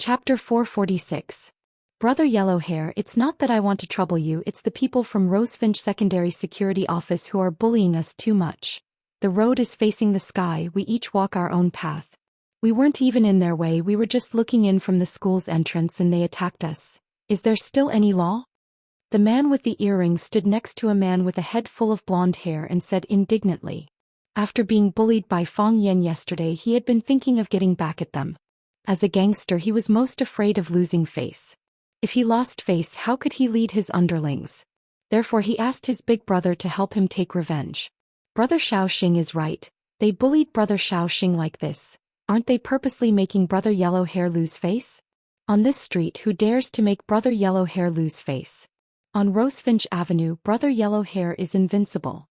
Chapter 446. Brother Yellowhair, it's not that I want to trouble you, it's the people from Rosefinch Secondary Security Office who are bullying us too much. The road is facing the sky, we each walk our own path. We weren't even in their way, we were just looking in from the school's entrance and they attacked us. Is there still any law? The man with the earring stood next to a man with a head full of blonde hair and said indignantly. After being bullied by Fang Yan yesterday, he had been thinking of getting back at them. As a gangster, he was most afraid of losing face. If he lost face, how could he lead his underlings? Therefore he asked his big brother to help him take revenge. Brother Xiaoxing is right. They bullied Brother Xiaoxing like this. Aren't they purposely making Brother Yellowhair lose face? On this street, who dares to make Brother Yellowhair lose face? On Rosefinch Avenue, Brother Yellowhair is invincible.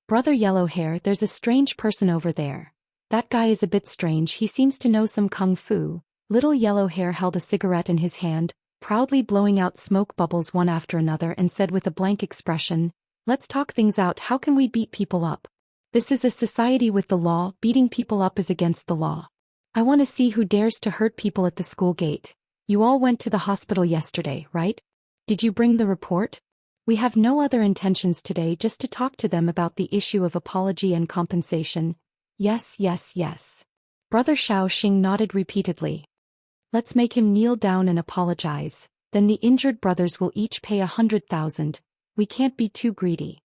Brother Yellowhair, there's a strange person over there. That guy is a bit strange, he seems to know some kung fu. Little Yellowhair held a cigarette in his hand, proudly blowing out smoke bubbles one after another, and said with a blank expression, "Let's talk things out, how can we beat people up? This is a society with the law, beating people up is against the law. I want to see who dares to hurt people at the school gate. You all went to the hospital yesterday, right? Did you bring the report? We have no other intentions today, just to talk to them about the issue of apology and compensation." Yes, yes, yes. Brother Xiaoxing nodded repeatedly. Let's make him kneel down and apologize, then the injured brothers will each pay 100,000, we can't be too greedy.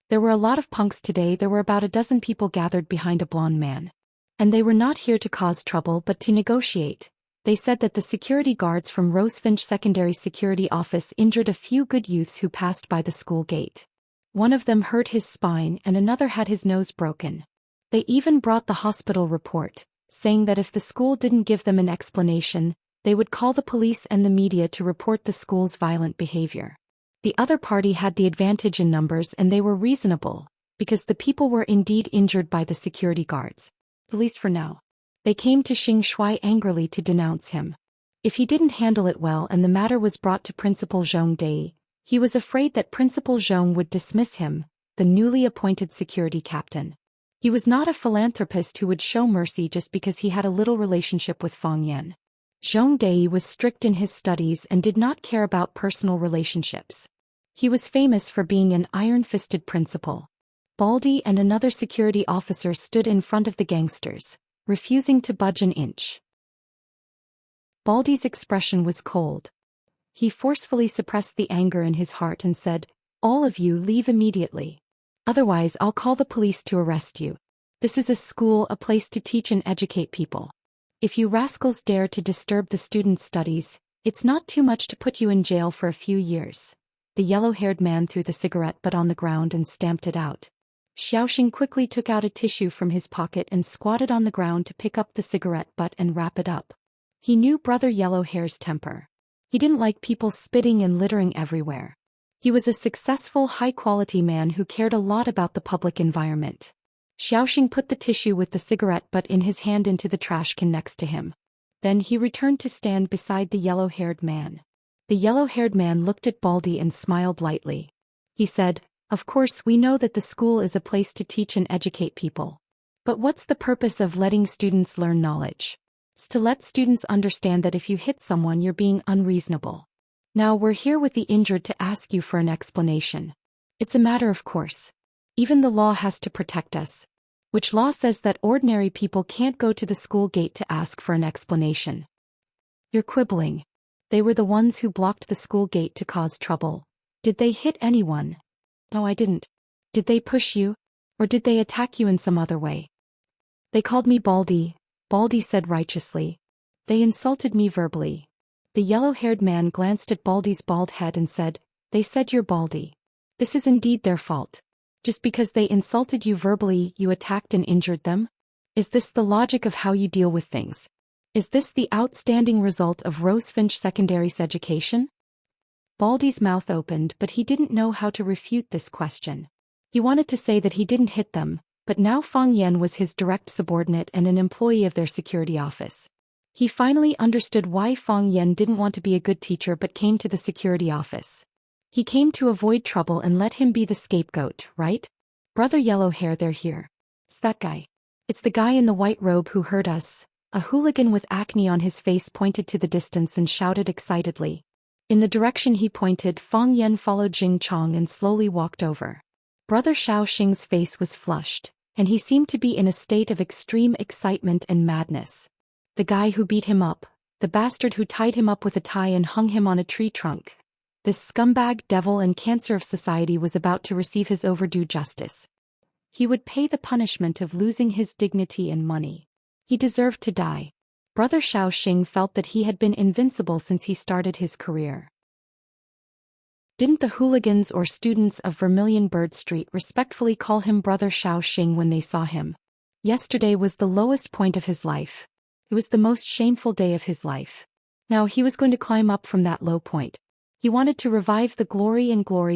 There were a lot of punks today, there were about a dozen people gathered behind a blonde man. And they were not here to cause trouble but to negotiate. They said that the security guards from Rosefinch Secondary Security Office injured a few good youths who passed by the school gate. One of them hurt his spine and another had his nose broken. They even brought the hospital report, saying that if the school didn't give them an explanation, they would call the police and the media to report the school's violent behavior. The other party had the advantage in numbers and they were reasonable, because the people were indeed injured by the security guards. At least for now. They came to Xianxia angrily to denounce him. If he didn't handle it well and the matter was brought to Principal Zhou Xian, he was afraid that Principal Zhou would dismiss him, the newly appointed security captain. He was not a philanthropist who would show mercy just because he had a little relationship with Fang Yan. Zhou Xian was strict in his studies and did not care about personal relationships. He was famous for being an iron-fisted principal. Baldy and another security officer stood in front of the gangsters, refusing to budge an inch. Baldy's expression was cold. He forcefully suppressed the anger in his heart and said, "All of you leave immediately. Otherwise I'll call the police to arrest you. This is a school, a place to teach and educate people. If you rascals dare to disturb the students' studies, it's not too much to put you in jail for a few years." The yellow-haired man threw the cigarette butt on the ground and stamped it out. Xiaoxing quickly took out a tissue from his pocket and squatted on the ground to pick up the cigarette butt and wrap it up. He knew Brother Yellowhair's temper. He didn't like people spitting and littering everywhere. He was a successful, high-quality man who cared a lot about the public environment. Xiaoxing put the tissue with the cigarette butt in his hand into the trash can next to him. Then he returned to stand beside the yellow-haired man. The yellow-haired man looked at Baldy and smiled lightly. He said, "Of course we know that the school is a place to teach and educate people. But what's the purpose of letting students learn knowledge? It's to let students understand that if you hit someone you're being unreasonable. Now we're here with the injured to ask you for an explanation. It's a matter of course. Even the law has to protect us. Which law says that ordinary people can't go to the school gate to ask for an explanation? You're quibbling. They were the ones who blocked the school gate to cause trouble. Did they hit anyone?" "No, I didn't." "Did they push you? Or did they attack you in some other way?" "They called me Baldy," Baldy said righteously. "They insulted me verbally." The yellow-haired man glanced at Baldy's bald head and said, "They said you're Baldy. This is indeed their fault. Just because they insulted you verbally, you attacked and injured them? Is this the logic of how you deal with things? Is this the outstanding result of Rosefinch Secondary's education?" Baldy's mouth opened, but he didn't know how to refute this question. He wanted to say that he didn't hit them, but now Fang Yan was his direct subordinate and an employee of their security office. He finally understood why Fang Yan didn't want to be a good teacher but came to the security office. He came to avoid trouble and let him be the scapegoat, right? "Brother Yellowhair, they're here." "It's that guy. It's the guy in the white robe who hurt us. A hooligan with acne on his face pointed to the distance and shouted excitedly. In the direction he pointed, Fang Yan followed Jing Chong and slowly walked over. Brother Xiaoxing's face was flushed, and he seemed to be in a state of extreme excitement and madness. The guy who beat him up, the bastard who tied him up with a tie and hung him on a tree trunk. This scumbag, devil and cancer of society was about to receive his overdue justice. He would pay the punishment of losing his dignity and money. He deserved to die. Brother Xiaoxing felt that he had been invincible since he started his career. Didn't the hooligans or students of Vermilion Bird Street respectfully call him Brother Xiaoxing when they saw him? Yesterday was the lowest point of his life. It was the most shameful day of his life. Now he was going to climb up from that low point. He wanted to revive the glory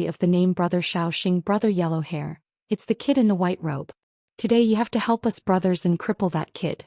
of the name Brother Xiaoxing, Brother Yellow Hair. It's the kid in the white robe. Today you have to help us brothers and cripple that kid.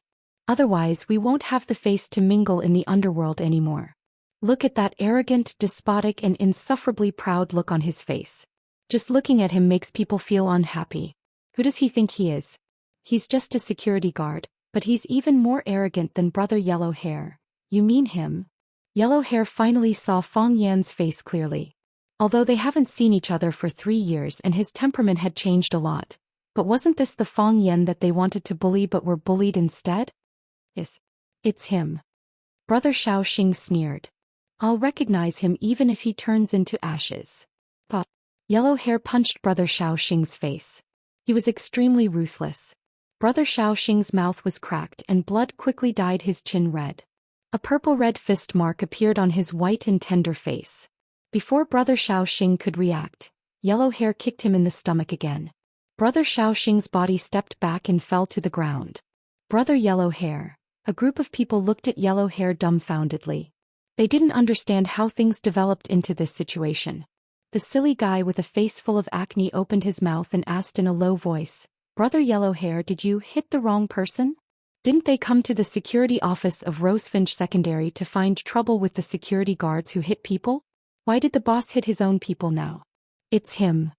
Otherwise we won't have the face to mingle in the underworld anymore. Look at that arrogant, despotic and insufferably proud look on his face. Just looking at him makes people feel unhappy. Who does he think he is? He's just a security guard, but he's even more arrogant than Brother Yellow Hair. You mean him? Yellow Hair finally saw Fang Yan's face clearly. Although they haven't seen each other for 3 years and his temperament had changed a lot. But wasn't this the Fang Yan that they wanted to bully but were bullied instead? Yes. It's him. Brother Xiaoxing sneered. I'll recognize him even if he turns into ashes. But Yellow Hair punched Brother Xiaoxing's face. He was extremely ruthless. Brother Xiaoxing's mouth was cracked and blood quickly dyed his chin red. A purple-red fist mark appeared on his white and tender face. Before Brother Xiaoxing could react, Yellow Hair kicked him in the stomach again. Brother Xiaoxing's body stepped back and fell to the ground. Brother Yellow Hair. A group of people looked at Yellow Hair dumbfoundedly. They didn't understand how things developed into this situation. The silly guy with a face full of acne opened his mouth and asked in a low voice, Brother Yellow Hair, did you hit the wrong person? Didn't they come to the security office of Rosefinch Secondary to find trouble with the security guards who hit people? Why did the boss hit his own people now? It's him.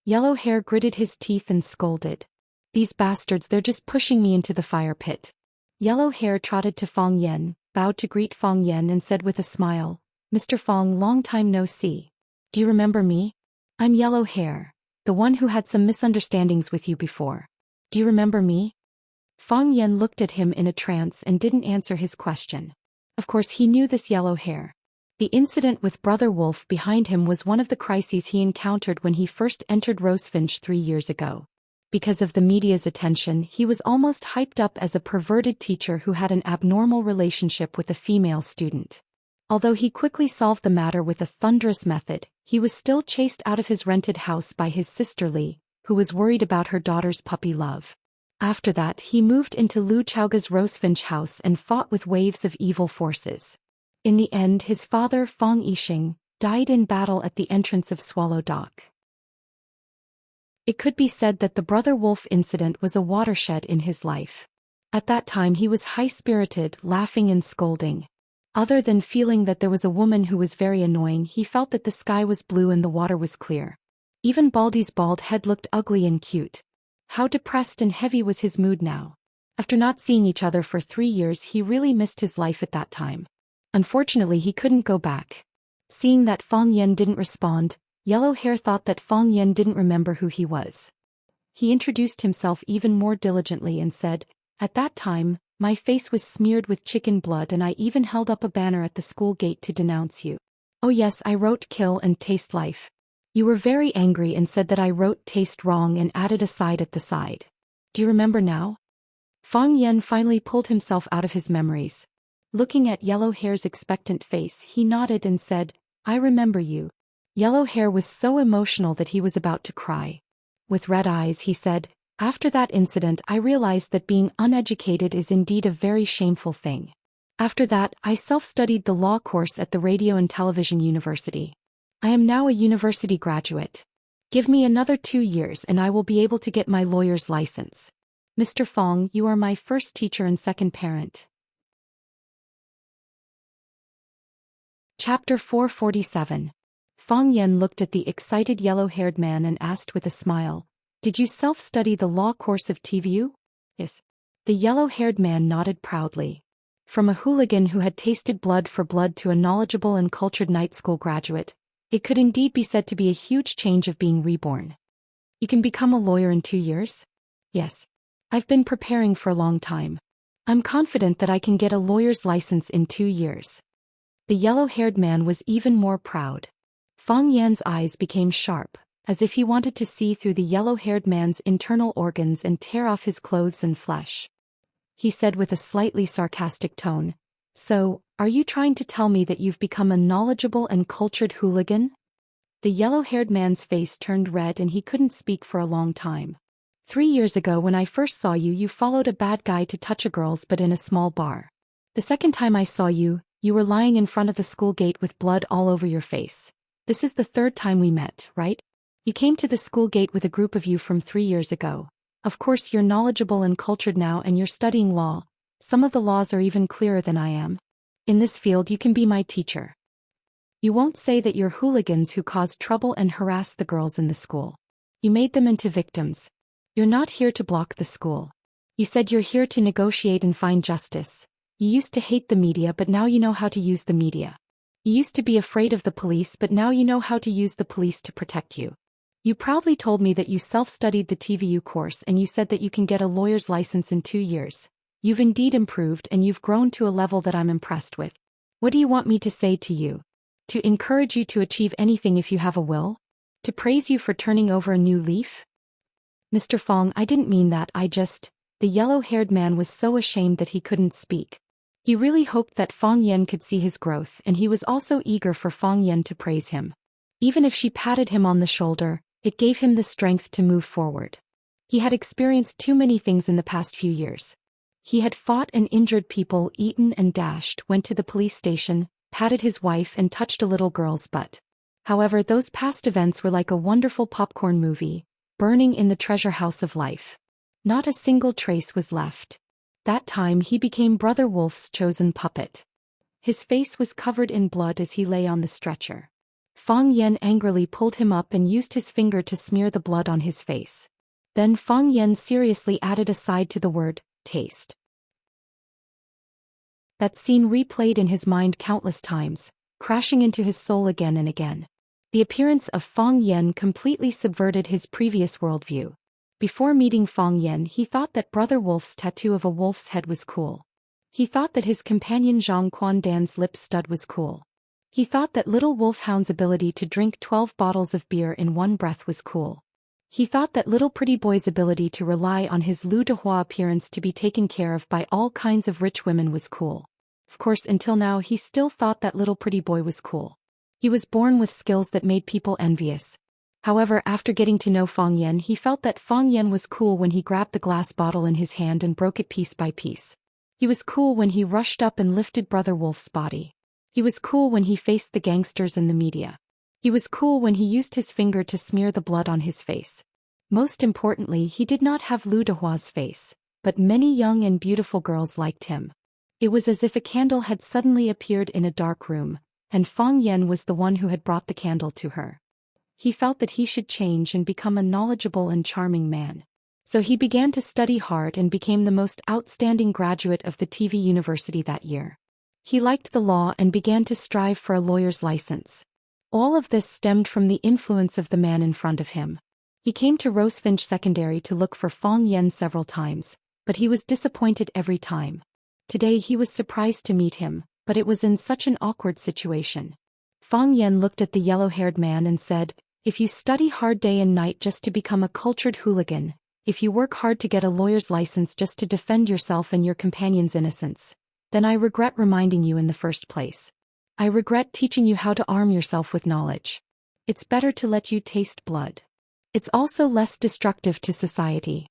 Yellow Hair gritted his teeth and scolded. These bastards, they're just pushing me into the fire pit. Yellow Hair trotted to Fang Yan, bowed to greet Fang Yan and said with a smile, Mr. Fang, long time no see. Do you remember me? I'm Yellow Hair, the one who had some misunderstandings with you before. Do you remember me? Fang Yan looked at him in a trance and didn't answer his question. Of course he knew this Yellow Hair. The incident with Brother Wolf behind him was one of the crises he encountered when he first entered Rosefinch 3 years ago. Because of the media's attention, he was almost hyped up as a perverted teacher who had an abnormal relationship with a female student. Although he quickly solved the matter with a thunderous method, he was still chased out of his rented house by his sister Li, who was worried about her daughter's puppy love. After that, he moved into Lu Chaoga's Rosefinch house and fought with waves of evil forces. In the end, his father, Fang Yixing, died in battle at the entrance of Swallow Dock. It could be said that the Brother Wolf incident was a watershed in his life. At that time he was high-spirited, laughing and scolding. Other than feeling that there was a woman who was very annoying, he felt that the sky was blue and the water was clear. Even Baldy's bald head looked ugly and cute. How depressed and heavy was his mood now. After not seeing each other for 3 years, he really missed his life at that time. Unfortunately, he couldn't go back. Seeing that Fang Yan didn't respond, Yellow Hair thought that Fang Yan didn't remember who he was. He introduced himself even more diligently and said, At that time, my face was smeared with chicken blood and I even held up a banner at the school gate to denounce you. Oh yes, I wrote kill and taste life. You were very angry and said that I wrote taste wrong and added a side at the side. Do you remember now? Fang Yan finally pulled himself out of his memories. Looking at Yellow Hair's expectant face, he nodded and said, I remember you. Yellow Hair was so emotional that he was about to cry. With red eyes, he said, After that incident, I realized that being uneducated is indeed a very shameful thing. After that, I self-studied the law course at the Radio and Television University. I am now a university graduate. Give me another 2 years and I will be able to get my lawyer's license. Mr. Fang, you are my first teacher and second parent. Chapter 447. Fang Yan looked at the excited yellow-haired man and asked with a smile, Did you self-study the law course of TVU? Yes. The yellow-haired man nodded proudly. From a hooligan who had tasted blood for blood to a knowledgeable and cultured night school graduate, it could indeed be said to be a huge change of being reborn. You can become a lawyer in 2 years? Yes. I've been preparing for a long time. I'm confident that I can get a lawyer's license in 2 years. The yellow-haired man was even more proud. Fang Yan's eyes became sharp, as if he wanted to see through the yellow-haired man's internal organs and tear off his clothes and flesh. He said with a slightly sarcastic tone, "So, are you trying to tell me that you've become a knowledgeable and cultured hooligan?" The yellow-haired man's face turned red and he couldn't speak for a long time. 3 years ago when I first saw you, you followed a bad guy to touch a girl's but in a small bar. The second time I saw you, you were lying in front of the school gate with blood all over your face. This is the third time we met, right? You came to the school gate with a group of you from 3 years ago. Of course you're knowledgeable and cultured now and you're studying law. Some of the laws are even clearer than I am. In this field you can be my teacher. You won't say that you're hooligans who caused trouble and harassed the girls in the school. You made them into victims. You're not here to block the school. You said you're here to negotiate and find justice. You used to hate the media but now you know how to use the media. You used to be afraid of the police but now you know how to use the police to protect you. You proudly told me that you self-studied the TVU course and you said that you can get a lawyer's license in 2 years. You've indeed improved and you've grown to a level that I'm impressed with. What do you want me to say to you? To encourage you to achieve anything if you have a will? To praise you for turning over a new leaf? Mr. Fong, I didn't mean that, The yellow-haired man was so ashamed that he couldn't speak. He really hoped that Fang Yan could see his growth and he was also eager for Fang Yan to praise him. Even if she patted him on the shoulder, it gave him the strength to move forward. He had experienced too many things in the past few years. He had fought and injured people, eaten and dashed, went to the police station, patted his wife and touched a little girl's butt. However, those past events were like a wonderful popcorn movie, burning in the treasure house of life. Not a single trace was left. That time he became Brother Wolf's chosen puppet. His face was covered in blood as he lay on the stretcher. Fang Yan angrily pulled him up and used his finger to smear the blood on his face. Then Fang Yan seriously added a side to the word, taste. That scene replayed in his mind countless times, crashing into his soul again and again. The appearance of Fang Yan completely subverted his previous worldview. Before meeting Fang Yan, he thought that Brother Wolf's tattoo of a wolf's head was cool. He thought that his companion Zhang Quandan's lip stud was cool. He thought that little Wolfhound's ability to drink 12 bottles of beer in one breath was cool. He thought that little Pretty Boy's ability to rely on his Lu Dehua appearance to be taken care of by all kinds of rich women was cool. Of course, until now he still thought that little Pretty Boy was cool. He was born with skills that made people envious. However, after getting to know Fang Yan, he felt that Fang Yan was cool when he grabbed the glass bottle in his hand and broke it piece by piece. He was cool when he rushed up and lifted Brother Wolf's body. He was cool when he faced the gangsters and the media. He was cool when he used his finger to smear the blood on his face. Most importantly, he did not have Lu Dehua's face, but many young and beautiful girls liked him. It was as if a candle had suddenly appeared in a dark room, and Fang Yan was the one who had brought the candle to her. He felt that he should change and become a knowledgeable and charming man. So he began to study hard and became the most outstanding graduate of the TV University that year. He liked the law and began to strive for a lawyer's license. All of this stemmed from the influence of the man in front of him. He came to Rosefinch Secondary to look for Fang Yan several times, but he was disappointed every time. Today he was surprised to meet him, but it was in such an awkward situation. Fang Yan looked at the yellow-haired man and said, "If you study hard day and night just to become a cultured hooligan, if you work hard to get a lawyer's license just to defend yourself and your companion's innocence, then I regret reminding you in the first place. I regret teaching you how to arm yourself with knowledge. It's better to let you taste blood. It's also less destructive to society."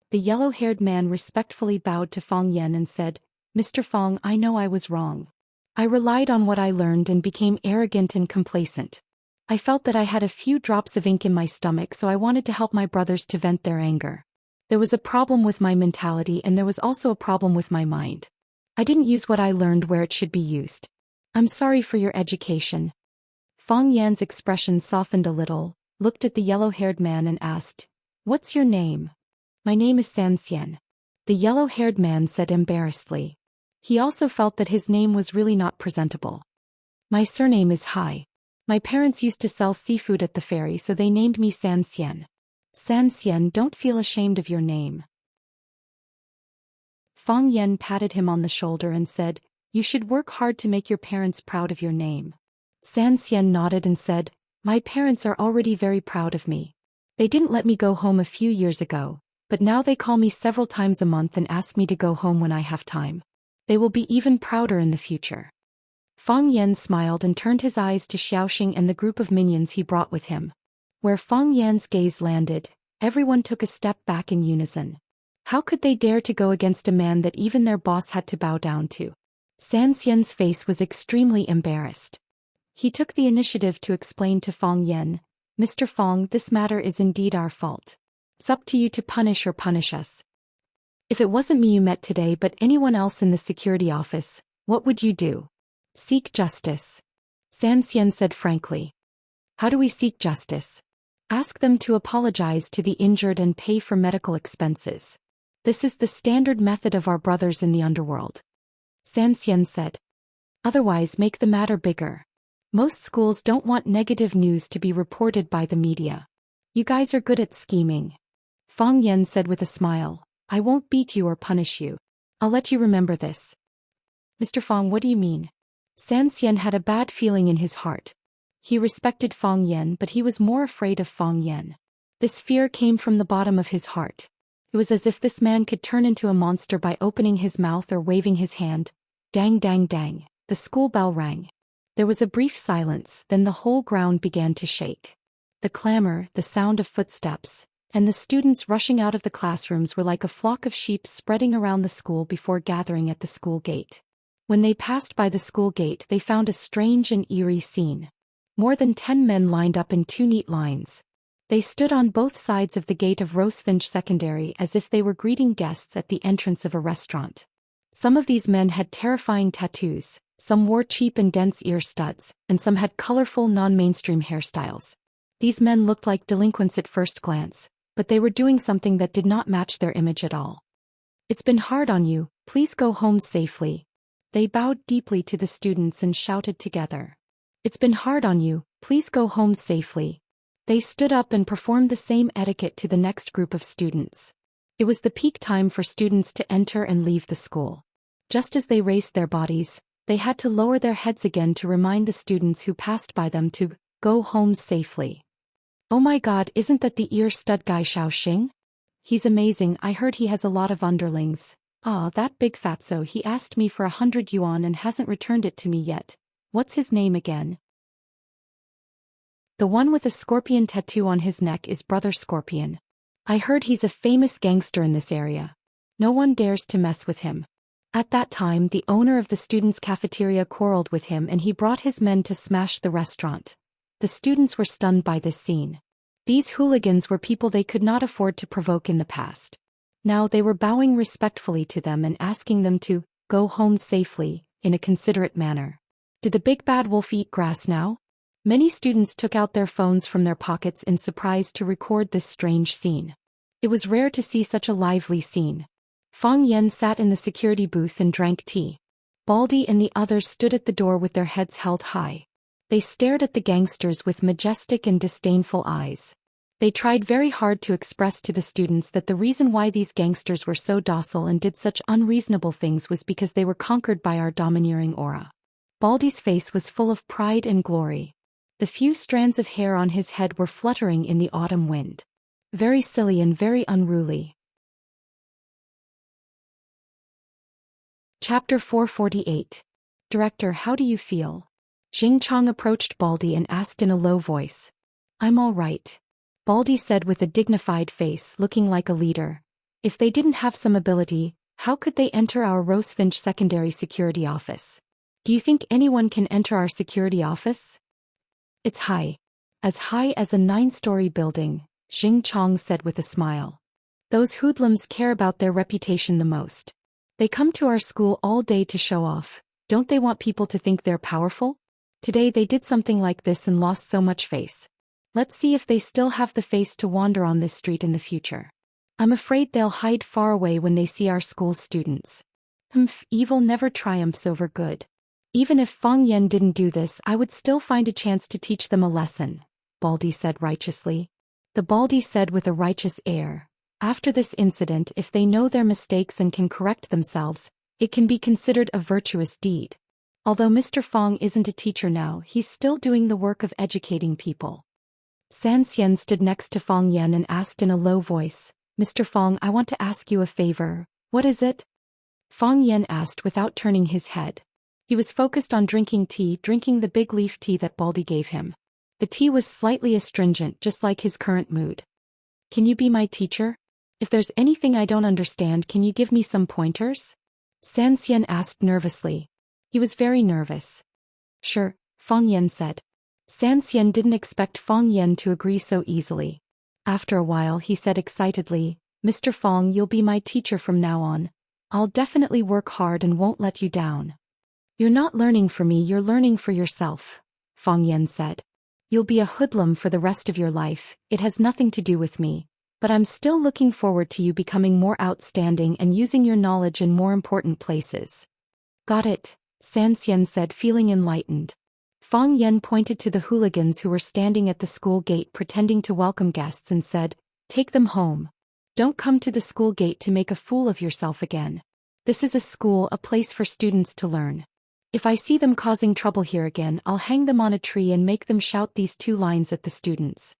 The yellow-haired man respectfully bowed to Fang Yan and said, "Mr. Fang, I know I was wrong. I relied on what I learned and became arrogant and complacent. I felt that I had a few drops of ink in my stomach, so I wanted to help my brothers to vent their anger. There was a problem with my mentality and there was also a problem with my mind. I didn't use what I learned where it should be used. I'm sorry for your education." Fang Yan's expression softened a little, looked at the yellow-haired man and asked, "What's your name?" "My name is Xianxia," the yellow-haired man said embarrassedly. He also felt that his name was really not presentable. My surname is Hai. My parents used to sell seafood at the ferry, so they named me Xianxia. Xianxia, don't feel ashamed of your name. Fang Yan patted him on the shoulder and said, you should work hard to make your parents proud of your name. Xianxia nodded and said, my parents are already very proud of me. They didn't let me go home a few years ago, but now they call me several times a month and ask me to go home when I have time. They will be even prouder in the future. Fang Yan smiled and turned his eyes to Xiaoxing and the group of minions he brought with him. Where Fang Yan's gaze landed, everyone took a step back in unison. How could they dare to go against a man that even their boss had to bow down to? Xianxian's face was extremely embarrassed. He took the initiative to explain to Fang Yan, Mr. Fang, this matter is indeed our fault. It's up to you to punish or punish us. If it wasn't me you met today but anyone else in the security office, what would you do? Seek justice. Xianxian said frankly. How do we seek justice? Ask them to apologize to the injured and pay for medical expenses. This is the standard method of our brothers in the underworld. Xianxian said. Otherwise make the matter bigger. Most schools don't want negative news to be reported by the media. You guys are good at scheming. Fang Yan said with a smile, I won't beat you or punish you. I'll let you remember this. Mr. Fang, what do you mean? Xianxian had a bad feeling in his heart. He respected Fang Yan, but he was more afraid of Fang Yan. This fear came from the bottom of his heart. It was as if this man could turn into a monster by opening his mouth or waving his hand. Dang dang dang, the school bell rang. There was a brief silence, then the whole ground began to shake. The clamor, the sound of footsteps, and the students rushing out of the classrooms were like a flock of sheep spreading around the school before gathering at the school gate. When they passed by the school gate, they found a strange and eerie scene. More than 10 men lined up in 2 neat lines. They stood on both sides of the gate of Rosefinch Secondary as if they were greeting guests at the entrance of a restaurant. Some of these men had terrifying tattoos, some wore cheap and dense ear studs, and some had colorful non-mainstream hairstyles. These men looked like delinquents at first glance, but they were doing something that did not match their image at all. It's been hard on you, please go home safely. They bowed deeply to the students and shouted together. It's been hard on you, please go home safely. They stood up and performed the same etiquette to the next group of students. It was the peak time for students to enter and leave the school. Just as they raised their bodies, they had to lower their heads again to remind the students who passed by them to go home safely. Oh my god, isn't that the ear stud guy Xiaoxing? He's amazing, I heard he has a lot of underlings. Ah, that big fatso, he asked me for 100 yuan and hasn't returned it to me yet. What's his name again? The one with a scorpion tattoo on his neck is Brother Scorpion. I heard he's a famous gangster in this area. No one dares to mess with him. At that time, the owner of the students' cafeteria quarreled with him and he brought his men to smash the restaurant. The students were stunned by this scene. These hooligans were people they could not afford to provoke in the past. Now they were bowing respectfully to them and asking them to go home safely, in a considerate manner. Did the big bad wolf eat grass now? Many students took out their phones from their pockets in surprise to record this strange scene. It was rare to see such a lively scene. Fang Yan sat in the security booth and drank tea. Baldy and the others stood at the door with their heads held high. They stared at the gangsters with majestic and disdainful eyes. They tried very hard to express to the students that the reason why these gangsters were so docile and did such unreasonable things was because they were conquered by our domineering aura. Baldy's face was full of pride and glory. The few strands of hair on his head were fluttering in the autumn wind. Very silly and very unruly. Chapter 448. Director, how do you feel? Jing Chong approached Baldy and asked in a low voice. I'm all right. Baldy said with a dignified face, looking like a leader. If they didn't have some ability, how could they enter our Rosefinch Secondary Security Office? Do you think anyone can enter our security office? It's high. As high as a 9-story building, Jing Chong said with a smile. Those hoodlums care about their reputation the most. They come to our school all day to show off. Don't they want people to think they're powerful? Today they did something like this and lost so much face. Let's see if they still have the face to wander on this street in the future. I'm afraid they'll hide far away when they see our school's students. Evil never triumphs over good. Even if Fang Yan didn't do this, I would still find a chance to teach them a lesson, Baldy said righteously. The Baldy said with a righteous air, after this incident, if they know their mistakes and can correct themselves, it can be considered a virtuous deed. Although Mr. Fang isn't a teacher now, he's still doing the work of educating people. Xianxia stood next to Fang Yan and asked in a low voice, Mr. Fang, I want to ask you a favor. What is it? Fang Yan asked without turning his head. He was focused on drinking the big leaf tea that Baldy gave him. The tea was slightly astringent, just like his current mood. Can you be my teacher? If there's anything I don't understand, can you give me some pointers? Xianxia asked nervously. He was very nervous. Sure, Fang Yan said. Xianxia didn't expect Fang Yan to agree so easily. After a while he said excitedly, Mr. Fang, you'll be my teacher from now on. I'll definitely work hard and won't let you down. You're not learning for me, you're learning for yourself, Fang Yan said. You'll be a hoodlum for the rest of your life, it has nothing to do with me. But I'm still looking forward to you becoming more outstanding and using your knowledge in more important places. Got it, Xianxia said, feeling enlightened. Fang Yan pointed to the hooligans who were standing at the school gate pretending to welcome guests and said, Take them home. Don't come to the school gate to make a fool of yourself again. This is a school, a place for students to learn. If I see them causing trouble here again, I'll hang them on a tree and make them shout these 2 lines at the students.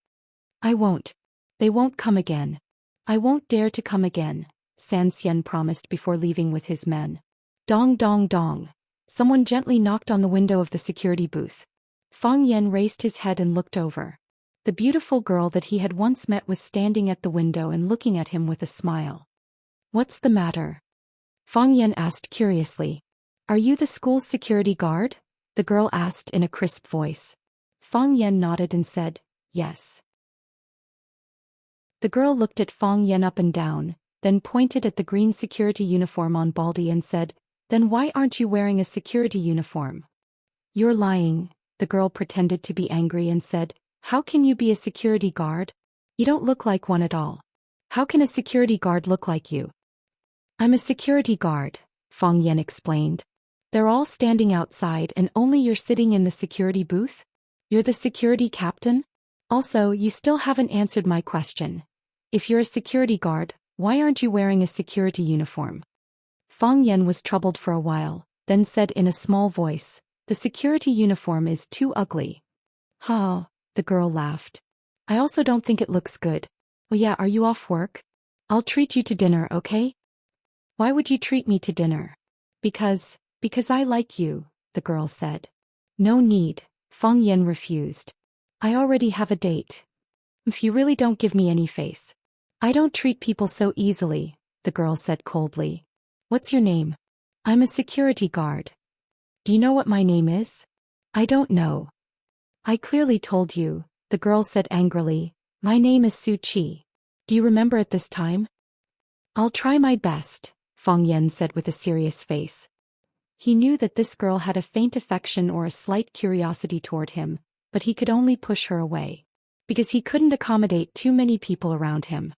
I won't. They won't come again. I won't dare to come again, Xianxia promised before leaving with his men. Dong dong dong. Someone gently knocked on the window of the security booth. Fang Yan raised his head and looked over. The beautiful girl that he had once met was standing at the window and looking at him with a smile. What's the matter? Fang Yan asked curiously. Are you the school's security guard? The girl asked in a crisp voice. Fang Yan nodded and said, Yes. The girl looked at Fang Yan up and down, then pointed at the green security uniform on Baldy and said, Then why aren't you wearing a security uniform? You're lying, the girl pretended to be angry and said, How can you be a security guard? You don't look like one at all. How can a security guard look like you? I'm a security guard, Fang Yan explained. They're all standing outside and only you're sitting in the security booth? You're the security captain? Also, you still haven't answered my question. If you're a security guard, why aren't you wearing a security uniform? Fang Yan was troubled for a while, then said in a small voice, The security uniform is too ugly. Ha, the girl laughed. I also don't think it looks good. Oh yeah, are you off work? I'll treat you to dinner, okay? Why would you treat me to dinner? Because I like you, the girl said. No need, Fang Yan refused. I already have a date. If you really don't give me any face. I don't treat people so easily, the girl said coldly. What's your name? I'm a security guard. Do you know what my name is? I don't know. I clearly told you, the girl said angrily. My name is Su Qi. Do you remember it this time? I'll try my best, Fang Yan said with a serious face. He knew that this girl had a faint affection or a slight curiosity toward him, but he could only push her away. Because he couldn't accommodate too many people around him.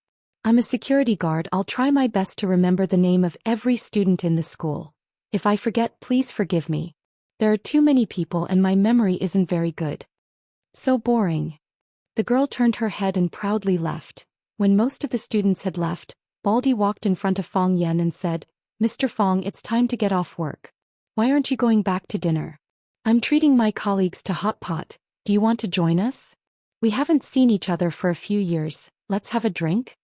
I'm a security guard, I'll try my best to remember the name of every student in the school. If I forget, please forgive me. There are too many people and my memory isn't very good. So boring. The girl turned her head and proudly left. When most of the students had left, Baldy walked in front of Fang Yan and said, Mr. Fang, it's time to get off work. Why aren't you going back to dinner? I'm treating my colleagues to hot pot. Do you want to join us? We haven't seen each other for a few years, let's have a drink?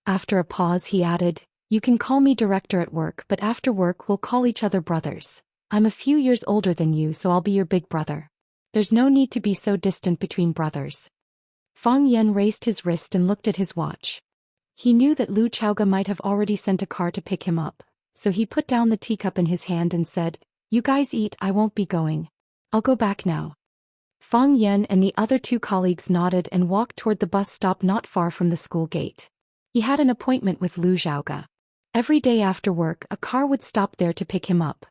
After a pause he added, You can call me director at work, but after work we'll call each other brothers. I'm a few years older than you, so I'll be your big brother. There's no need to be so distant between brothers. Fang Yan raised his wrist and looked at his watch. He knew that Lu Chaoga might have already sent a car to pick him up, so he put down the teacup in his hand and said, You guys eat, I won't be going. I'll go back now. Fang Yan and the other 2 colleagues nodded and walked toward the bus stop not far from the school gate. He had an appointment with Lu Xiaoga. Every day after work a car would stop there to pick him up.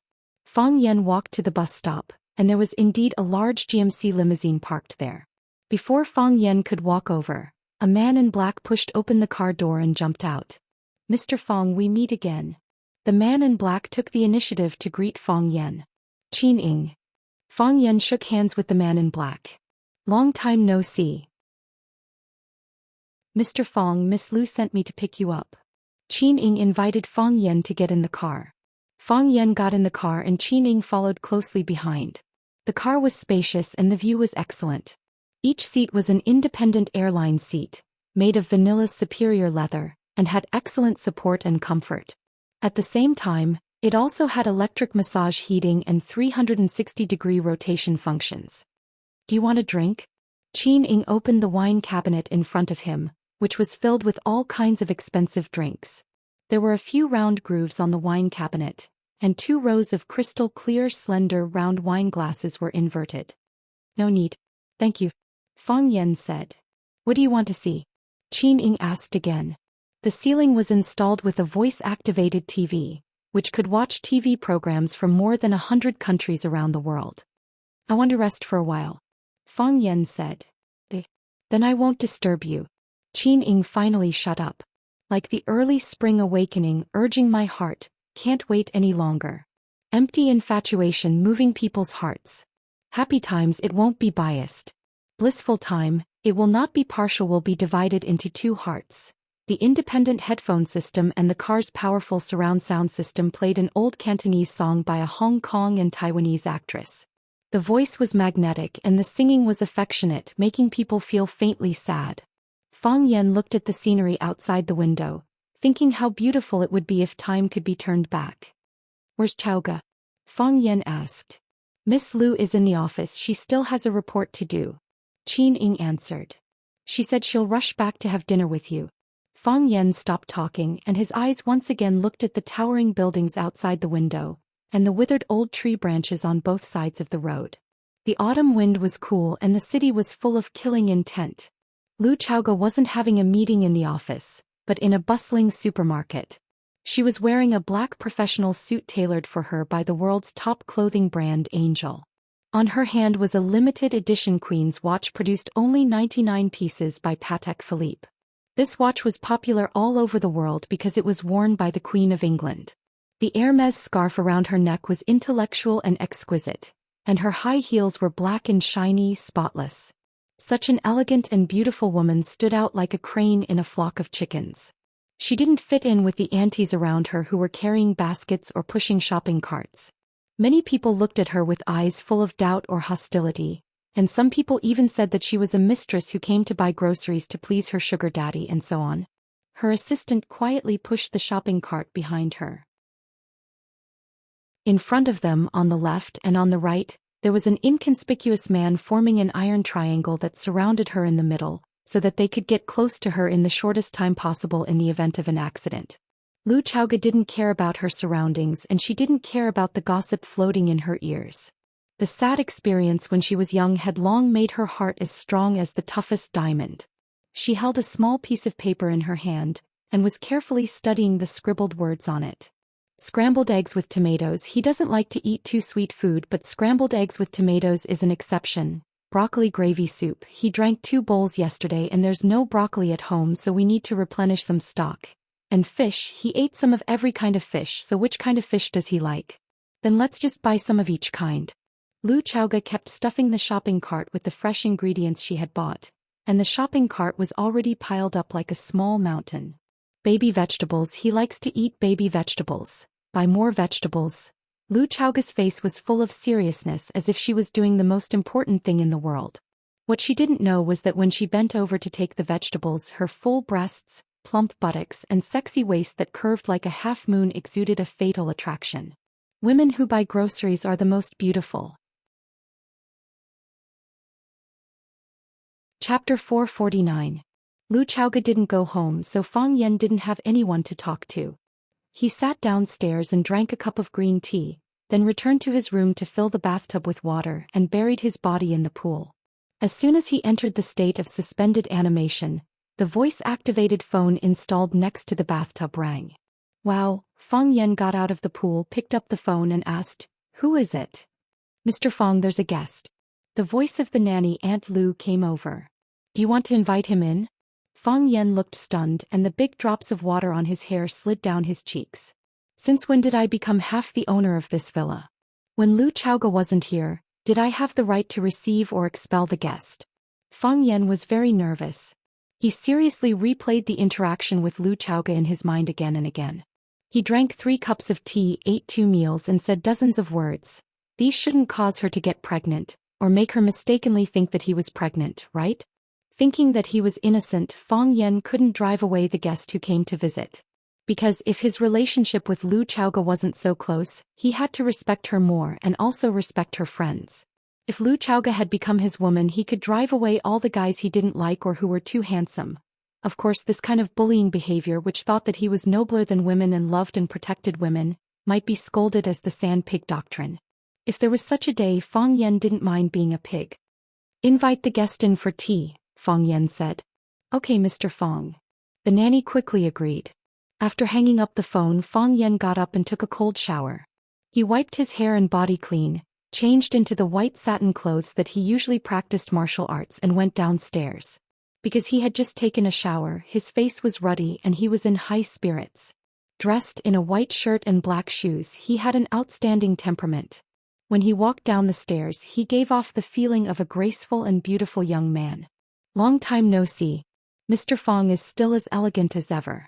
Fang Yan walked to the bus stop, and there was indeed a large GMC limousine parked there. Before Fang Yan could walk over, a man in black pushed open the car door and jumped out. Mr. Fang, we meet again. The man in black took the initiative to greet Fang Yan. Qin Ying. Fang Yan shook hands with the man in black. Long time no see. Mr. Fang, Miss Lu sent me to pick you up. Qin Ying invited Fang Yan to get in the car. Fang Yan got in the car and Qin Ying followed closely behind. The car was spacious and the view was excellent. Each seat was an independent airline seat, made of Vanilla's superior leather, and had excellent support and comfort. At the same time, it also had electric massage heating and 360-degree rotation functions. Do you want a drink? Qin Ying opened the wine cabinet in front of him, which was filled with all kinds of expensive drinks. There were a few round grooves on the wine cabinet, and 2 rows of crystal-clear slender round wine glasses were inverted. No need. Thank you. Fang Yan said. What do you want to see? Qin Ying asked again. The ceiling was installed with a voice-activated TV, which could watch TV programs from more than 100 countries around the world. I want to rest for a while. Fang Yan said. Then I won't disturb you. Qin Ying finally shut up. Like the early spring awakening urging my heart, can't wait any longer. Empty infatuation moving people's hearts. Happy times, it won't be biased. Blissful time, it will not be partial, will be divided into 2 hearts. The independent headphone system and the car's powerful surround sound system played an old Cantonese song by a Hong Kong and Taiwanese actress. The voice was magnetic and the singing was affectionate, making people feel faintly sad. Fang Yan looked at the scenery outside the window, thinking how beautiful it would be if time could be turned back. Where's Chowga? Fang Yan asked. Miss Lu is in the office, she still has a report to do. Qin Ying answered. She said she'll rush back to have dinner with you. Fang Yan stopped talking and his eyes once again looked at the towering buildings outside the window, and the withered old tree branches on both sides of the road. The autumn wind was cool and the city was full of killing intent. Lu Chowga wasn't having a meeting in the office, but in a bustling supermarket. She was wearing a black professional suit tailored for her by the world's top clothing brand Angel. On her hand was a limited edition Queen's watch produced only 99 pieces by Patek Philippe. This watch was popular all over the world because it was worn by the Queen of England. The Hermès scarf around her neck was intellectual and exquisite, and her high heels were black and shiny, spotless. Such an elegant and beautiful woman stood out like a crane in a flock of chickens. She didn't fit in with the aunties around her who were carrying baskets or pushing shopping carts. Many people looked at her with eyes full of doubt or hostility, and some people even said that she was a mistress who came to buy groceries to please her sugar daddy and so on. Her assistant quietly pushed the shopping cart behind her. In front of them, on the left and on the right, there was an inconspicuous man forming an iron triangle that surrounded her in the middle, so that they could get close to her in the shortest time possible in the event of an accident. Lu Chowga didn't care about her surroundings and she didn't care about the gossip floating in her ears. The sad experience when she was young had long made her heart as strong as the toughest diamond. She held a small piece of paper in her hand, and was carefully studying the scribbled words on it. Scrambled eggs with tomatoes. He doesn't like to eat too sweet food, but scrambled eggs with tomatoes is an exception. Broccoli gravy soup. He drank 2 bowls yesterday and there's no broccoli at home, so we need to replenish some stock. And fish. He ate some of every kind of fish, so which kind of fish does he like? Then let's just buy some of each kind. Lu Chowga kept stuffing the shopping cart with the fresh ingredients she had bought, and the shopping cart was already piled up like a small mountain. Baby vegetables. He likes to eat baby vegetables. Buy more vegetables. Lu Chowga's face was full of seriousness, as if she was doing the most important thing in the world. What she didn't know was that when she bent over to take the vegetables, her full breasts, plump buttocks and sexy waist that curved like a half-moon exuded a fatal attraction. Women who buy groceries are the most beautiful. Chapter 449. Lu Chowga didn't go home, so Fang Yan didn't have anyone to talk to. He sat downstairs and drank a cup of green tea, then returned to his room to fill the bathtub with water and buried his body in the pool. As soon as he entered the state of suspended animation, the voice-activated phone installed next to the bathtub rang. Wow! Fang Yan got out of the pool, picked up the phone and asked, "Who is it?" "Mr. Fang, there's a guest." The voice of the nanny Aunt Lu came over. "Do you want to invite him in?" Fang Yan looked stunned and the big drops of water on his hair slid down his cheeks. Since when did I become half the owner of this villa? When Lu Chaoga wasn't here, did I have the right to receive or expel the guest? Fang Yan was very nervous. He seriously replayed the interaction with Lu Chaoga in his mind again and again. He drank 3 cups of tea, ate 2 meals and said dozens of words. These shouldn't cause her to get pregnant, or make her mistakenly think that he was pregnant, right? Thinking that he was innocent, Fang Yan couldn't drive away the guest who came to visit. Because if his relationship with Lu Chaoga wasn't so close, he had to respect her more and also respect her friends. If Lu Chaoga had become his woman, he could drive away all the guys he didn't like or who were too handsome. Of course, this kind of bullying behavior, which thought that he was nobler than women and loved and protected women, might be scolded as the sand pig doctrine. If there was such a day, Fang Yan didn't mind being a pig. Invite the guest in for tea, Fang Yan said. Okay, Mr. Fang. The nanny quickly agreed. After hanging up the phone, Fang Yan got up and took a cold shower. He wiped his hair and body clean, changed into the white satin clothes that he usually practiced martial arts and went downstairs. Because he had just taken a shower, his face was ruddy and he was in high spirits. Dressed in a white shirt and black shoes, he had an outstanding temperament. When he walked down the stairs, he gave off the feeling of a graceful and beautiful young man. Long time no see. Mr. Fang is still as elegant as ever.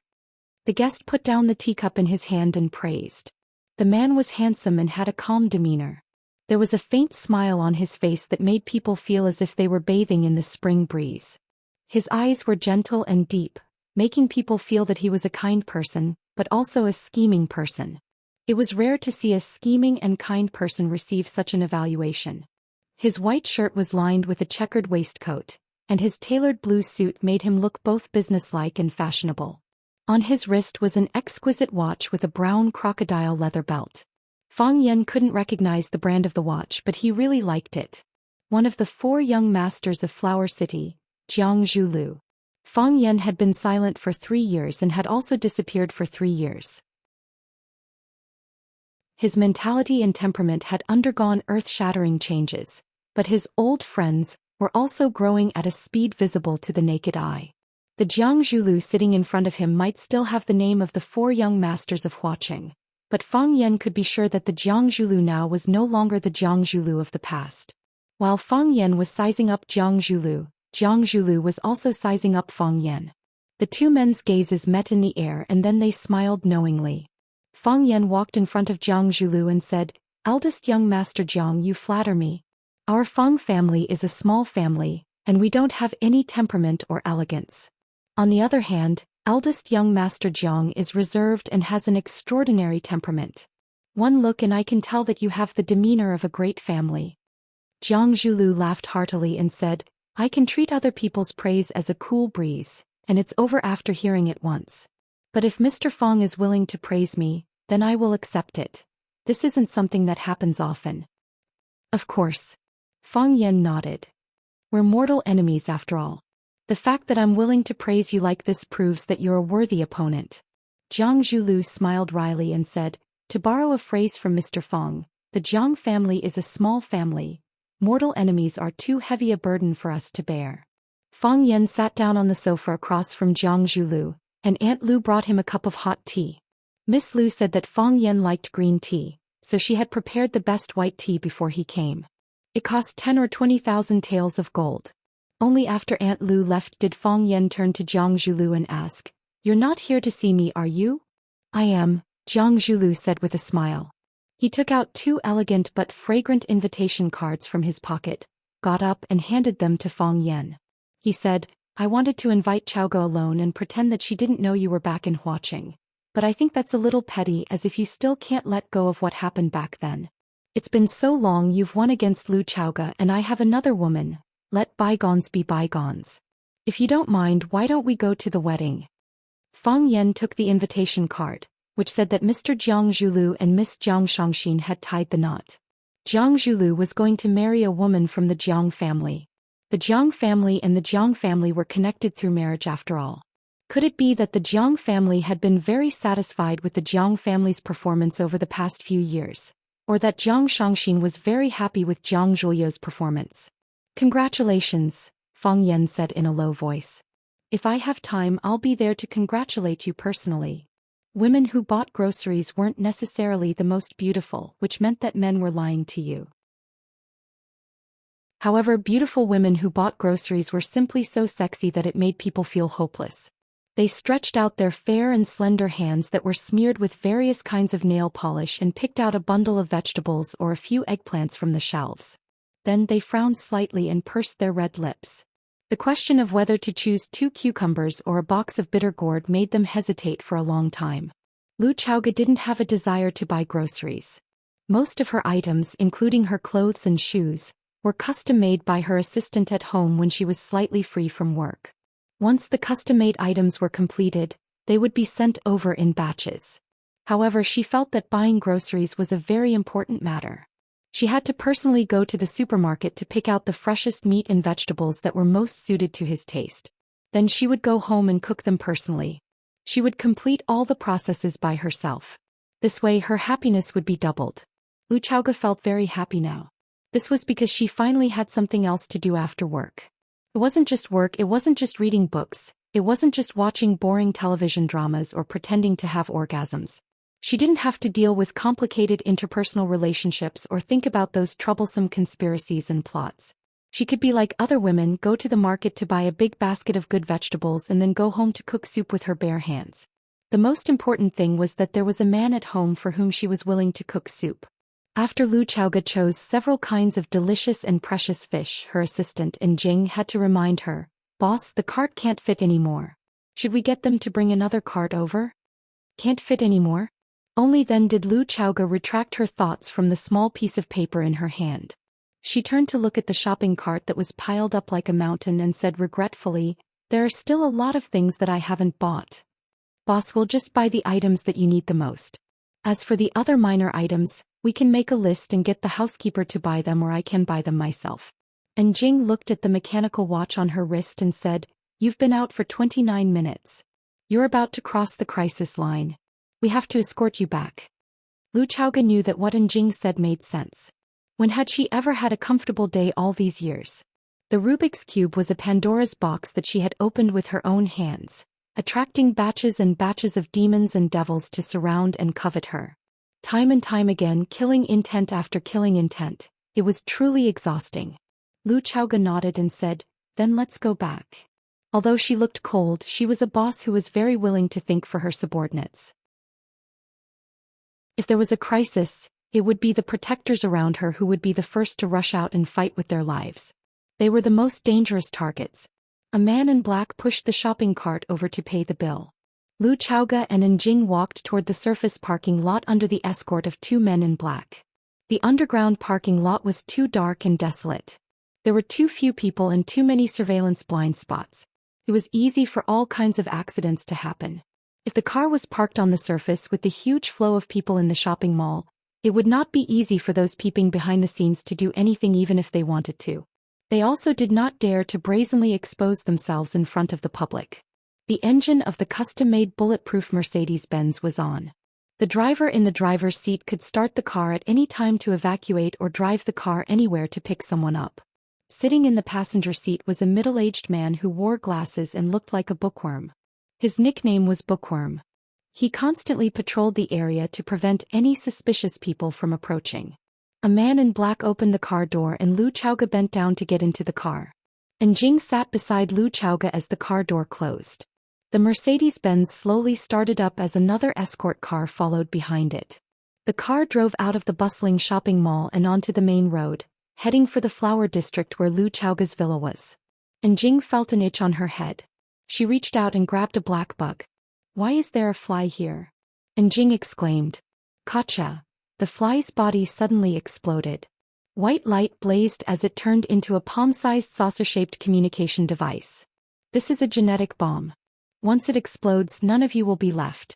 The guest put down the teacup in his hand and praised. The man was handsome and had a calm demeanor. There was a faint smile on his face that made people feel as if they were bathing in the spring breeze. His eyes were gentle and deep, making people feel that he was a kind person, but also a scheming person. It was rare to see a scheming and kind person receive such an evaluation. His white shirt was lined with a checkered waistcoat, and his tailored blue suit made him look both businesslike and fashionable. On his wrist was an exquisite watch with a brown crocodile leather belt. Fang Yan couldn't recognize the brand of the watch, but he really liked it. One of the 4 young masters of Flower City, Jiang Lu. Fang Yan had been silent for 3 years and had also disappeared for 3 years. His mentality and temperament had undergone earth-shattering changes, but his old friends were also growing at a speed visible to the naked eye. The Jiang Lu sitting in front of him might still have the name of the 4 young masters of Huaqing, but Fang Yan could be sure that the Jiang Lu now was no longer the Jiang Lu of the past. While Fang Yan was sizing up Jiang Lu was also sizing up Fang Yan. The 2 men's gazes met in the air and then they smiled knowingly. Fang Yan walked in front of Jiang Lu and said, "Eldest young master Jiang, you flatter me. Our Fang family is a small family, and we don't have any temperament or elegance. On the other hand, eldest young master Jiang is reserved and has an extraordinary temperament. One look and I can tell that you have the demeanor of a great family." Jiang Lu laughed heartily and said, "I can treat other people's praise as a cool breeze, and it's over after hearing it once. But if Mr. Fang is willing to praise me, then I will accept it. This isn't something that happens often." "Of course." Fang Yan nodded. "We're mortal enemies after all. The fact that I'm willing to praise you like this proves that you're a worthy opponent." Jiang Lu smiled wryly and said, "To borrow a phrase from Mr. Fang, the Jiang family is a small family. Mortal enemies are too heavy a burden for us to bear." Fang Yan sat down on the sofa across from Jiang Lu, and Aunt Lu brought him a cup of hot tea. Miss Lu said that Fang Yan liked green tea, so she had prepared the best white tea before he came. It cost 10 or 20,000 taels of gold. Only after Aunt Lu left did Fang Yan turn to Jiang Lu and ask, "You're not here to see me, are you?" "I am," Jiang Lu said with a smile. He took out 2 elegant but fragrant invitation cards from his pocket, got up and handed them to Fang Yan. He said, "I wanted to invite Chaoga alone and pretend that she didn't know you were back in Huaqing. But I think that's a little petty, as if you still can't let go of what happened back then. It's been so long. You've won against Lu Chaoga and I have another woman. Let bygones be bygones. If you don't mind, why don't we go to the wedding?" Fang Yan took the invitation card, which said that Mr. Jiang Lu and Miss Jiang Shangxin had tied the knot. Jiang Lu was going to marry a woman from the Jiang family. The Jiang family and the Jiang family were connected through marriage after all. Could it be that the Jiang family had been very satisfied with the Jiang family's performance over the past few years? Or that Jiang Shangxin was very happy with Jiang Zhuo's performance? "Congratulations," Fang Yan said in a low voice. "If I have time, I'll be there to congratulate you personally." Women who bought groceries weren't necessarily the most beautiful, which meant that men were lying to you. However, beautiful women who bought groceries were simply so sexy that it made people feel hopeless. They stretched out their fair and slender hands that were smeared with various kinds of nail polish and picked out a bundle of vegetables or a few eggplants from the shelves. Then they frowned slightly and pursed their red lips. The question of whether to choose 2 cucumbers or a box of bitter gourd made them hesitate for a long time. Lu Xiaoga didn't have a desire to buy groceries. Most of her items, including her clothes and shoes, were custom-made by her assistant at home when she was slightly free from work. Once the custom-made items were completed, they would be sent over in batches. However, she felt that buying groceries was a very important matter. She had to personally go to the supermarket to pick out the freshest meat and vegetables that were most suited to his taste. Then she would go home and cook them personally. She would complete all the processes by herself. This way her happiness would be doubled. Lu Xiaoga felt very happy now. This was because she finally had something else to do after work. It wasn't just work, it wasn't just reading books, it wasn't just watching boring television dramas or pretending to have orgasms. She didn't have to deal with complicated interpersonal relationships or think about those troublesome conspiracies and plots. She could be like other women, go to the market to buy a big basket of good vegetables and then go home to cook soup with her bare hands. The most important thing was that there was a man at home for whom she was willing to cook soup. After Lu Xiaoga chose several kinds of delicious and precious fish, her assistant and Jing had to remind her, "Boss, the cart can't fit anymore. Should we get them to bring another cart over?" Can't fit anymore? Only then did Lu Xiaoga retract her thoughts from the small piece of paper in her hand. She turned to look at the shopping cart that was piled up like a mountain and said regretfully, "There are still a lot of things that I haven't bought. Boss, we'll just buy the items that you need the most. As for the other minor items, we can make a list and get the housekeeper to buy them, or I can buy them myself." And Jing looked at the mechanical watch on her wrist and said, "You've been out for 29 minutes. You're about to cross the crisis line. We have to escort you back." Lu Xiaoga knew that what Jing said made sense. When had she ever had a comfortable day all these years? The Rubik's Cube was a Pandora's box that she had opened with her own hands, attracting batches and batches of demons and devils to surround and covet her. Time and time again, killing intent after killing intent. It was truly exhausting. Lu Xiaoga nodded and said, "Then let's go back." Although she looked cold, she was a boss who was very willing to think for her subordinates. If there was a crisis, it would be the protectors around her who would be the first to rush out and fight with their lives. They were the most dangerous targets. A man in black pushed the shopping cart over to pay the bill. Lu Xiaoga and Jing walked toward the surface parking lot under the escort of 2 men in black. The underground parking lot was too dark and desolate. There were too few people and too many surveillance blind spots. It was easy for all kinds of accidents to happen. If the car was parked on the surface with the huge flow of people in the shopping mall, it would not be easy for those peeping behind the scenes to do anything even if they wanted to. They also did not dare to brazenly expose themselves in front of the public. The engine of the custom-made bulletproof Mercedes-Benz was on. The driver in the driver's seat could start the car at any time to evacuate or drive the car anywhere to pick someone up. Sitting in the passenger seat was a middle-aged man who wore glasses and looked like a bookworm. His nickname was Bookworm. He constantly patrolled the area to prevent any suspicious people from approaching. A man in black opened the car door and Lu Xiaoga bent down to get into the car. And Jing sat beside Lu Xiaoga as the car door closed. The Mercedes-Benz slowly started up as another escort car followed behind it. The car drove out of the bustling shopping mall and onto the main road, heading for the flower district where Lu Xiaoga's villa was. And Jing felt an itch on her head. She reached out and grabbed a black bug. "Why is there a fly here?" And Jing exclaimed. "Gotcha!" The fly's body suddenly exploded. White light blazed as it turned into a palm-sized saucer-shaped communication device. "This is a genetic bomb. Once it explodes, none of you will be left."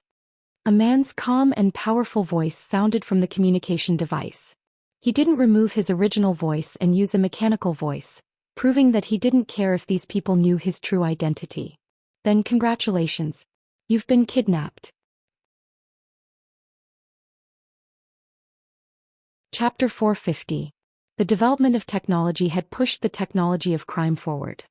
A man's calm and powerful voice sounded from the communication device. He didn't remove his original voice and use a mechanical voice, proving that he didn't care if these people knew his true identity. "Then congratulations. You've been kidnapped." Chapter 450. The development of technology had pushed the technology of crime forward.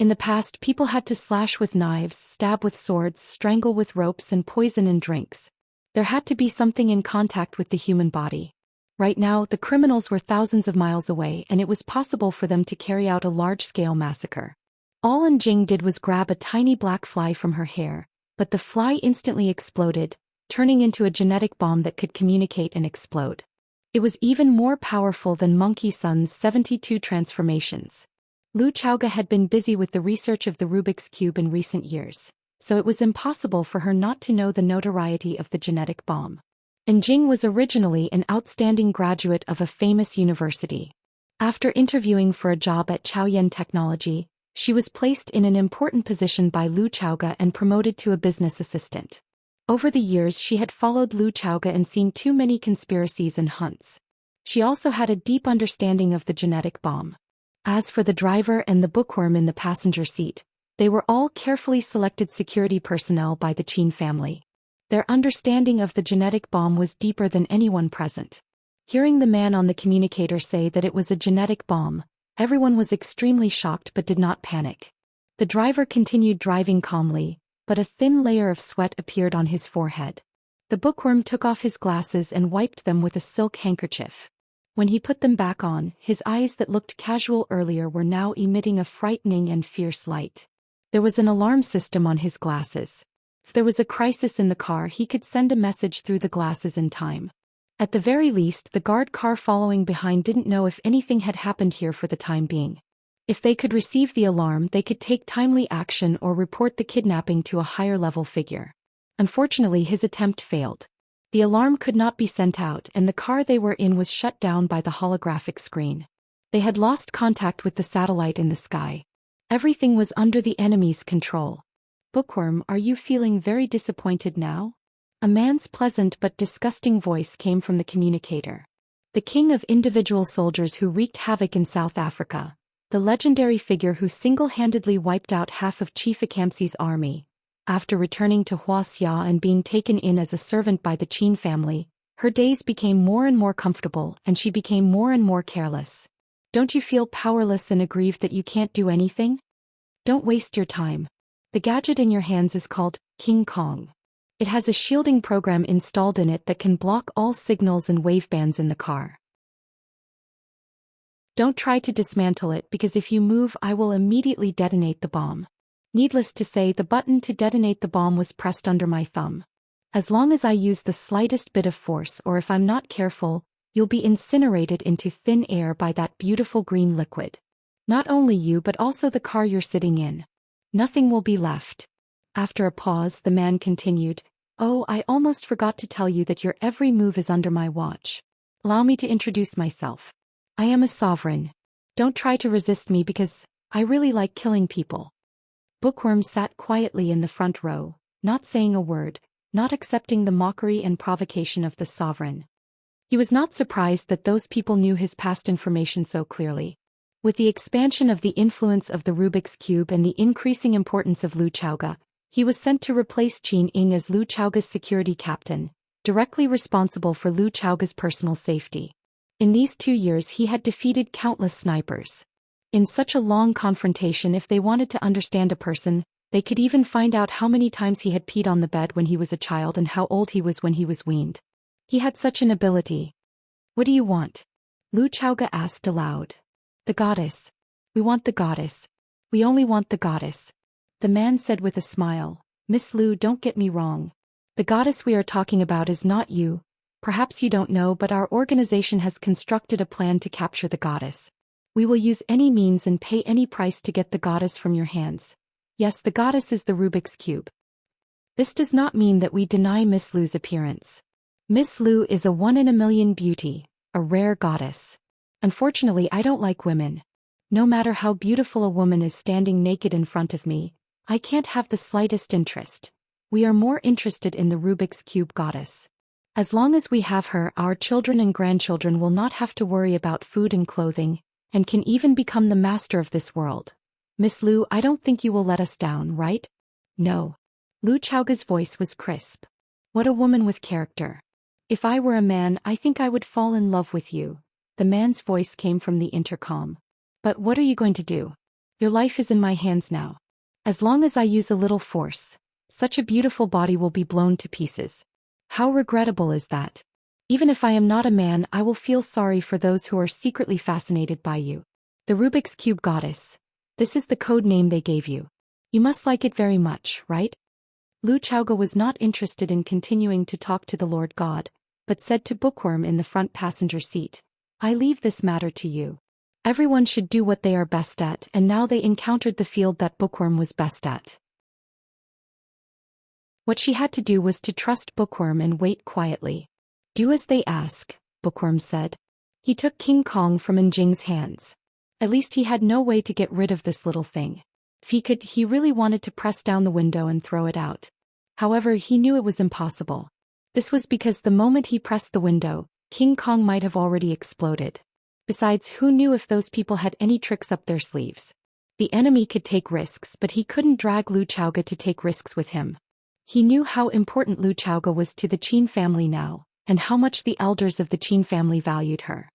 In the past, people had to slash with knives, stab with swords, strangle with ropes, and poison in drinks. There had to be something in contact with the human body. Right now, the criminals were thousands of miles away, and it was possible for them to carry out a large-scale massacre. All Jing did was grab a tiny black fly from her hair, but the fly instantly exploded, turning into a genetic bomb that could communicate and explode. It was even more powerful than Monkey Sun's 72 transformations. Lu Chaoga had been busy with the research of the Rubik's Cube in recent years, so it was impossible for her not to know the notoriety of the genetic bomb. And Jing was originally an outstanding graduate of a famous university. After interviewing for a job at Chaoyan Technology, she was placed in an important position by Lu Chaoga and promoted to a business assistant. Over the years, she had followed Lu Chaoga and seen too many conspiracies and hunts. She also had a deep understanding of the genetic bomb. As for the driver and the bookworm in the passenger seat, they were all carefully selected security personnel by the Qin family. Their understanding of the genetic bomb was deeper than anyone present. Hearing the man on the communicator say that it was a genetic bomb, everyone was extremely shocked but did not panic. The driver continued driving calmly, but a thin layer of sweat appeared on his forehead. The bookworm took off his glasses and wiped them with a silk handkerchief. When he put them back on, his eyes that looked casual earlier were now emitting a frightening and fierce light. There was an alarm system on his glasses. If there was a crisis in the car, he could send a message through the glasses in time. At the very least, the guard car following behind didn't know if anything had happened here for the time being. If they could receive the alarm, they could take timely action or report the kidnapping to a higher-level figure. Unfortunately, his attempt failed. The alarm could not be sent out, and the car they were in was shut down by the holographic screen. They had lost contact with the satellite in the sky. Everything was under the enemy's control. Bookworm, are you feeling very disappointed now? A man's pleasant but disgusting voice came from the communicator. The king of individual soldiers who wreaked havoc in South Africa, the legendary figure who single-handedly wiped out half of Chief Akamsi's army. After returning to Wuxia and being taken in as a servant by the Qin family, her days became more and more comfortable and she became more and more careless. Don't you feel powerless and aggrieved that you can't do anything? Don't waste your time. The gadget in your hands is called King Kong. It has a shielding program installed in it that can block all signals and wavebands in the car. Don't try to dismantle it because if you move, I will immediately detonate the bomb. Needless to say, the button to detonate the bomb was pressed under my thumb. As long as I use the slightest bit of force or if I'm not careful, you'll be incinerated into thin air by that beautiful green liquid. Not only you but also the car you're sitting in. Nothing will be left. After a pause, the man continued, "Oh, I almost forgot to tell you that your every move is under my watch. Allow me to introduce myself. I am a sovereign. Don't try to resist me because I really like killing people." Bookworm sat quietly in the front row, not saying a word, not accepting the mockery and provocation of the sovereign. He was not surprised that those people knew his past information so clearly. With the expansion of the influence of the Rubik's Cube and the increasing importance of Lu Chaoga, he was sent to replace Qin Ying as Lu Chaoga's security captain, directly responsible for Lu Chaoga's personal safety. In these 2 years he had defeated countless snipers. In such a long confrontation, if they wanted to understand a person, they could even find out how many times he had peed on the bed when he was a child and how old he was when he was weaned. He had such an ability. "What do you want?" Lu Chaoga asked aloud. "The goddess. We want the goddess. We only want the goddess." The man said with a smile, "Miss Lu, don't get me wrong. The goddess we are talking about is not you. Perhaps you don't know, but our organization has constructed a plan to capture the goddess. We will use any means and pay any price to get the goddess from your hands. Yes, the goddess is the Rubik's Cube. This does not mean that we deny Miss Lu's appearance. Miss Lu is a 1 in a million beauty, a rare goddess. Unfortunately, I don't like women. No matter how beautiful a woman is standing naked in front of me, I can't have the slightest interest. We are more interested in the Rubik's Cube goddess. As long as we have her, our children and grandchildren will not have to worry about food and clothing, and can even become the master of this world. Miss Lu, I don't think you will let us down, right?" "No." Lu Chaoga's voice was crisp. "What a woman with character. If I were a man, I think I would fall in love with you." The man's voice came from the intercom. "But what are you going to do?" Your life is in my hands now. As long as I use a little force, such a beautiful body will be blown to pieces. How regrettable is that? Even if I am not a man, I will feel sorry for those who are secretly fascinated by you. The Rubik's Cube Goddess. This is the code name they gave you. You must like it very much, right? Lu Chaoga was not interested in continuing to talk to the Lord God, but said to Bookworm in the front passenger seat, I leave this matter to you. Everyone should do what they are best at, and now they encountered the field that Bookworm was best at. What she had to do was to trust Bookworm and wait quietly. Do as they ask, Bookworm said. He took King Kong from Njing's hands. At least he had no way to get rid of this little thing. If he could, he really wanted to press down the window and throw it out. However, he knew it was impossible. This was because the moment he pressed the window, King Kong might have already exploded. Besides, who knew if those people had any tricks up their sleeves? The enemy could take risks, but he couldn't drag Lu Chaoga to take risks with him. He knew how important Lu Chaoga was to the Qin family now, and how much the elders of the Qin family valued her.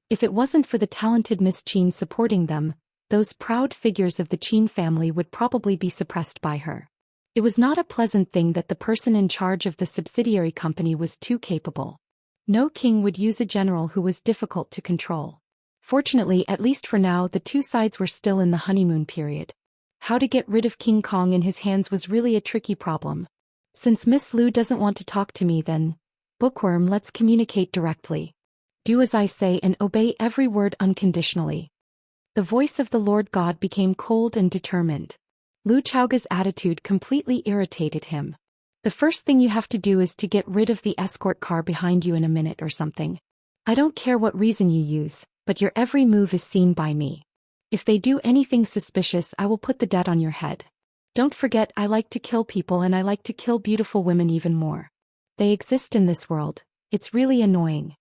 If it wasn't for the talented Miss Qin supporting them, those proud figures of the Qin family would probably be suppressed by her. It was not a pleasant thing that the person in charge of the subsidiary company was too capable. No king would use a general who was difficult to control. Fortunately, at least for now, the two sides were still in the honeymoon period. How to get rid of King Kong in his hands was really a tricky problem. Since Miss Lu doesn't want to talk to me then, Bookworm, let's communicate directly. Do as I say and obey every word unconditionally. The voice of the Lord God became cold and determined. Lu Chaoga's attitude completely irritated him. The first thing you have to do is to get rid of the escort car behind you in a minute or something. I don't care what reason you use, but your every move is seen by me. If they do anything suspicious, I will put the debt on your head. Don't forget, I like to kill people, and I like to kill beautiful women even more. They exist in this world. It's really annoying.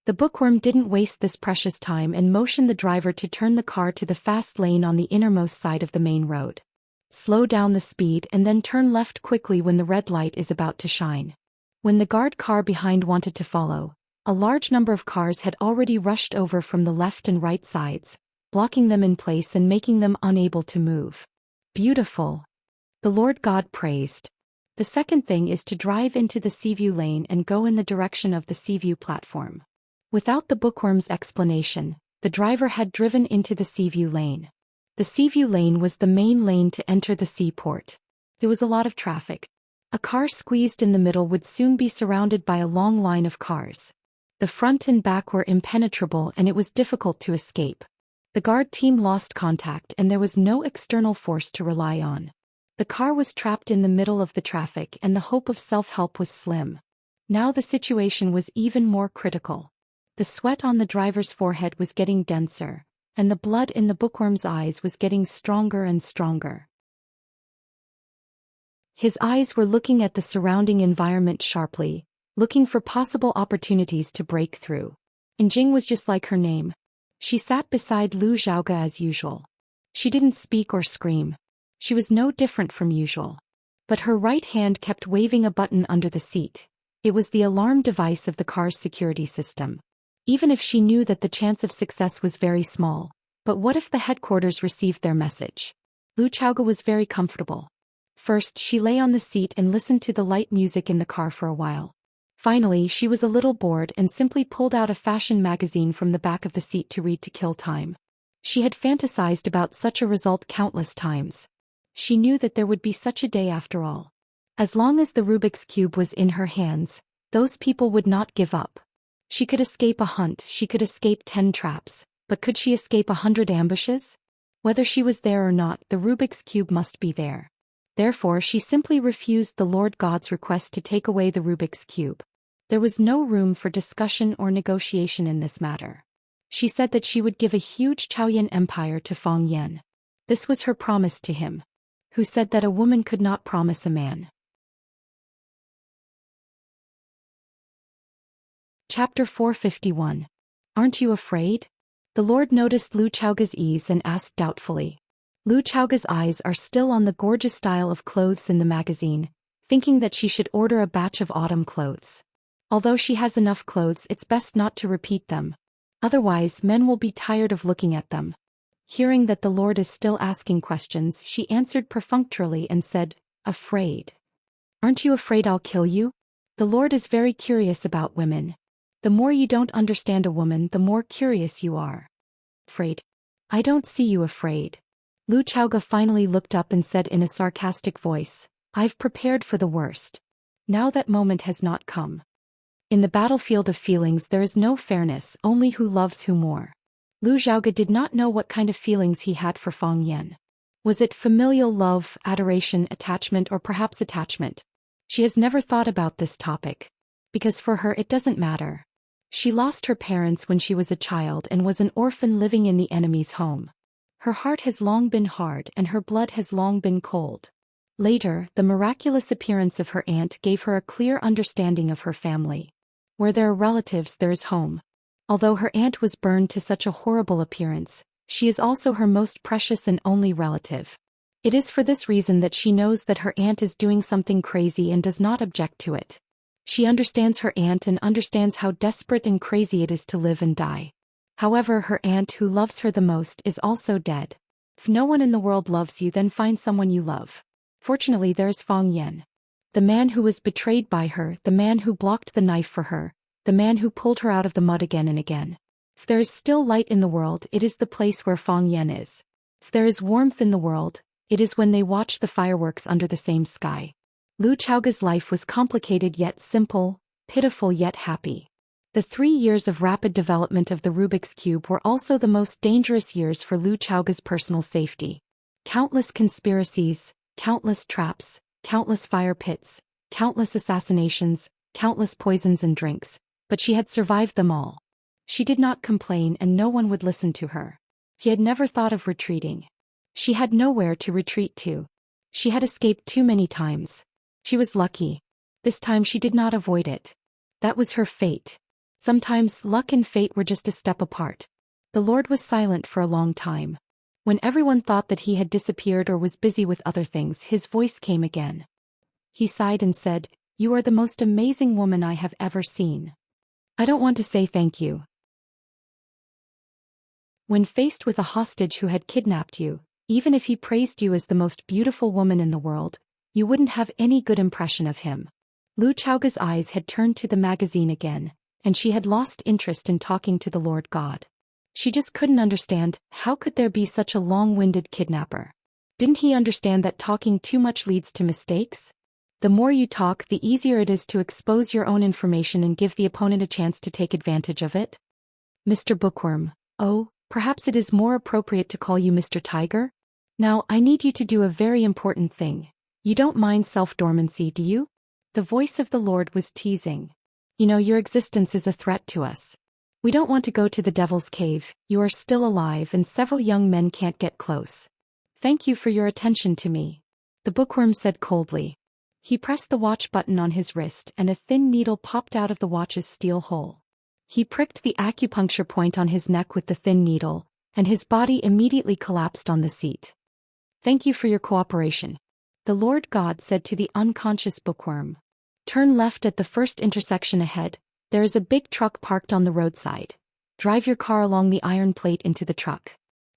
The Bookworm didn't waste this precious time and motioned the driver to turn the car to the fast lane on the innermost side of the main road. Slow down the speed and then turn left quickly when the red light is about to shine. When the guard car behind wanted to follow, a large number of cars had already rushed over from the left and right sides, blocking them in place and making them unable to move. Beautiful. The Lord God praised. The second thing is to drive into the Seaview lane and go in the direction of the Seaview platform. Without the Bookworm's explanation, the driver had driven into the Seaview lane. The Seaview lane was the main lane to enter the seaport. There was a lot of traffic. A car squeezed in the middle would soon be surrounded by a long line of cars. The front and back were impenetrable and it was difficult to escape. The guard team lost contact and there was no external force to rely on. The car was trapped in the middle of the traffic and the hope of self-help was slim. Now the situation was even more critical. The sweat on the driver's forehead was getting denser, and the blood in the Bookworm's eyes was getting stronger and stronger. His eyes were looking at the surrounding environment sharply, looking for possible opportunities to break through. And Jing was just like her name. She sat beside Lu Xiaoga as usual. She didn't speak or scream. She was no different from usual. But her right hand kept waving a button under the seat. It was the alarm device of the car's security system. Even if she knew that the chance of success was very small, but what if the headquarters received their message? Lu Chaoga was very comfortable. First, she lay on the seat and listened to the light music in the car for a while. Finally, she was a little bored and simply pulled out a fashion magazine from the back of the seat to read to kill time. She had fantasized about such a result countless times. She knew that there would be such a day after all. As long as the Rubik's Cube was in her hands, those people would not give up. She could escape a hunt, she could escape 10 traps, but could she escape 100 ambushes? Whether she was there or not, the Rubik's Cube must be there. Therefore, she simply refused the Lord God's request to take away the Rubik's Cube. There was no room for discussion or negotiation in this matter. She said that she would give a huge Chaoyan empire to Feng Yan. This was her promise to him, who said that a woman could not promise a man. Chapter 451. Aren't you afraid? The Lord noticed Lu Chaoga's ease and asked doubtfully. Lu Chaoga's eyes are still on the gorgeous style of clothes in the magazine, thinking that she should order a batch of autumn clothes. Although she has enough clothes, it's best not to repeat them. Otherwise, men will be tired of looking at them. Hearing that the Lord is still asking questions, she answered perfunctorily and said, "Afraid. Aren't you afraid I'll kill you? The Lord is very curious about women. The more you don't understand a woman, the more curious you are." "Afraid? I don't see you afraid." Lu Chaoge finally looked up and said in a sarcastic voice, "I've prepared for the worst. Now that moment has not come. In the battlefield of feelings there is no fairness, only who loves who more." Lu Xiaoge did not know what kind of feelings he had for Fang Yan. Was it familial love, adoration, attachment, or perhaps attachment? She has never thought about this topic. Because for her it doesn't matter. She lost her parents when she was a child and was an orphan living in the enemy's home. Her heart has long been hard and her blood has long been cold. Later, the miraculous appearance of her aunt gave her a clear understanding of her family. Where there are relatives, there is home. Although her aunt was burned to such a horrible appearance, she is also her most precious and only relative. It is for this reason that she knows that her aunt is doing something crazy and does not object to it. She understands her aunt and understands how desperate and crazy it is to live and die. However, her aunt who loves her the most is also dead. If no one in the world loves you, then find someone you love. Fortunately, there is Fang Yan. The man who was betrayed by her, the man who blocked the knife for her, the man who pulled her out of the mud again and again. If there is still light in the world, it is the place where Fang Yan is. If there is warmth in the world, it is when they watch the fireworks under the same sky. Lu Chaoge's life was complicated yet simple, pitiful yet happy. The 3 years of rapid development of the Rubik's Cube were also the most dangerous years for Lu Chaoge's personal safety. Countless conspiracies, countless traps, countless fire pits, countless assassinations, countless poisons and drinks, but she had survived them all. She did not complain and no one would listen to her. She had never thought of retreating. She had nowhere to retreat to. She had escaped too many times. She was lucky. This time she did not avoid it. That was her fate. Sometimes luck and fate were just a step apart. The Lord was silent for a long time. When everyone thought that he had disappeared or was busy with other things, his voice came again. He sighed and said, "You are the most amazing woman I have ever seen. I don't want to say thank you." When faced with a hostage who had kidnapped you, even if he praised you as the most beautiful woman in the world, you wouldn't have any good impression of him. Lu Chaoge's eyes had turned to the magazine again, and she had lost interest in talking to the Lord God. She just couldn't understand, how could there be such a long-winded kidnapper? Didn't he understand that talking too much leads to mistakes? The more you talk, the easier it is to expose your own information and give the opponent a chance to take advantage of it. Mr. Bookworm, oh, perhaps it is more appropriate to call you Mr. Tiger? Now, I need you to do a very important thing. You don't mind self-dormancy, do you? The voice of the Lord was teasing. You know, your existence is a threat to us. We don't want to go to the devil's cave. You are still alive and several young men can't get close. Thank you for your attention to me. The bookworm said coldly. He pressed the watch button on his wrist and a thin needle popped out of the watch's steel hole. He pricked the acupuncture point on his neck with the thin needle, and his body immediately collapsed on the seat. Thank you for your cooperation. The Lord God said to the unconscious bookworm. Turn left at the first intersection ahead. There is a big truck parked on the roadside. Drive your car along the iron plate into the truck.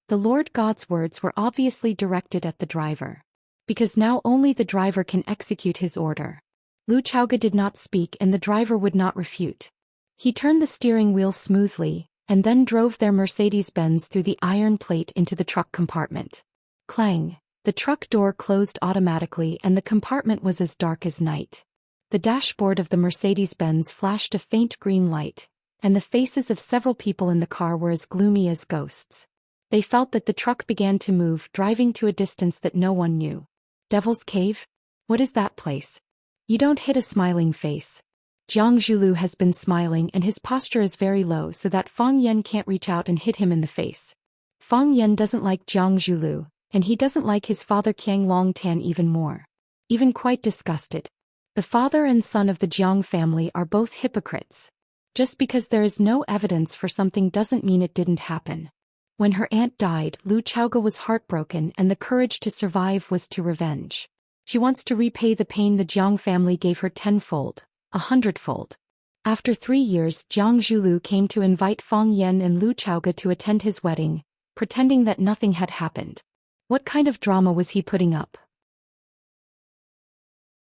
The Lord God's words were obviously directed at the driver. Because now only the driver can execute his order. Lu Chaoge did not speak and the driver would not refute. He turned the steering wheel smoothly, and then drove their Mercedes-Benz through the iron plate into the truck compartment. Clang! The truck door closed automatically and the compartment was as dark as night. The dashboard of the Mercedes-Benz flashed a faint green light, and the faces of several people in the car were as gloomy as ghosts. They felt that the truck began to move, driving to a distance that no one knew. Devil's Cave? What is that place? You don't hit a smiling face. Jiang Zhulu has been smiling and his posture is very low so that Fang Yan can't reach out and hit him in the face. Fang Yan doesn't like Jiang Zhulu, and he doesn't like his father Qiang Longtan even more. Even quite disgusted. The father and son of the Jiang family are both hypocrites. Just because there is no evidence for something doesn't mean it didn't happen. When her aunt died, Lu Chaoge was heartbroken and the courage to survive was to revenge. She wants to repay the pain the Jiang family gave her tenfold, 100-fold. After 3 years, Jiang Zhulu came to invite Fang Yan and Lu Chaoge to attend his wedding, pretending that nothing had happened. What kind of drama was he putting up?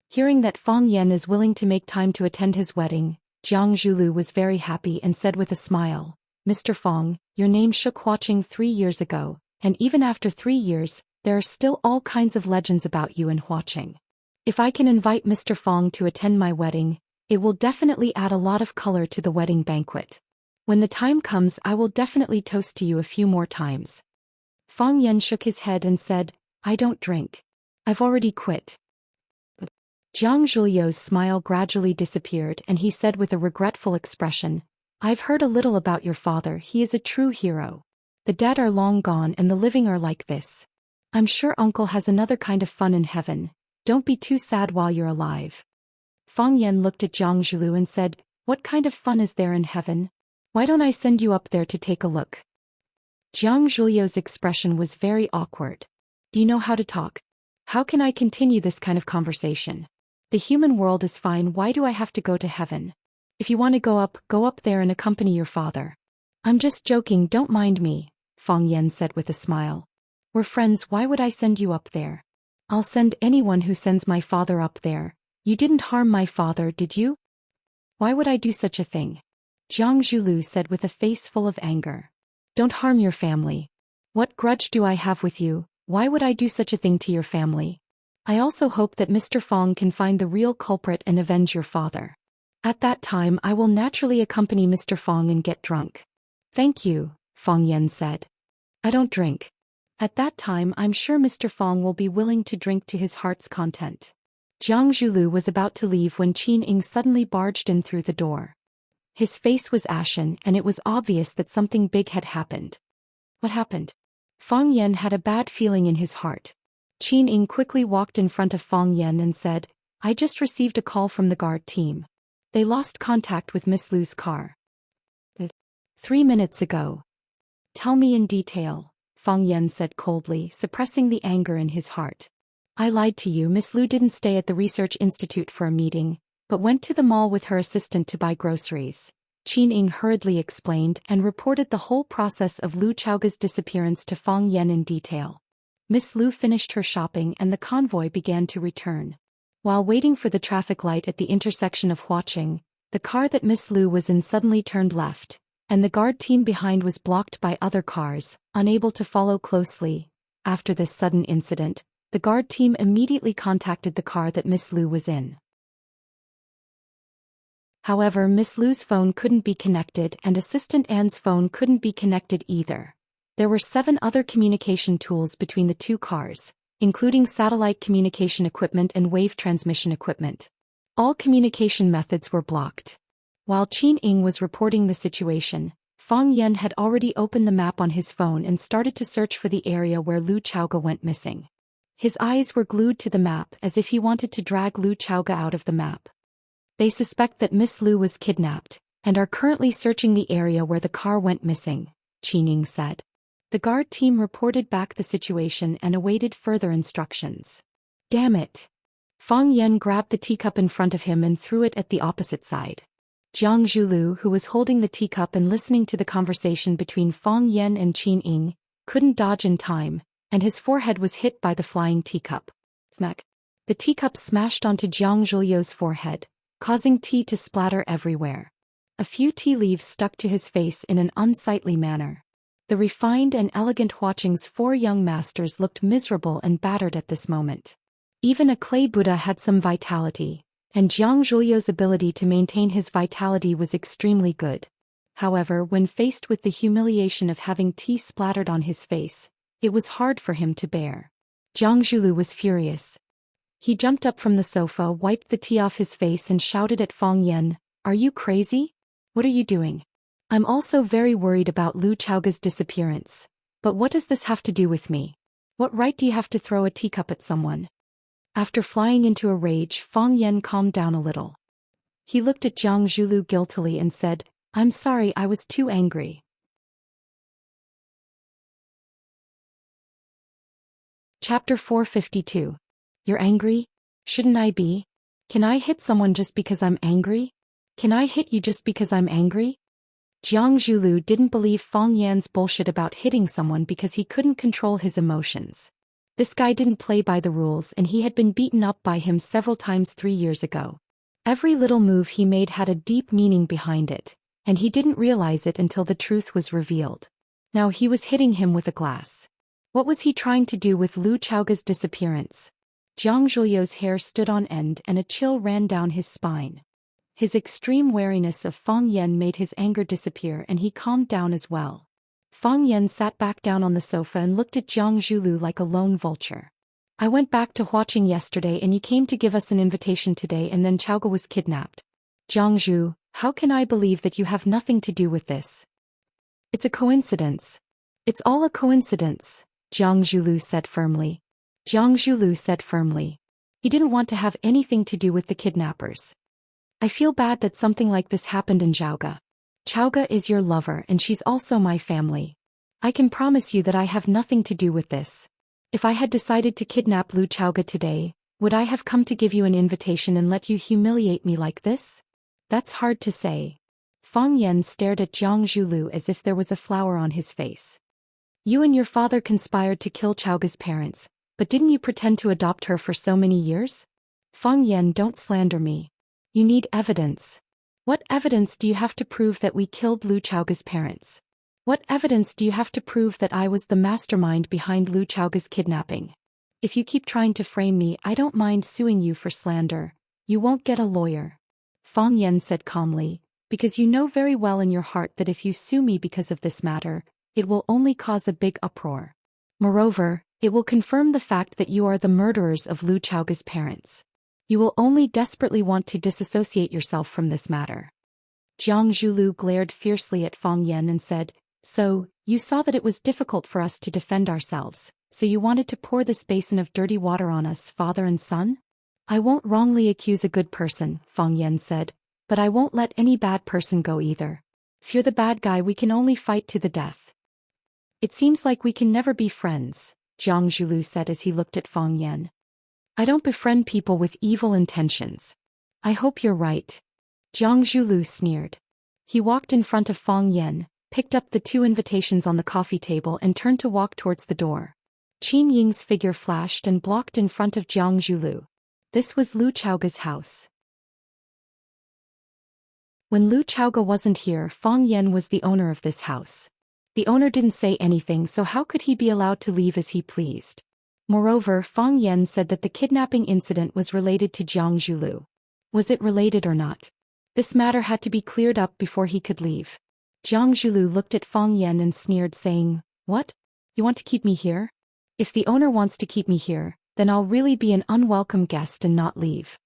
Hearing that Fang Yan is willing to make time to attend his wedding, Jiang Zhulu was very happy and said with a smile, "Mr. Fang, your name shook watching 3 years ago, and even after 3 years, there are still all kinds of legends about you in Huaqing. If I can invite Mr. Fang to attend my wedding, it will definitely add a lot of color to the wedding banquet. When the time comes, I will definitely toast to you a few more times." Fang Yan shook his head and said, "I don't drink. I've already quit." Jiang Zhulio's smile gradually disappeared and he said with a regretful expression, "I've heard a little about your father. He is a true hero. The dead are long gone and the living are like this. I'm sure uncle has another kind of fun in heaven. Don't be too sad while you're alive." Fang Yan looked at Jiang Zhulu and said, "What kind of fun is there in heaven? Why don't I send you up there to take a look?" Jiang Zhulio's expression was very awkward. "Do you know how to talk? How can I continue this kind of conversation? The human world is fine. Why do I have to go to heaven? If you want to go up there and accompany your father." "I'm just joking, don't mind me," Fang Yan said with a smile. "We're friends, why would I send you up there? I'll send anyone who sends my father up there. You didn't harm my father, did you? Why would I do such a thing?" Jiang Zhulu said with a face full of anger. "Don't harm your family. What grudge do I have with you? Why would I do such a thing to your family? I also hope that Mr. Fang can find the real culprit and avenge your father. At that time I will naturally accompany Mr. Fang and get drunk." "Thank you," Fang Yan said. "I don't drink. At that time I'm sure Mr. Fang will be willing to drink to his heart's content." Jiang Zhulu was about to leave when Qin Ying suddenly barged in through the door. His face was ashen and it was obvious that something big had happened. "What happened?" Fang Yan had a bad feeling in his heart. Qin Ying quickly walked in front of Fang Yan and said, "I just received a call from the guard team. They lost contact with Miss Lu's car. 3 minutes ago." "Tell me in detail," Fang Yan said coldly, suppressing the anger in his heart. "I lied to you. Miss Lu didn't stay at the research institute for a meeting, but went to the mall with her assistant to buy groceries." Qin Ying hurriedly explained and reported the whole process of Lu Chaoga's disappearance to Fang Yan in detail. Miss Lu finished her shopping and the convoy began to return. While waiting for the traffic light at the intersection of Huaqing, the car that Miss Lu was in suddenly turned left, and the guard team behind was blocked by other cars, unable to follow closely. After this sudden incident, the guard team immediately contacted the car that Miss Lu was in. However, Miss Lu's phone couldn't be connected and Assistant Anne's phone couldn't be connected either. There were 7 other communication tools between the 2 cars, including satellite communication equipment and wave transmission equipment. All communication methods were blocked. While Qin Ying was reporting the situation, Fang Yan had already opened the map on his phone and started to search for the area where Lu Chaoga went missing. His eyes were glued to the map as if he wanted to drag Lu Chaoga out of the map. "They suspect that Miss Lu was kidnapped, and are currently searching the area where the car went missing," Qin Ying said. The guard team reported back the situation and awaited further instructions. "Damn it!" Fang Yan grabbed the teacup in front of him and threw it at the opposite side. Jiang Zhulu, who was holding the teacup and listening to the conversation between Fang Yan and Qin Ying, couldn't dodge in time, and his forehead was hit by the flying teacup. Smack! The teacup smashed onto Jiang Zhulio's forehead, causing tea to splatter everywhere. A few tea leaves stuck to his face in an unsightly manner. The refined and elegant Huaqing's 4 young masters looked miserable and battered at this moment. Even a clay Buddha had some vitality, and Jiang Zhulio's ability to maintain his vitality was extremely good. However, when faced with the humiliation of having tea splattered on his face, it was hard for him to bear. Jiang Zhulu was furious. He jumped up from the sofa, wiped the tea off his face and shouted at Fang Yan, "Are you crazy? What are you doing? I'm also very worried about Lu Chaoga's disappearance. But what does this have to do with me? What right do you have to throw a teacup at someone?" After flying into a rage, Fang Yan calmed down a little. He looked at Jiang Zhulu guiltily and said, "I'm sorry, I was too angry." Chapter 452. You're angry? Shouldn't I be? Can I hit someone just because I'm angry? Can I hit you just because I'm angry? Jiang Zhulu didn't believe Fang Yan's bullshit about hitting someone because he couldn't control his emotions. This guy didn't play by the rules and he had been beaten up by him several times 3 years ago. Every little move he made had a deep meaning behind it, and he didn't realize it until the truth was revealed. Now he was hitting him with a glass. What was he trying to do with Lu Chaoga's disappearance? Jiang Zhuliu's hair stood on end and a chill ran down his spine. His extreme wariness of Fang Yan made his anger disappear and he calmed down as well. Fang Yan sat back down on the sofa and looked at Jiang Zhulu like a lone vulture. I went back to Huaqing yesterday and you came to give us an invitation today and then Chaoga was kidnapped. Jiang Zhu, how can I believe that you have nothing to do with this? It's a coincidence. It's all a coincidence, Jiang Zhulu said firmly. Jiang Zhulu said firmly. He didn't want to have anything to do with the kidnappers. I feel bad that something like this happened in Chaoga. Chaoga is your lover and she's also my family. I can promise you that I have nothing to do with this. If I had decided to kidnap Lu Chaoga today, would I have come to give you an invitation and let you humiliate me like this? That's hard to say. Fang Yan stared at Jiang Zhulu as if there was a flower on his face. You and your father conspired to kill Chaoga's parents, but didn't you pretend to adopt her for so many years? Fang Yan, don't slander me. You need evidence. What evidence do you have to prove that we killed Lu Chaoga's parents? What evidence do you have to prove that I was the mastermind behind Lu Chaoga's kidnapping? If you keep trying to frame me, I don't mind suing you for slander. You won't get a lawyer. Fang Yan said calmly, because you know very well in your heart that if you sue me because of this matter, it will only cause a big uproar. Moreover, it will confirm the fact that you are the murderers of Lu Chaoga's parents. You will only desperately want to disassociate yourself from this matter. Jiang Zhulu glared fiercely at Fang Yan and said, So, you saw that it was difficult for us to defend ourselves, so you wanted to pour this basin of dirty water on us, father and son? I won't wrongly accuse a good person, Fang Yan said, but I won't let any bad person go either. If you're the bad guy, we can only fight to the death. It seems like we can never be friends, Jiang Zhulu said as he looked at Fang Yan. I don't befriend people with evil intentions. I hope you're right. Jiang Zhulu sneered. He walked in front of Fang Yan, picked up the 2 invitations on the coffee table and turned to walk towards the door. Qin Ying's figure flashed and blocked in front of Jiang Zhulu. This was Lu Chaoga's house. When Lu Chaoga wasn't here, Fang Yan was the owner of this house. The owner didn't say anything, so how could he be allowed to leave as he pleased? Moreover, Fang Yan said that the kidnapping incident was related to Jiang Zhulu. Was it related or not? This matter had to be cleared up before he could leave. Jiang Zhulu looked at Fang Yan and sneered, saying, What? You want to keep me here? If the owner wants to keep me here, then I'll really be an unwelcome guest and not leave.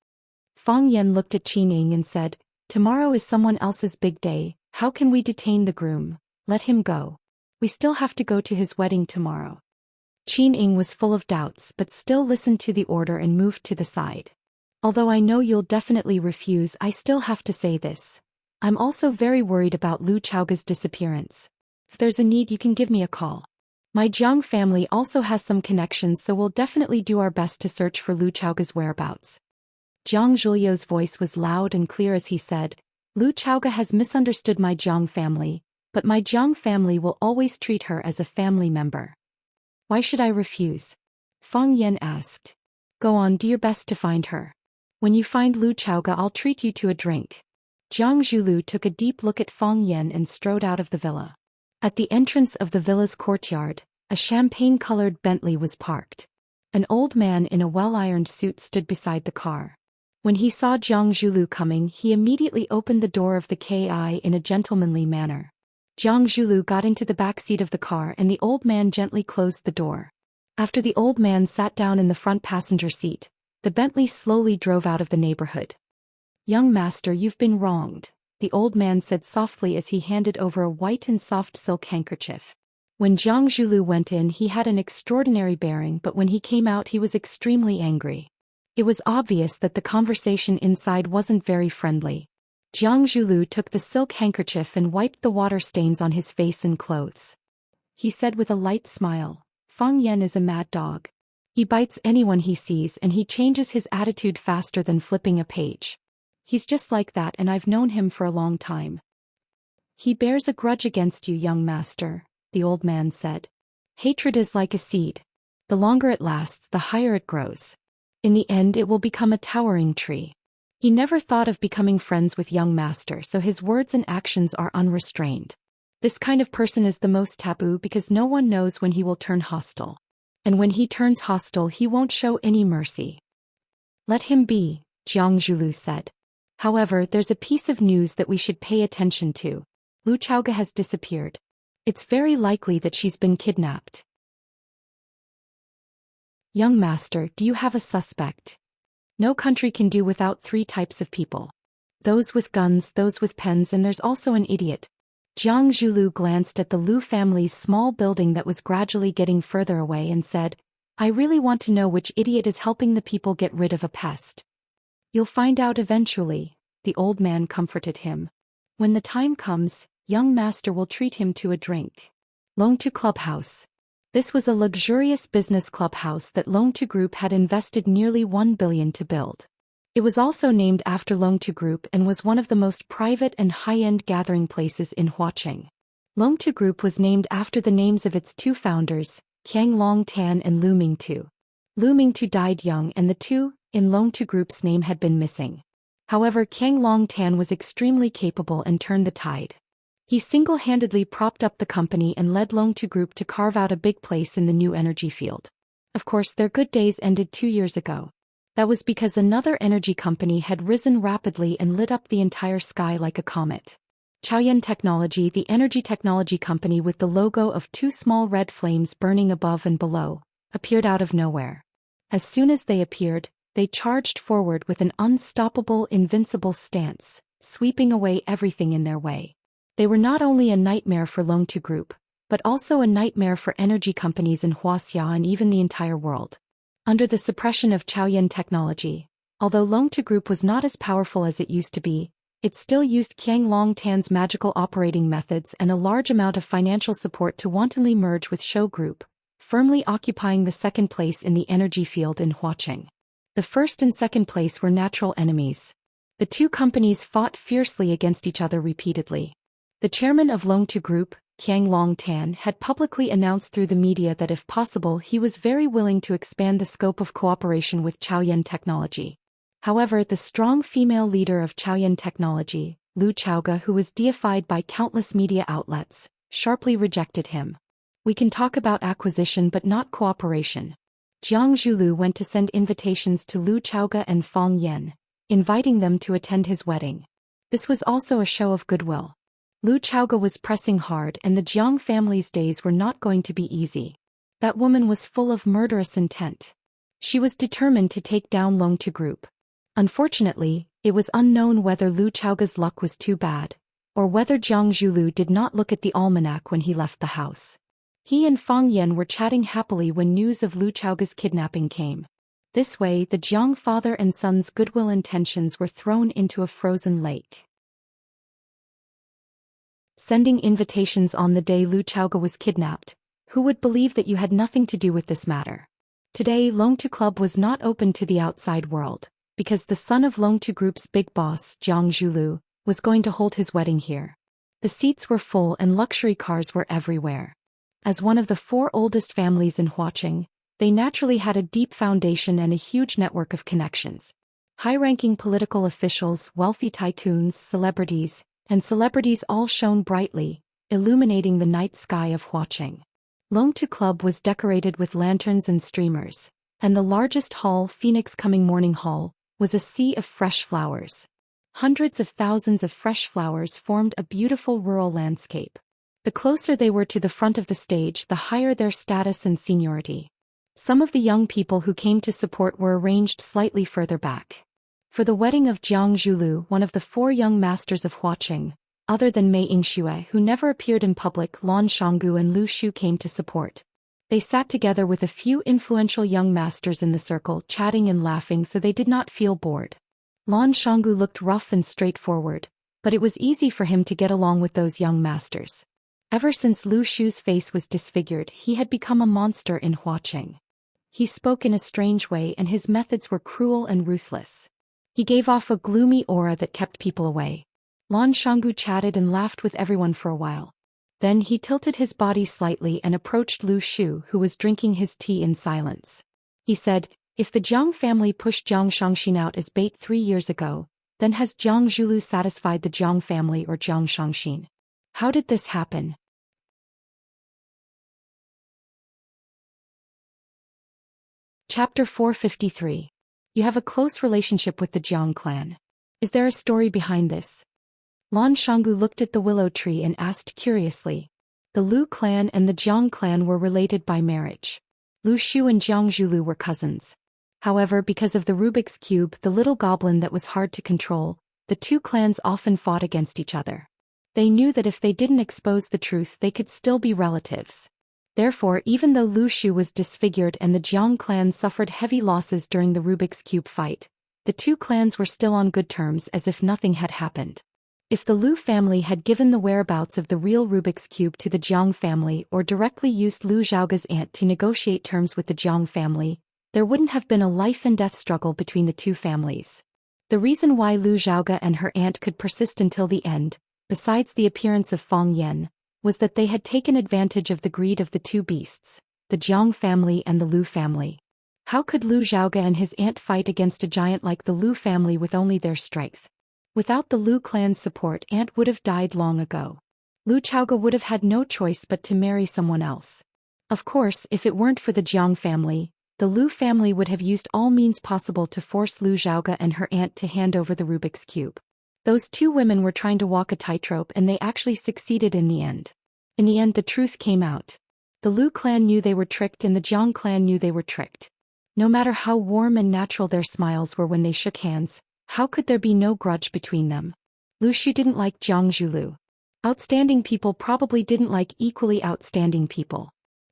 Fang Yan looked at Qin Ying and said, Tomorrow is someone else's big day. How can we detain the groom? Let him go. We still have to go to his wedding tomorrow. Qin Ying was full of doubts but still listened to the order and moved to the side. Although I know you'll definitely refuse, I still have to say this. I'm also very worried about Lu Chaoga's disappearance. If there's a need, you can give me a call. My Jiang family also has some connections, so we'll definitely do our best to search for Lu Chaoga's whereabouts. Jiang Zhuliu's voice was loud and clear as he said, Lu Chaoga has misunderstood my Jiang family, but my Jiang family will always treat her as a family member. Why should I refuse? Fang Yan asked. Go on, do your best to find her. When you find Lu Chaoga, I'll treat you to a drink. Jiang Zhulu took a deep look at Fang Yan and strode out of the villa. At the entrance of the villa's courtyard, a champagne-colored Bentley was parked. An old man in a well-ironed suit stood beside the car. When he saw Jiang Zhulu coming, he immediately opened the door of the KI in a gentlemanly manner. Jiang Zhulu got into the back seat of the car and the old man gently closed the door. After the old man sat down in the front passenger seat, the Bentley slowly drove out of the neighborhood. Young master, you've been wronged, the old man said softly as he handed over a white and soft silk handkerchief. When Jiang Zhulu went in, he had an extraordinary bearing, but when he came out he was extremely angry. It was obvious that the conversation inside wasn't very friendly. Jiang Zhulu took the silk handkerchief and wiped the water stains on his face and clothes. He said with a light smile, Fang Yan is a mad dog. He bites anyone he sees and he changes his attitude faster than flipping a page. He's just like that and I've known him for a long time. He bears a grudge against you, young master, the old man said. Hatred is like a seed. The longer it lasts, the higher it grows. In the end, it will become a towering tree. He never thought of becoming friends with young master, so his words and actions are unrestrained. This kind of person is the most taboo because no one knows when he will turn hostile. And when he turns hostile, he won't show any mercy. Let him be, Jiang Zhulu said. However, there's a piece of news that we should pay attention to. Lu Chaoga has disappeared. It's very likely that she's been kidnapped. Young master, do you have a suspect? No country can do without 3 types of people. Those with guns, those with pens, and there's also an idiot. Jiang Zhulu glanced at the Lu family's small building that was gradually getting further away and said, I really want to know which idiot is helping the people get rid of a pest. You'll find out eventually, the old man comforted him. When the time comes, young master will treat him to a drink. Longtu Clubhouse. This was a luxurious business clubhouse that Longtu Group had invested nearly 1 billion to build. It was also named after Longtu Group and was one of the most private and high-end gathering places in Huaqing. Longtu Group was named after the names of its 2 founders, Qiang Longtan and Lu Mingtu. Lu Mingtu died young and the 2 in Longtu Group's name had been missing. However, Qiang Longtan was extremely capable and turned the tide. He single-handedly propped up the company and led Longtu Group to carve out a big place in the new energy field. Of course, their good days ended 2 years ago. That was because another energy company had risen rapidly and lit up the entire sky like a comet. Xiaoyan Technology, the energy technology company with the logo of 2 small red flames burning above and below, appeared out of nowhere. As soon as they appeared, they charged forward with an unstoppable, invincible stance, sweeping away everything in their way. They were not only a nightmare for Longtu Group, but also a nightmare for energy companies in Wuxia and even the entire world. Under the suppression of Xiaoyan Technology, although Longtu Group was not as powerful as it used to be, it still used Qiang Longtan's magical operating methods and a large amount of financial support to wantonly merge with Shou Group, firmly occupying the 2nd place in the energy field in Huaqing. The 1st and 2nd place were natural enemies. The 2 companies fought fiercely against each other repeatedly. The chairman of Longtu Group, Qiang Longtan, had publicly announced through the media that if possible he was very willing to expand the scope of cooperation with Xiaoyan Technology. However, the strong female leader of Xiaoyan Technology, Lu Chaoga, who was deified by countless media outlets, sharply rejected him. We can talk about acquisition but not cooperation. Jiang Zhulu went to send invitations to Lu Chaoga and Fang Yan, inviting them to attend his wedding. This was also a show of goodwill. Lu Chaoga was pressing hard and the Jiang family's days were not going to be easy. That woman was full of murderous intent. She was determined to take down Longtu Group. Unfortunately, it was unknown whether Lu Chaoga's luck was too bad, or whether Jiang Zhulu did not look at the almanac when he left the house. He and Fang Yan were chatting happily when news of Lu Chaoga's kidnapping came. This way, the Jiang father and son's goodwill intentions were thrown into a frozen lake. Sending invitations on the day Lu Chaoga was kidnapped. Who would believe that you had nothing to do with this matter? Today, Longtu Club was not open to the outside world, because the son of Longtu Group's big boss, Jiang Zhulu, was going to hold his wedding here. The seats were full and luxury cars were everywhere. As one of the 4 oldest families in Huaqing, they naturally had a deep foundation and a huge network of connections. High-ranking political officials, wealthy tycoons, celebrities all shone brightly, illuminating the night sky of Huaqing. Longtu Club was decorated with lanterns and streamers, and the largest hall, Phoenix Coming Morning Hall, was a sea of fresh flowers. Hundreds of thousands of fresh flowers formed a beautiful rural landscape. The closer they were to the front of the stage, the higher their status and seniority. Some of the young people who came to support were arranged slightly further back. For the wedding of Jiang Zhulu, one of the 4 young masters of Huaqing, other than Mei Yingxue, who never appeared in public, Lan Shanggu and Lu Shu came to support. They sat together with a few influential young masters in the circle, chatting and laughing so they did not feel bored. Lan Shanggu looked rough and straightforward, but it was easy for him to get along with those young masters. Ever since Lu Shu's face was disfigured, he had become a monster in Huaqing. He spoke in a strange way and his methods were cruel and ruthless. He gave off a gloomy aura that kept people away. Lan Shanggu chatted and laughed with everyone for a while. Then he tilted his body slightly and approached Lu Shu, who was drinking his tea in silence. He said, "If the Jiang family pushed Jiang Shangxin out as bait 3 years ago, then has Jiang Zhulu satisfied the Jiang family or Jiang Shangxin? How did this happen?" Chapter 453. You have a close relationship with the Jiang clan. Is there a story behind this? Lan Shanggu looked at the willow tree and asked curiously. The Lu clan and the Jiang clan were related by marriage. Lu Shu and Jiang Zhulu were cousins. However, because of the Rubik's Cube, the little goblin that was hard to control, the two clans often fought against each other. They knew that if they didn't expose the truth, they could still be relatives. Therefore, even though Lu Shu was disfigured and the Jiang clan suffered heavy losses during the Rubik's Cube fight, the two clans were still on good terms as if nothing had happened. If the Lu family had given the whereabouts of the real Rubik's Cube to the Jiang family or directly used Lu Zhaoga's aunt to negotiate terms with the Jiang family, there wouldn't have been a life-and-death struggle between the two families. The reason why Lu Zhaoga and her aunt could persist until the end, besides the appearance of Fang Yan, was that they had taken advantage of the greed of the two beasts, the Jiang family and the Lu family. How could Lu Zhaoga and his aunt fight against a giant like the Lu family with only their strength? Without the Lu clan's support, aunt would have died long ago. Lu Zhaoga would have had no choice but to marry someone else. Of course, if it weren't for the Jiang family, the Lu family would have used all means possible to force Lu Zhaoga and her aunt to hand over the Rubik's Cube. Those two women were trying to walk a tightrope and they actually succeeded in the end. In the end, the truth came out. The Lu clan knew they were tricked and the Jiang clan knew they were tricked. No matter how warm and natural their smiles were when they shook hands, how could there be no grudge between them? Lu Shu didn't like Jiang Zhulu. Outstanding people probably didn't like equally outstanding people.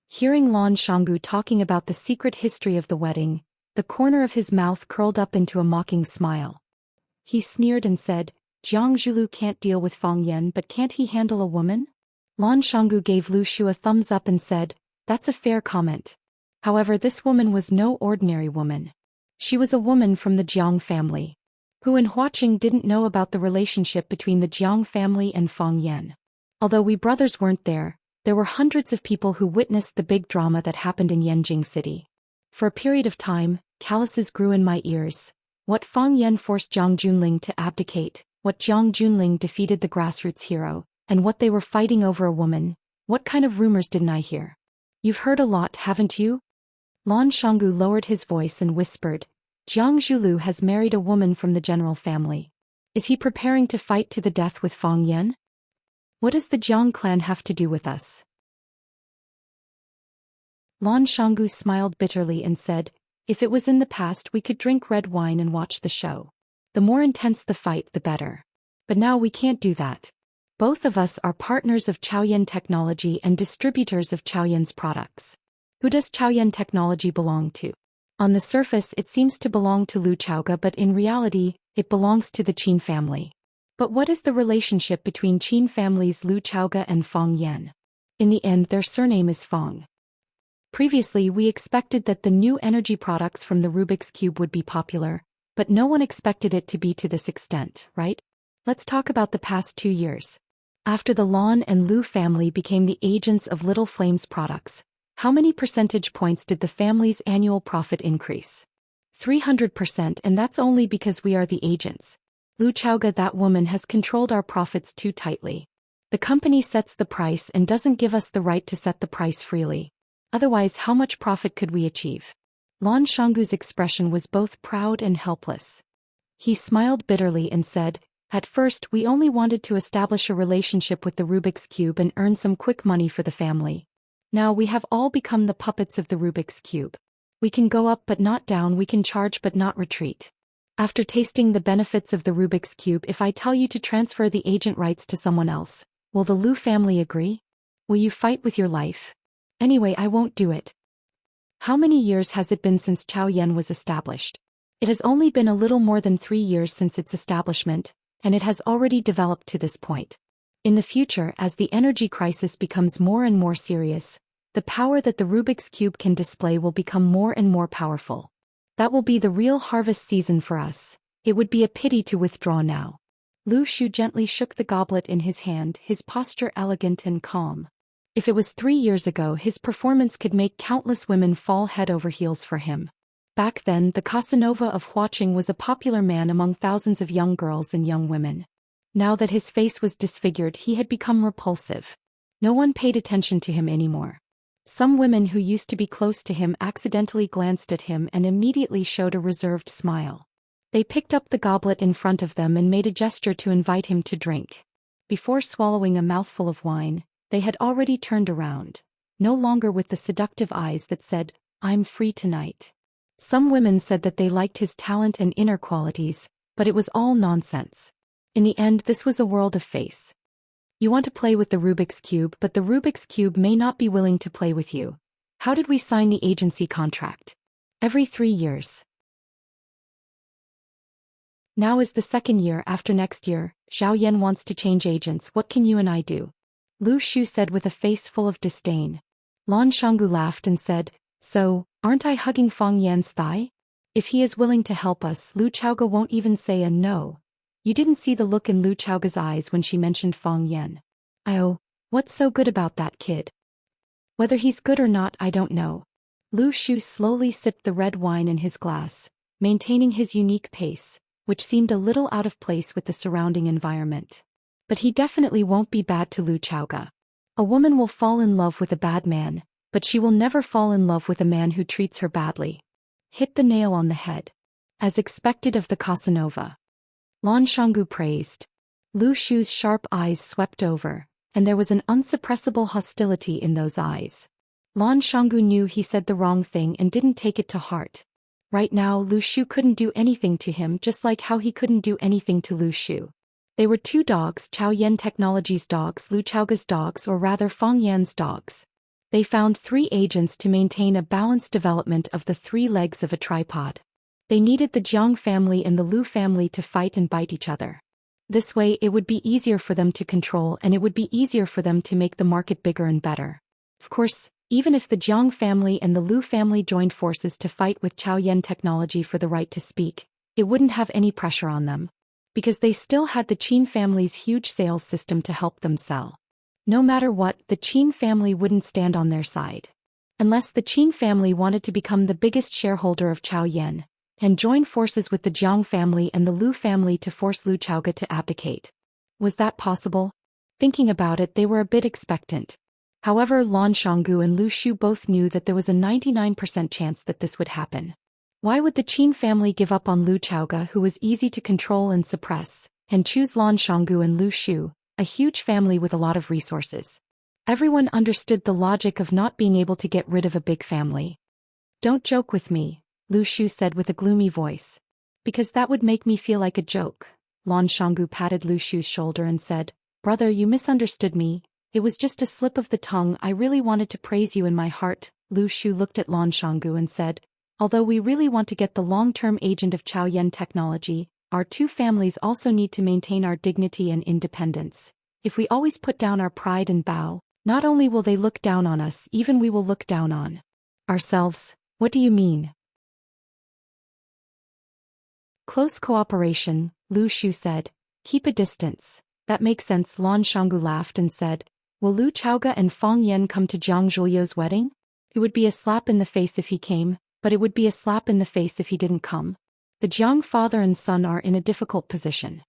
Hearing Lan Shanggu talking about the secret history of the wedding, the corner of his mouth curled up into a mocking smile. He sneered and said, "Jiang Zhulu can't deal with Fang Yan, but can't he handle a woman?" Lan Shanggu gave Lu Shu a thumbs up and said, "That's a fair comment." However, this woman was no ordinary woman. She was a woman from the Jiang family. Who in Huaqing didn't know about the relationship between the Jiang family and Fang Yan? Although we brothers weren't there were hundreds of people who witnessed the big drama that happened in Yanjing City. For a period of time, calluses grew in my ears. What Fang Yan forced Jiang Junling to abdicate, what Jiang Junling defeated the grassroots hero, and what they were fighting over a woman. What kind of rumors didn't I hear? You've heard a lot, haven't you? Lan Shanggu lowered his voice and whispered, "Jiang Zhulu has married a woman from the general family. Is he preparing to fight to the death with Fang Yan? What does the Jiang clan have to do with us?" Lan Shanggu smiled bitterly and said, "If it was in the past, we could drink red wine and watch the show. The more intense the fight, the better. But now we can't do that. Both of us are partners of Chaoyan Technology and distributors of Chaoyan's products. Who does Chaoyan Technology belong to? On the surface, it seems to belong to Lu Zhaoga, but in reality, it belongs to the Qin family. But what is the relationship between Qin family's Lu Zhaoga and Fang Yan? In the end, their surname is Fang. Previously, we expected that the new energy products from the Rubik's Cube would be popular, but no one expected it to be to this extent, right? Let's talk about the past 2 years. After the Lan and Lu family became the agents of Little Flame's products, how many percentage points did the family's annual profit increase? 300%, and that's only because we are the agents. Lu Zhaoga, that woman, has controlled our profits too tightly. The company sets the price and doesn't give us the right to set the price freely. Otherwise, how much profit could we achieve? Lan Shanggu's expression was both proud and helpless. He smiled bitterly and said, "At first, we only wanted to establish a relationship with the Rubik's Cube and earn some quick money for the family. Now we have all become the puppets of the Rubik's Cube. We can go up but not down, we can charge but not retreat. After tasting the benefits of the Rubik's Cube, if I tell you to transfer the agent rights to someone else, will the Lu family agree? Will you fight with your life? Anyway, I won't do it." How many years has it been since Chaoyan was established? It has only been a little more than 3 years since its establishment, and it has already developed to this point. In the future, as the energy crisis becomes more and more serious, the power that the Rubik's Cube can display will become more and more powerful. That will be the real harvest season for us. It would be a pity to withdraw now. Lu Shu gently shook the goblet in his hand, his posture elegant and calm. If it was 3 years ago, his performance could make countless women fall head over heels for him. Back then, the Casanova of Huaqing was a popular man among thousands of young girls and young women. Now that his face was disfigured, he had become repulsive. No one paid attention to him anymore. Some women who used to be close to him accidentally glanced at him and immediately showed a reserved smile. They picked up the goblet in front of them and made a gesture to invite him to drink. Before swallowing a mouthful of wine, they had already turned around, no longer with the seductive eyes that said, "I'm free tonight." Some women said that they liked his talent and inner qualities, but it was all nonsense. In the end, this was a world of face. You want to play with the Rubik's Cube, but the Rubik's Cube may not be willing to play with you. How did we sign the agency contract? Every 3 years. Now is the 2nd year after next year. Zhou Xian wants to change agents. What can you and I do? Lu Shu said with a face full of disdain. Lan Shanggu laughed and said, "So, aren't I hugging Fang Yan's thigh? If he is willing to help us, Lu Chaoga won't even say a no." You didn't see the look in Lu Chaoga's eyes when she mentioned Fang Yan. "Oh, what's so good about that kid?" "Whether he's good or not, I don't know." Lu Shu slowly sipped the red wine in his glass, maintaining his unique pace, which seemed a little out of place with the surrounding environment. "But he definitely won't be bad to Lu Chaoga. A woman will fall in love with a bad man, but she will never fall in love with a man who treats her badly." Hit the nail on the head. As expected of the Casanova. Lan Shanggu praised. Lu Shu's sharp eyes swept over, and there was an unsuppressible hostility in those eyes. Lan Shanggu knew he said the wrong thing and didn't take it to heart. Right now, Lu Shu couldn't do anything to him, just like how he couldn't do anything to Lu Shu. They were 2 dogs, Chao Yan Technologies' dogs, Lu Chaoga's dogs, or rather Fang Yan's dogs. They found 3 agents to maintain a balanced development of the 3 legs of a tripod. They needed the Jiang family and the Lu family to fight and bite each other. This way it would be easier for them to control, and it would be easier for them to make the market bigger and better. Of course, even if the Jiang family and the Lu family joined forces to fight with Chao Yan Technology for the right to speak, it wouldn't have any pressure on them. Because they still had the Qin family's huge sales system to help them sell. No matter what, the Qin family wouldn't stand on their side. Unless the Qin family wanted to become the biggest shareholder of Chao Yan, and join forces with the Jiang family and the Lu family to force Lu Chaoga to abdicate. Was that possible? Thinking about it, they were a bit expectant. However, Lan Shanggu and Lu Shu both knew that there was a 99% chance that this would happen. Why would the Qin family give up on Lu Chaoga, who was easy to control and suppress, and choose Lan Shanggu and Lu Shu, a huge family with a lot of resources? Everyone understood the logic of not being able to get rid of a big family. "Don't joke with me," Lu Shu said with a gloomy voice. "Because that would make me feel like a joke." Lan Shanggu patted Lu Shu's shoulder and said, "Brother, you misunderstood me. It was just a slip of the tongue. I really wanted to praise you in my heart." Lu Shu looked at Lan Shanggu and said, "Although we really want to get the long-term agent of Chao Yan Technology, our 2 families also need to maintain our dignity and independence. If we always put down our pride and bow, not only will they look down on us, even we will look down on ourselves." "What do you mean?" "Close cooperation," Lu Shu said. "Keep a distance." "That makes sense." Lan Shanggu laughed and said, "Will Lu Chaoga and Fang Yan come to Jiang Zhuliu's wedding?" "It would be a slap in the face if he came, but it would be a slap in the face if he didn't come. The Jiang father and son are in a difficult position."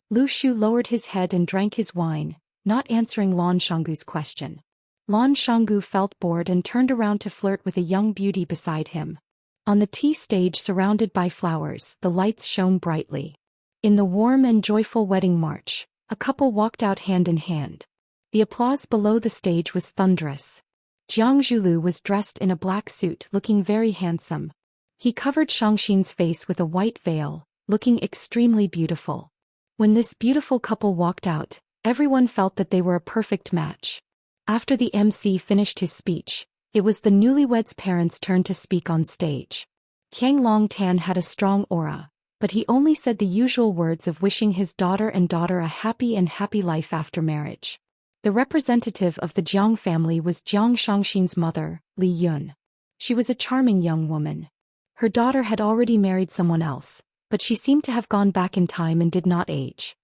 Lu Shu lowered his head and drank his wine, not answering Lan Shanggu's question. Lan Shanggu felt bored and turned around to flirt with a young beauty beside him. On the tea stage surrounded by flowers, the lights shone brightly. In the warm and joyful wedding march, a couple walked out hand in hand. The applause below the stage was thunderous. Jiang Zhulu was dressed in a black suit, looking very handsome. He covered Xianxia's face with a white veil, looking extremely beautiful. When this beautiful couple walked out, everyone felt that they were a perfect match. After the MC finished his speech, it was the newlyweds' parents' turn to speak on stage. Qiang Longtan had a strong aura, but he only said the usual words of wishing his daughter a happy life after marriage. The representative of the Jiang family was Jiang Shangxin's mother, Li Yun. She was a charming young woman. Her daughter had already married someone else, but she seemed to have gone back in time and did not age.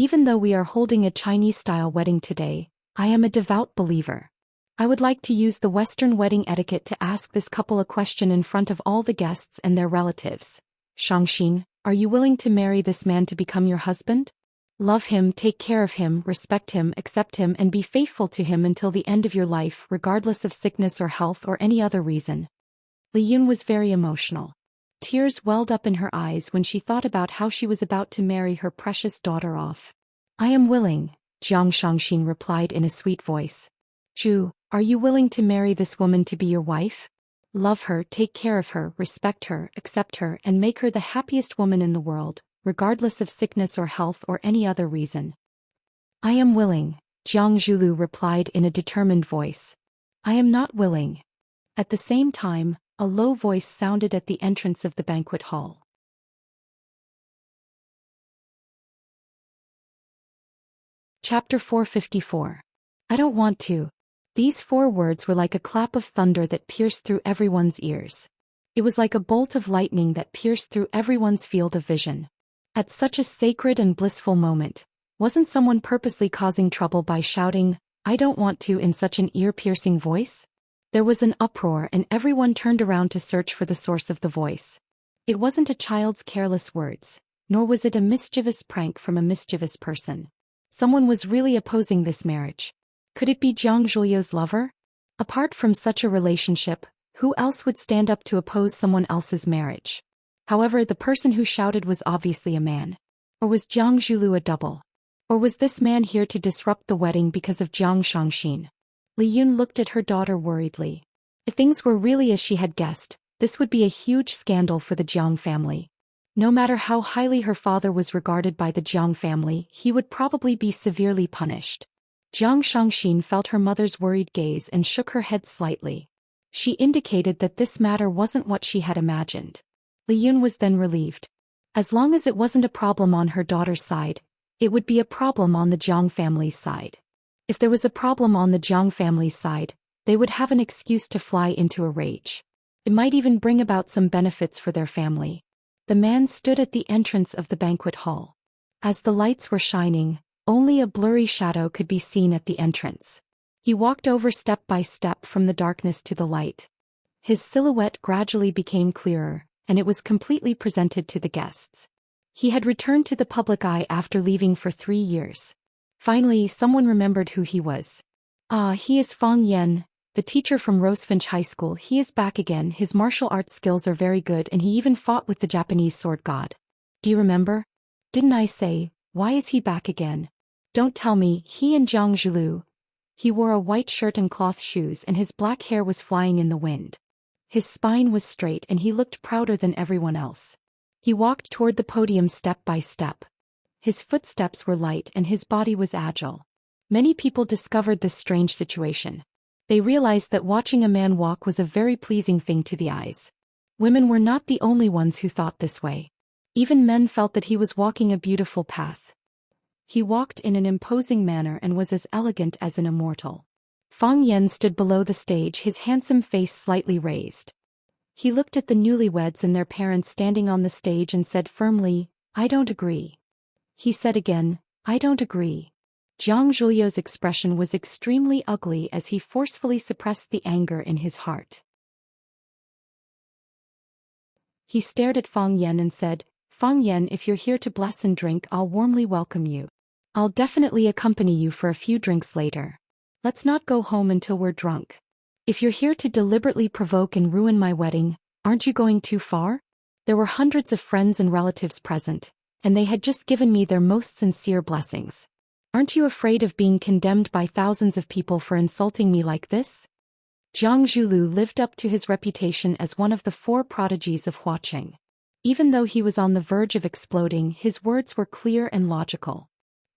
Even though we are holding a Chinese-style wedding today, I am a devout believer. I would like to use the Western wedding etiquette to ask this couple a question in front of all the guests and their relatives. Xianxia, are you willing to marry this man to become your husband? Love him, take care of him, respect him, accept him, and be faithful to him until the end of your life, regardless of sickness or health or any other reason. Li Yun was very emotional. Tears welled up in her eyes when she thought about how she was about to marry her precious daughter off. I am willing, Xianxia replied in a sweet voice. Zhu, are you willing to marry this woman to be your wife? Love her, take care of her, respect her, accept her, and make her the happiest woman in the world, regardless of sickness or health or any other reason. I am willing, Jiang Zhulu replied in a determined voice. I am not willing. At the same time, a low voice sounded at the entrance of the banquet hall. Chapter 454. I don't want to. These 4 words were like a clap of thunder that pierced through everyone's ears. It was like a bolt of lightning that pierced through everyone's field of vision. At such a sacred and blissful moment, wasn't someone purposely causing trouble by shouting, I don't want to, in such an ear-piercing voice? There was an uproar and everyone turned around to search for the source of the voice. It wasn't a child's careless words, nor was it a mischievous prank from a mischievous person. Someone was really opposing this marriage. Could it be Jiang Zhuliu's lover? Apart from such a relationship, who else would stand up to oppose someone else's marriage? However, the person who shouted was obviously a man. Or was Jiang Zhulu a double? Or was this man here to disrupt the wedding because of Jiang Xianxia? Li Yun looked at her daughter worriedly. If things were really as she had guessed, this would be a huge scandal for the Jiang family. No matter how highly her father was regarded by the Jiang family, he would probably be severely punished. Jiang Xianxia felt her mother's worried gaze and shook her head slightly. She indicated that this matter wasn't what she had imagined. Li Yun was then relieved. As long as it wasn't a problem on her daughter's side, it would be a problem on the Jiang family's side. If there was a problem on the Jiang family's side, they would have an excuse to fly into a rage. It might even bring about some benefits for their family. The man stood at the entrance of the banquet hall. As the lights were shining, only a blurry shadow could be seen at the entrance. He walked over step by step from the darkness to the light. His silhouette gradually became clearer, and it was completely presented to the guests. He had returned to the public eye after leaving for 3 years. Finally, someone remembered who he was. Ah, he is Fang Yan, the teacher from Rosefinch High School. He is back again. His martial arts skills are very good and he even fought with the Japanese sword god. Do you remember? Didn't I say, why is he back again? Don't tell me, he and Jiang Zhulu. He wore a white shirt and cloth shoes and his black hair was flying in the wind. His spine was straight and he looked prouder than everyone else. He walked toward the podium step by step. His footsteps were light and his body was agile. Many people discovered this strange situation. They realized that watching a man walk was a very pleasing thing to the eyes. Women were not the only ones who thought this way. Even men felt that he was walking a beautiful path. He walked in an imposing manner and was as elegant as an immortal. Fang Yan stood below the stage, his handsome face slightly raised. He looked at the newlyweds and their parents standing on the stage and said firmly, I don't agree. He said again, I don't agree. Jiang Zhuliu's expression was extremely ugly as he forcefully suppressed the anger in his heart. He stared at Fang Yan and said, Fang Yan, if you're here to bless and drink, I'll warmly welcome you. I'll definitely accompany you for a few drinks later. Let's not go home until we're drunk. If you're here to deliberately provoke and ruin my wedding, aren't you going too far? There were hundreds of friends and relatives present, and they had just given me their most sincere blessings. Aren't you afraid of being condemned by thousands of people for insulting me like this? Jiang Zhulu lived up to his reputation as one of the 4 prodigies of Huaqing. Even though he was on the verge of exploding, his words were clear and logical.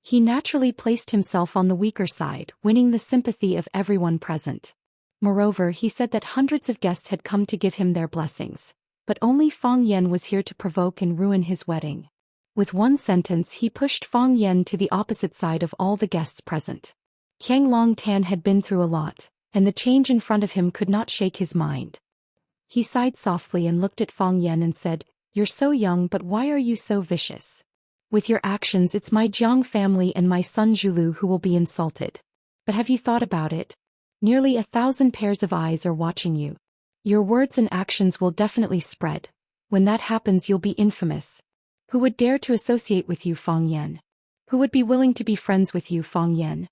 He naturally placed himself on the weaker side, winning the sympathy of everyone present. Moreover, he said that hundreds of guests had come to give him their blessings, but only Fang Yan was here to provoke and ruin his wedding. With one sentence, he pushed Fang Yan to the opposite side of all the guests present. Qiang Long Tan had been through a lot, and the change in front of him could not shake his mind. He sighed softly and looked at Fang Yan and said, You're so young, but why are you so vicious? With your actions it's my Jiang family and my son Zhulu who will be insulted. But have you thought about it? Nearly 1,000 pairs of eyes are watching you. Your words and actions will definitely spread. When that happens you'll be infamous. Who would dare to associate with you, Fang Yan? Who would be willing to be friends with you, Fang Yan?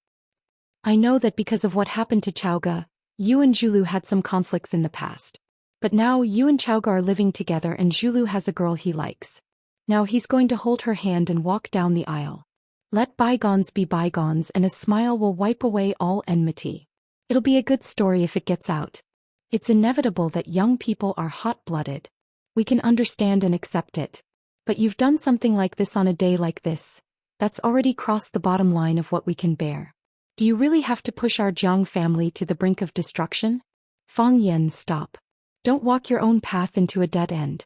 I know that because of what happened to Chaoga, you and Zhulu had some conflicts in the past. But now you and Chaoga are living together and Zhulu has a girl he likes. Now he's going to hold her hand and walk down the aisle. Let bygones be bygones and a smile will wipe away all enmity. It'll be a good story if it gets out. It's inevitable that young people are hot-blooded. We can understand and accept it. But you've done something like this on a day like this. That's already crossed the bottom line of what we can bear. Do you really have to push our Jiang family to the brink of destruction? Fang Yan, stop. Don't walk your own path into a dead end.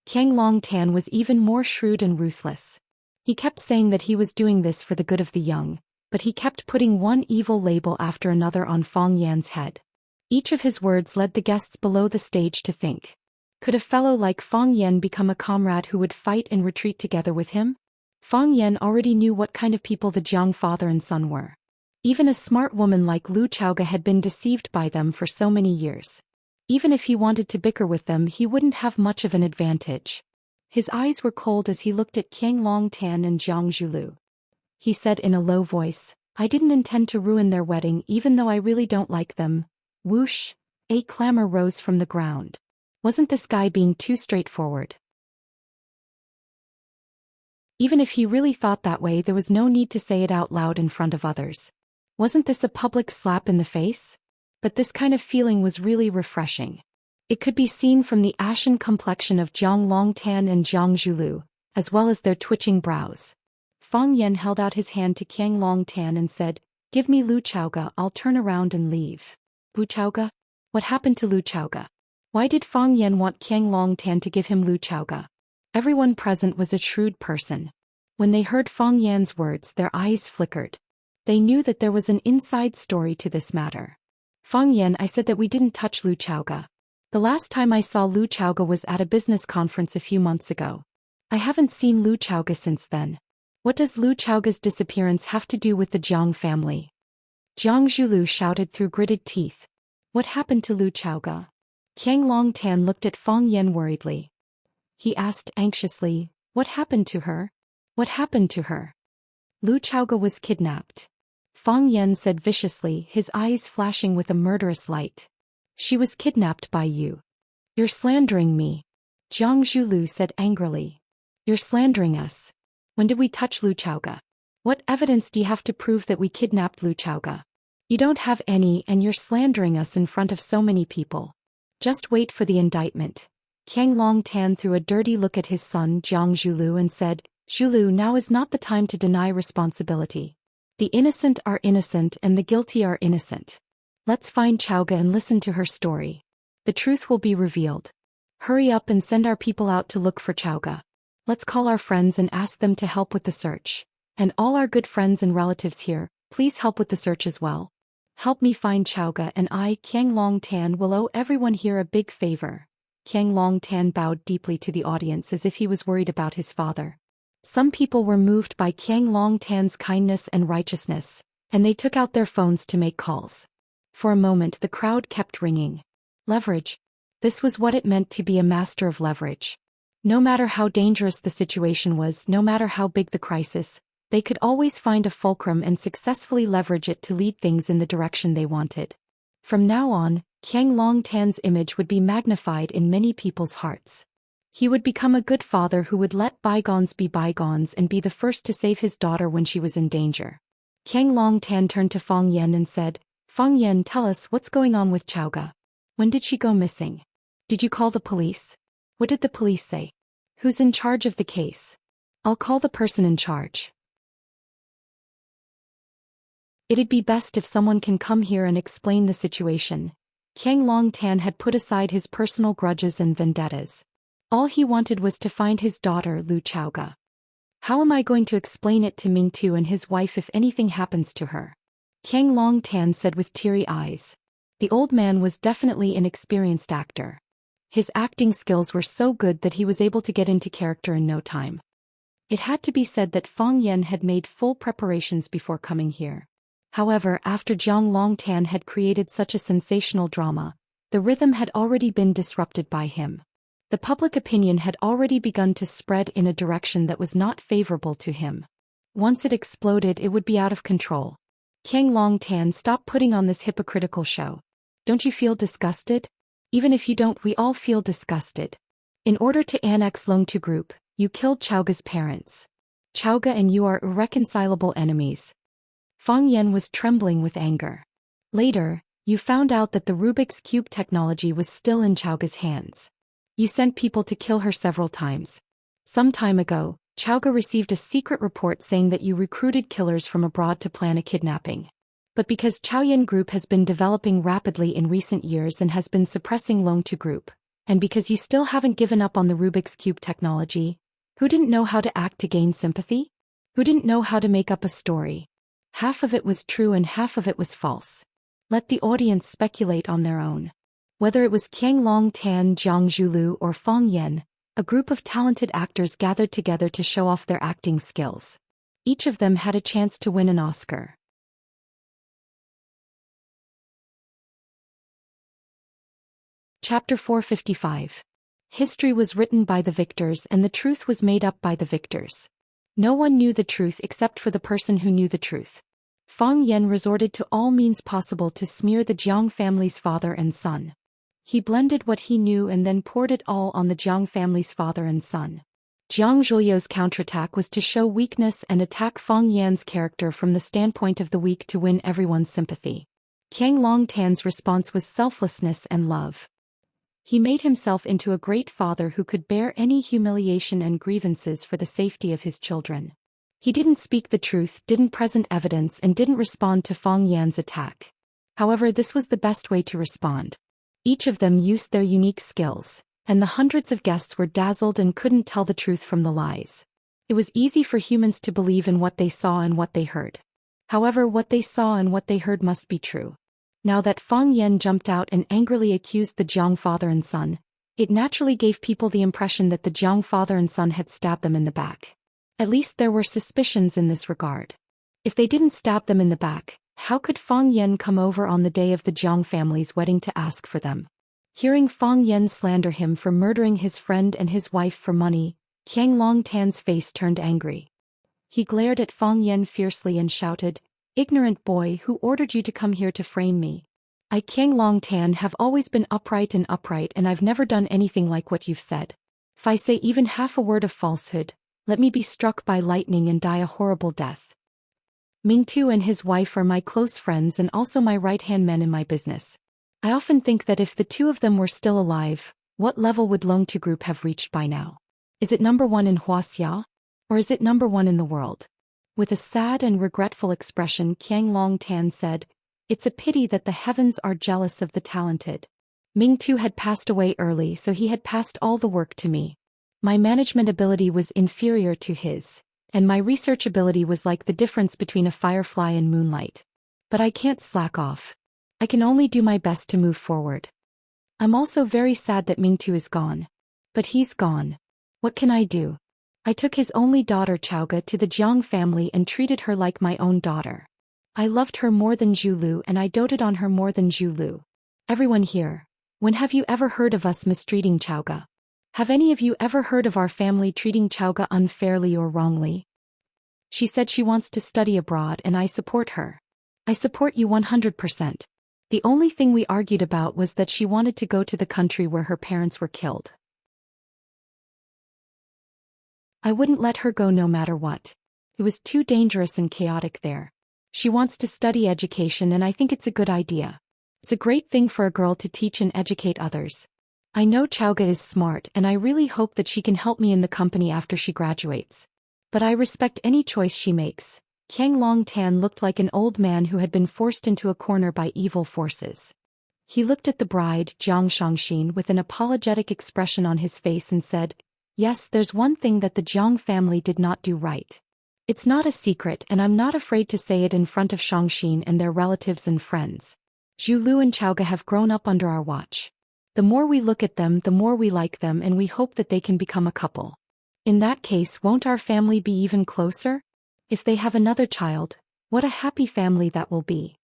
Qiang Longtan was even more shrewd and ruthless. He kept saying that he was doing this for the good of the young, but he kept putting one evil label after another on Fang Yan's head. Each of his words led the guests below the stage to think. Could a fellow like Fang Yan become a comrade who would fight and retreat together with him? Fang Yan already knew what kind of people the Jiang father and son were. Even a smart woman like Lu Chaoga had been deceived by them for so many years. Even if he wanted to bicker with them he wouldn't have much of an advantage. His eyes were cold as he looked at Qiang Longtan and Jiang Zhulu. He said in a low voice, I didn't intend to ruin their wedding even though I really don't like them. Whoosh! A clamor rose from the ground. Wasn't this guy being too straightforward? Even if he really thought that way there was no need to say it out loud in front of others. Wasn't this a public slap in the face? But this kind of feeling was really refreshing. It could be seen from the ashen complexion of Jiang Longtan and Jiang Zhulu, as well as their twitching brows. Fang Yan held out his hand to Qiang Longtan and said, Give me Lu Chaoga, I'll turn around and leave. Lu Chaoga? What happened to Lu Chaoga? Why did Fang Yan want Qiang Longtan to give him Lu Chaoga? Everyone present was a shrewd person. When they heard Fang Yan's words their eyes flickered. They knew that there was an inside story to this matter. Fang Yan, I said that we didn't touch Lu Chaoga. The last time I saw Lu Chaoga was at a business conference a few months ago. I haven't seen Lu Chaoga since then. What does Lu Chaoga's disappearance have to do with the Jiang family? Jiang Zhulu shouted through gritted teeth. What happened to Lu Chaoga? Qiang Longtan looked at Fang Yan worriedly. He asked anxiously, What happened to her? What happened to her? Lu Chaoga was kidnapped. Fang Yan said viciously, his eyes flashing with a murderous light. She was kidnapped by you. You're slandering me. Jiang Zhulu said angrily. You're slandering us. When did we touch Lu Chaoga? What evidence do you have to prove that we kidnapped Lu Chaoga? You don't have any and you're slandering us in front of so many people. Just wait for the indictment. Qiang Longtan threw a dirty look at his son Jiang Zhulu and said, Zhulu, now is not the time to deny responsibility. The innocent are innocent and the guilty are innocent. Let's find Chaoga and listen to her story. The truth will be revealed. Hurry up and send our people out to look for Chaoga. Let's call our friends and ask them to help with the search. And all our good friends and relatives here, please help with the search as well. Help me find Chaoga and I, Qiang Longtan, will owe everyone here a big favor. Qiang Longtan bowed deeply to the audience as if he was worried about his father. Some people were moved by Qiang Longtan's kindness and righteousness, and they took out their phones to make calls. For a moment the crowd kept ringing. Leverage. This was what it meant to be a master of leverage. No matter how dangerous the situation was, no matter how big the crisis, they could always find a fulcrum and successfully leverage it to lead things in the direction they wanted. From now on, Qiang Longtan's image would be magnified in many people's hearts. He would become a good father who would let bygones be bygones and be the first to save his daughter when she was in danger. Qiang Longtan turned to Fang Yan and said, Fang Yan, tell us what's going on with Chaoga. When did she go missing? Did you call the police? What did the police say? Who's in charge of the case? I'll call the person in charge. It'd be best if someone can come here and explain the situation. Qiang Longtan had put aside his personal grudges and vendettas. All he wanted was to find his daughter Lu Chaoga. How am I going to explain it to Mingtu and his wife if anything happens to her? Qiang Longtan said with teary eyes. The old man was definitely an experienced actor. His acting skills were so good that he was able to get into character in no time. It had to be said that Fang Yan had made full preparations before coming here. However, after Jiang Longtan had created such a sensational drama, the rhythm had already been disrupted by him. The public opinion had already begun to spread in a direction that was not favorable to him. Once it exploded, it would be out of control. Qiang Longtan, stop putting on this hypocritical show. Don't you feel disgusted? Even if you don't, we all feel disgusted. In order to annex Longtu Group, you killed Chaoga's parents. Chaoga and you are irreconcilable enemies. Fang Yan was trembling with anger. Later, you found out that the Rubik's Cube technology was still in Chaoga's hands. You sent people to kill her several times. Some time ago, Chaoga received a secret report saying that you recruited killers from abroad to plan a kidnapping. But because Chaoyan Group has been developing rapidly in recent years and has been suppressing Longtu Group, and because you still haven't given up on the Rubik's Cube technology, who didn't know how to act to gain sympathy? Who didn't know how to make up a story? Half of it was true and half of it was false. Let the audience speculate on their own. Whether it was Qiang Longtan, Jiang Zhulu, or Fang Yan, a group of talented actors gathered together to show off their acting skills. Each of them had a chance to win an Oscar. Chapter 455. History was written by the victors and the truth was made up by the victors. No one knew the truth except for the person who knew the truth. Fang Yan resorted to all means possible to smear the Jiang family's father and son. He blended what he knew and then poured it all on the Jiang family's father and son. Jiang Zhuliu's counterattack was to show weakness and attack Fang Yan's character from the standpoint of the weak to win everyone's sympathy. Qiang Longtan's response was selflessness and love. He made himself into a great father who could bear any humiliation and grievances for the safety of his children. He didn't speak the truth, didn't present evidence, and didn't respond to Fang Yan's attack. However, this was the best way to respond. Each of them used their unique skills, and the hundreds of guests were dazzled and couldn't tell the truth from the lies. It was easy for humans to believe in what they saw and what they heard. However, what they saw and what they heard must be true. Now that Fang Yan jumped out and angrily accused the Jiang father and son, it naturally gave people the impression that the Jiang father and son had stabbed them in the back. At least there were suspicions in this regard. If they didn't stab them in the back, how could Fang Yan come over on the day of the Jiang family's wedding to ask for them? Hearing Fang Yan slander him for murdering his friend and his wife for money, Qiang Longtan's face turned angry. He glared at Fang Yan fiercely and shouted, "Ignorant boy, who ordered you to come here to frame me? I, Qiang Longtan, have always been upright and I've never done anything like what you've said. If I say even half a word of falsehood, let me be struck by lightning and die a horrible death. Mingtu and his wife are my close friends and also my right-hand men in my business. I often think that if the two of them were still alive, what level would Longtu Group have reached by now? Is it number 1 in Wuxia? Or is it number 1 in the world?" With a sad and regretful expression, Qiang Longtan said, "It's a pity that the heavens are jealous of the talented. Mingtu had passed away early, so he had passed all the work to me. My management ability was inferior to his, and my research ability was like the difference between a firefly and moonlight. But I can't slack off. I can only do my best to move forward. I'm also very sad that Mingtu is gone. But he's gone. What can I do? I took his only daughter Chaoga to the Jiang family and treated her like my own daughter. I loved her more than Zhulu and I doted on her more than Zhulu. Everyone here, when have you ever heard of us mistreating Chaoga? Have any of you ever heard of our family treating Chaoga unfairly or wrongly? She said she wants to study abroad and I support her. I support you 100%. The only thing we argued about was that she wanted to go to the country where her parents were killed. I wouldn't let her go no matter what. It was too dangerous and chaotic there. She wants to study education and I think it's a good idea. It's a great thing for a girl to teach and educate others. I know Chaoga is smart and I really hope that she can help me in the company after she graduates. But I respect any choice she makes." Qiang Longtan looked like an old man who had been forced into a corner by evil forces. He looked at the bride, Jiang Xianxia, with an apologetic expression on his face and said, "Yes, there's one thing that the Jiang family did not do right. It's not a secret and I'm not afraid to say it in front of Xianxia and their relatives and friends. Zhulu and Chaoga have grown up under our watch. The more we look at them, the more we like them and we hope that they can become a couple. In that case, won't our family be even closer? If they have another child, what a happy family that will be.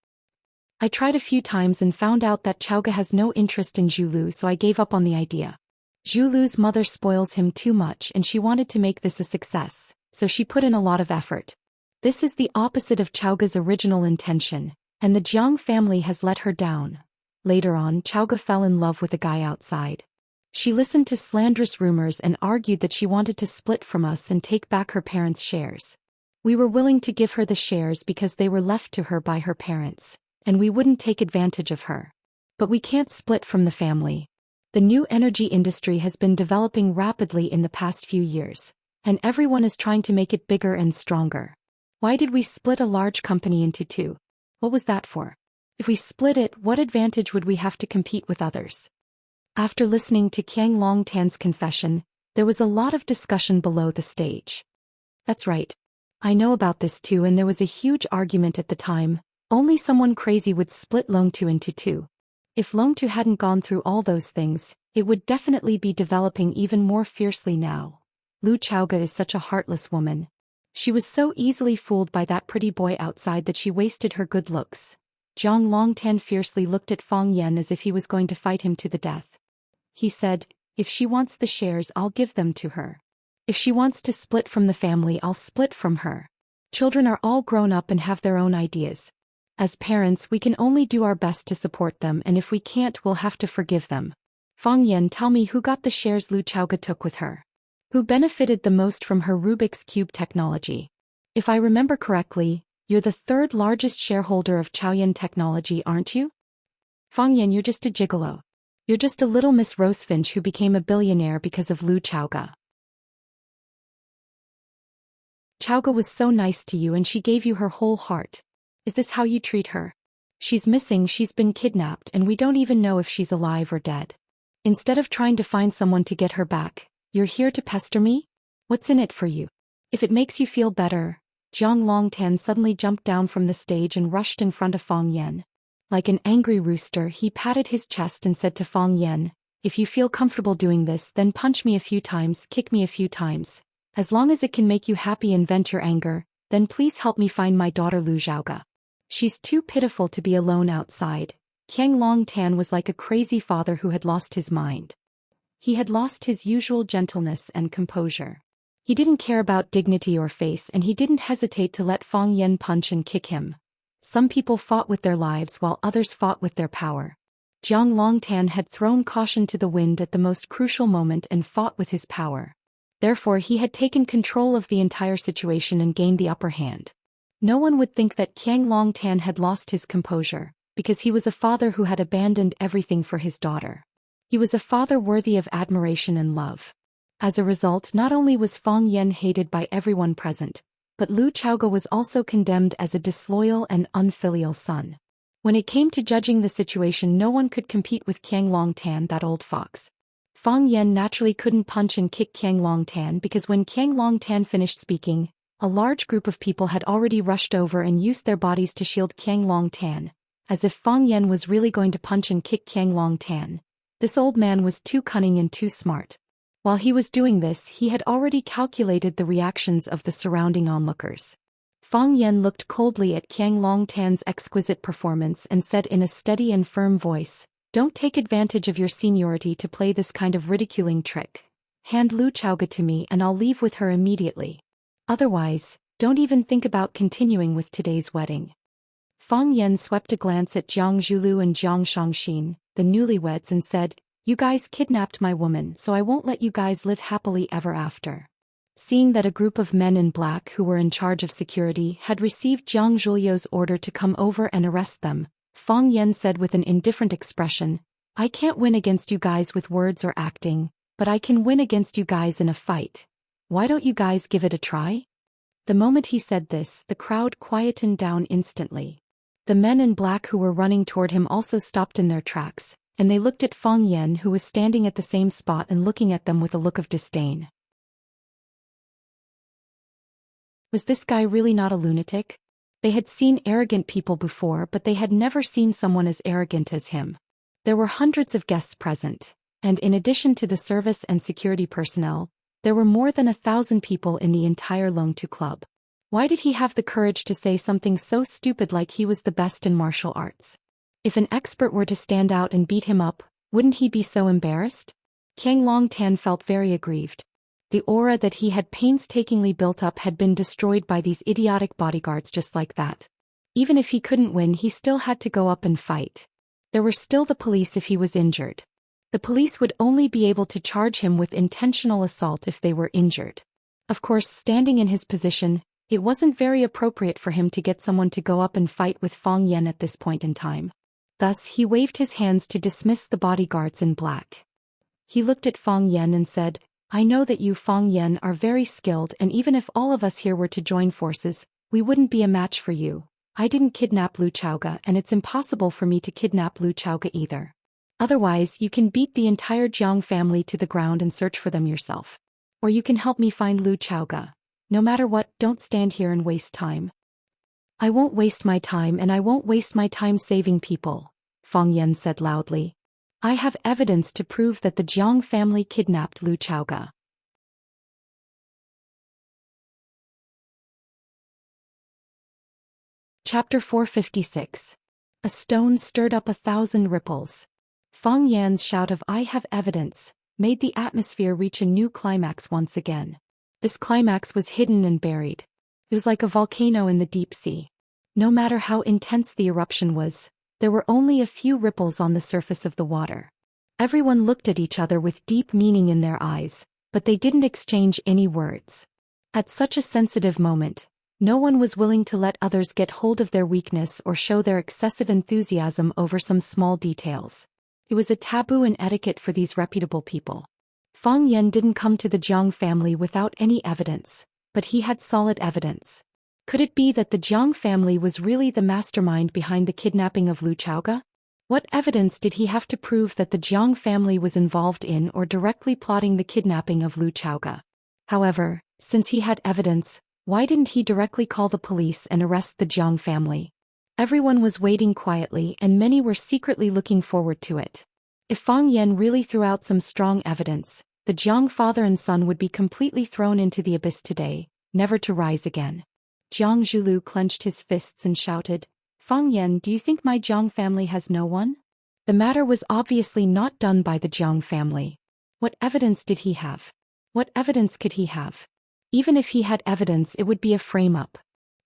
I tried a few times and found out that Chowga has no interest in Zhulu, so I gave up on the idea. Zhulu's mother spoils him too much and she wanted to make this a success, so she put in a lot of effort. This is the opposite of Chowga's original intention, and the Jiang family has let her down. Later on, Chowga fell in love with a guy outside. She listened to slanderous rumors and argued that she wanted to split from us and take back her parents' shares. We were willing to give her the shares because they were left to her by her parents, and we wouldn't take advantage of her. But we can't split from the family. The new energy industry has been developing rapidly in the past few years, and everyone is trying to make it bigger and stronger. Why did we split a large company into two? What was that for? If we split it, what advantage would we have to compete with others? After listening to Qiang Longtan's confession, there was a lot of discussion below the stage. That's right. I know about this too, and there was a huge argument at the time. Only someone crazy would split Longtu into two. If Longtu hadn't gone through all those things, it would definitely be developing even more fiercely now. Lu Chowga is such a heartless woman. She was so easily fooled by that pretty boy outside that she wasted her good looks. Jiang Longtan fiercely looked at Fang Yan as if he was going to fight him to the death. He said, "If she wants the shares, I'll give them to her. If she wants to split from the family, I'll split from her. Children are all grown up and have their own ideas. As parents, we can only do our best to support them, and if we can't, we'll have to forgive them. Fang Yan, tell me who got the shares Lu Chowga took with her? Who benefited the most from her Rubik's Cube technology? If I remember correctly, you're the third largest shareholder of Chaoyan Technology, aren't you? Fang Yan, you're just a gigolo. You're just a little Miss Rosefinch who became a billionaire because of Lu Chowga. Chowga was so nice to you and she gave you her whole heart. Is this how you treat her? She's missing, she's been kidnapped, and we don't even know if she's alive or dead. Instead of trying to find someone to get her back, you're here to pester me? What's in it for you? If it makes you feel better." Jiang Longtan suddenly jumped down from the stage and rushed in front of Fang Yan. Like an angry rooster, he patted his chest and said to Fang Yan, "If you feel comfortable doing this, then punch me a few times, kick me a few times. As long as it can make you happy and vent your anger, then please help me find my daughter Lu Zhaoga. She's too pitiful to be alone outside." Qiang Longtan was like a crazy father who had lost his mind. He had lost his usual gentleness and composure. He didn't care about dignity or face, and he didn't hesitate to let Fang Yan punch and kick him. Some people fought with their lives while others fought with their power. Jiang Longtan had thrown caution to the wind at the most crucial moment and fought with his power. Therefore, he had taken control of the entire situation and gained the upper hand. No one would think that Qiang Longtan had lost his composure, because he was a father who had abandoned everything for his daughter. He was a father worthy of admiration and love. As a result, not only was Fang Yan hated by everyone present, but Lu Chowga was also condemned as a disloyal and unfilial son. When it came to judging the situation, no one could compete with Qiang Longtan, that old fox. Fang Yan naturally couldn't punch and kick Qiang Longtan because when Qiang Longtan finished speaking, a large group of people had already rushed over and used their bodies to shield Qiang Longtan, as if Fang Yan was really going to punch and kick Qiang Longtan. This old man was too cunning and too smart. While he was doing this, he had already calculated the reactions of the surrounding onlookers. Fang Yan looked coldly at Qiang Longtan's exquisite performance and said in a steady and firm voice, "Don't take advantage of your seniority to play this kind of ridiculing trick. Hand Lu Chowga to me and I'll leave with her immediately. Otherwise, don't even think about continuing with today's wedding." Fang Yan swept a glance at Jiang Zhulu and Jiang Shangxin, the newlyweds, and said, "You guys kidnapped my woman, so I won't let you guys live happily ever after." Seeing that a group of men in black who were in charge of security had received Jiang Zhulyo's order to come over and arrest them, Fang Yan said with an indifferent expression, "I can't win against you guys with words or acting, but I can win against you guys in a fight. Why don't you guys give it a try?" The moment he said this, the crowd quietened down instantly. The men in black who were running toward him also stopped in their tracks, and they looked at Fang Yan, who was standing at the same spot and looking at them with a look of disdain. Was this guy really not a lunatic? They had seen arrogant people before, but they had never seen someone as arrogant as him. There were hundreds of guests present, and in addition to the service and security personnel, There were more than 1,000 people in the entire Longtu club. Why did he have the courage to say something so stupid like he was the best in martial arts? If an expert were to stand out and beat him up, wouldn't he be so embarrassed? Qiang Longtan felt very aggrieved. The aura that he had painstakingly built up had been destroyed by these idiotic bodyguards just like that. Even if he couldn't win, he still had to go up and fight. There were still the police if he was injured. The police would only be able to charge him with intentional assault if they were injured. Of course, standing in his position, it wasn't very appropriate for him to get someone to go up and fight with Fang Yan at this point in time. Thus, he waved his hands to dismiss the bodyguards in black. He looked at Fang Yan and said, I know that you Fang Yan are very skilled, and even if all of us here were to join forces, we wouldn't be a match for you. I didn't kidnap Lu Chaoga, and it's impossible for me to kidnap Lu Chaoga either. Otherwise, you can beat the entire Jiang family to the ground and search for them yourself. Or you can help me find Lu Chaoga. No matter what, don't stand here and waste time. I won't waste my time, and I won't waste my time saving people, Fang Yan said loudly. I have evidence to prove that the Jiang family kidnapped Lu Chaoga. Chapter 456. A stone stirred up 1,000 ripples. Fang Yan's shout of I have evidence made the atmosphere reach a new climax once again. This climax was hidden and buried. It was like a volcano in the deep sea. No matter how intense the eruption was, there were only a few ripples on the surface of the water. Everyone looked at each other with deep meaning in their eyes, but they didn't exchange any words. At such a sensitive moment, no one was willing to let others get hold of their weakness or show their excessive enthusiasm over some small details. It was a taboo and etiquette for these reputable people. Fang Yan didn't come to the Jiang family without any evidence, but he had solid evidence. Could it be that the Jiang family was really the mastermind behind the kidnapping of Lu Chaoga? What evidence did he have to prove that the Jiang family was involved in or directly plotting the kidnapping of Lu Chaoga? However, since he had evidence, why didn't he directly call the police and arrest the Jiang family? Everyone was waiting quietly, and many were secretly looking forward to it. If Fang Yan really threw out some strong evidence, the Jiang father and son would be completely thrown into the abyss today, never to rise again. Jiang Zhulu clenched his fists and shouted, Fang Yan, do you think my Jiang family has no one? The matter was obviously not done by the Jiang family. What evidence did he have? What evidence could he have? Even if he had evidence, it would be a frame-up.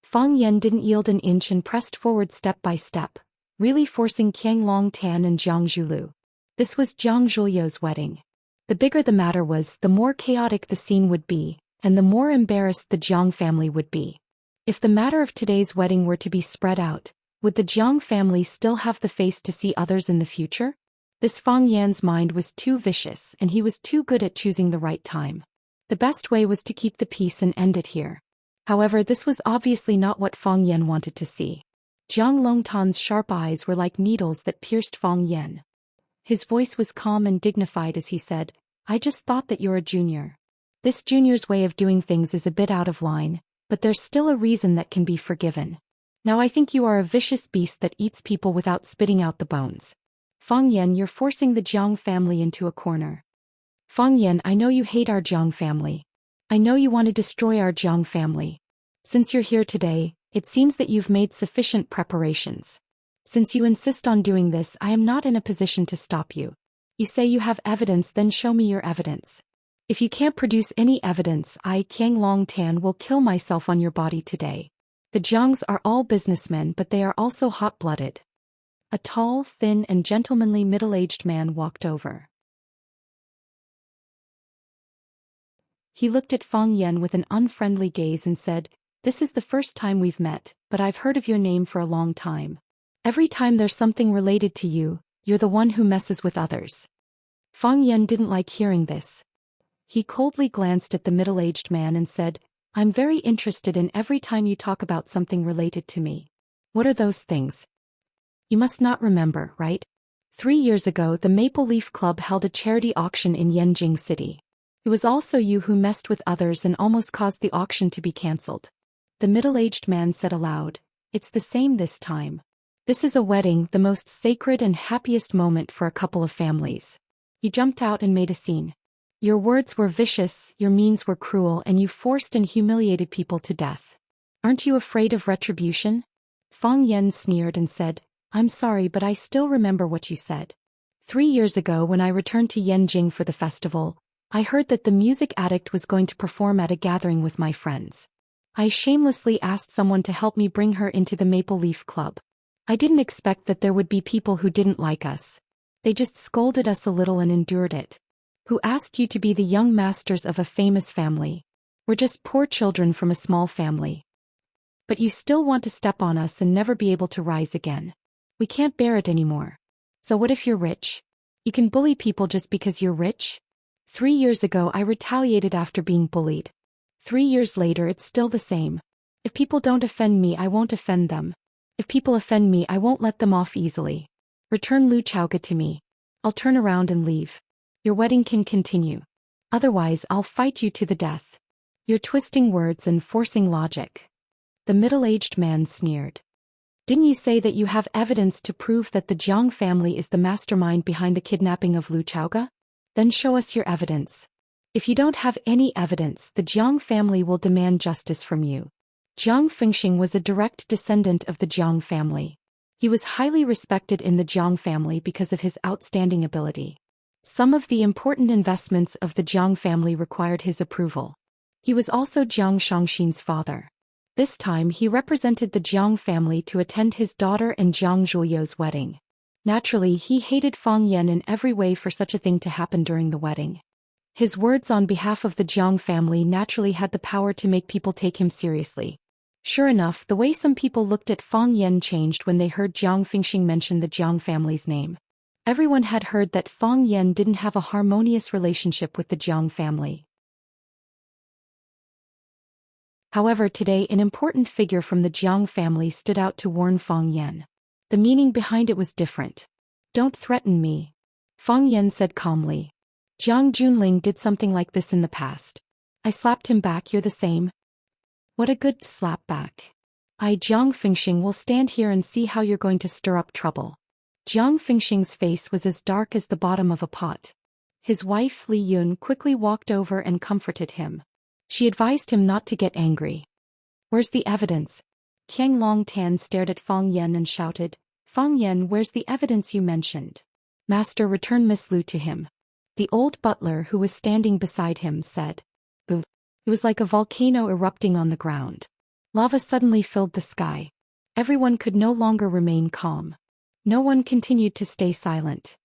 Fang Yan didn't yield an inch and pressed forward step by step, really forcing Qiang Longtan and Jiang Zhulu. This was Jiang Zhuliu's wedding. The bigger the matter was, the more chaotic the scene would be, and the more embarrassed the Jiang family would be. If the matter of today's wedding were to be spread out, would the Jiang family still have the face to see others in the future? This Fang Yan's mind was too vicious, and he was too good at choosing the right time. The best way was to keep the peace and end it here. However, this was obviously not what Fang Yan wanted to see. Jiang Longtan's sharp eyes were like needles that pierced Fang Yan. His voice was calm and dignified as he said, I just thought that you're a junior. This junior's way of doing things is a bit out of line, but there's still a reason that can be forgiven. Now I think you are a vicious beast that eats people without spitting out the bones. Fang Yan, you're forcing the Jiang family into a corner. Fang Yan, I know you hate our Jiang family. I know you want to destroy our Jiang family. Since you're here today, it seems that you've made sufficient preparations. Since you insist on doing this, I am not in a position to stop you. You say you have evidence, then show me your evidence. If you can't produce any evidence, I, Qiang Longtan, will kill myself on your body today. The Jiangs are all businessmen, but they are also hot-blooded. A tall, thin, and gentlemanly middle-aged man walked over. He looked at Fang Yan with an unfriendly gaze and said, This is the first time we've met, but I've heard of your name for a long time. Every time there's something related to you, you're the one who messes with others. Fang Yan didn't like hearing this. He coldly glanced at the middle-aged man and said, I'm very interested in every time you talk about something related to me. What are those things? You must not remember, right? 3 years ago, the Maple Leaf Club held a charity auction in Yanjing City. It was also you who messed with others and almost caused the auction to be cancelled. The middle-aged man said aloud, It's the same this time. This is a wedding, the most sacred and happiest moment for a couple of families. He jumped out and made a scene. Your words were vicious, your means were cruel, and you forced and humiliated people to death. Aren't you afraid of retribution? Fang Yan sneered and said, I'm sorry, but I still remember what you said. 3 years ago when I returned to Yanjing for the festival, I heard that the music addict was going to perform at a gathering with my friends. I shamelessly asked someone to help me bring her into the Maple Leaf Club. I didn't expect that there would be people who didn't like us. They just scolded us a little and endured it. Who asked you to be the young masters of a famous family? We're just poor children from a small family. But you still want to step on us and never be able to rise again. We can't bear it anymore. So what if you're rich? You can bully people just because you're rich? 3 years ago I retaliated after being bullied. 3 years later it's still the same. If people don't offend me, I won't offend them. If people offend me, I won't let them off easily. Return Lu Chaoga to me. I'll turn around and leave. Your wedding can continue. Otherwise I'll fight you to the death. You're twisting words and forcing logic. The middle-aged man sneered. Didn't you say that you have evidence to prove that the Jiang family is the mastermind behind the kidnapping of Lu Chaoga? Then show us your evidence. If you don't have any evidence, the Jiang family will demand justice from you. Jiang Fengxing was a direct descendant of the Jiang family. He was highly respected in the Jiang family because of his outstanding ability. Some of the important investments of the Jiang family required his approval. He was also Jiang Shangxin's father. This time he represented the Jiang family to attend his daughter and Jiang Zhuo's wedding. Naturally, he hated Fang Yan in every way for such a thing to happen during the wedding. His words on behalf of the Jiang family naturally had the power to make people take him seriously. Sure enough, the way some people looked at Fang Yan changed when they heard Jiang Fengxing mention the Jiang family's name. Everyone had heard that Fang Yan didn't have a harmonious relationship with the Jiang family. However, today an important figure from the Jiang family stood out to warn Fang Yan. The meaning behind it was different. Don't threaten me. Fang Yan said calmly. Jiang Junling did something like this in the past. I slapped him back. You're the same. What a good slap back. I, Jiang Fengxing, will stand here and see how you're going to stir up trouble. Jiang Fengxing's face was as dark as the bottom of a pot. His wife Li Yun quickly walked over and comforted him. She advised him not to get angry. Where's the evidence? Qiang Longtan stared at Fang Yan and shouted, Fang Yan, where's the evidence you mentioned? Master, return Miss Lu to him. The old butler who was standing beside him said. Boom. It was like a volcano erupting on the ground. Lava suddenly filled the sky. Everyone could no longer remain calm. No one continued to stay silent.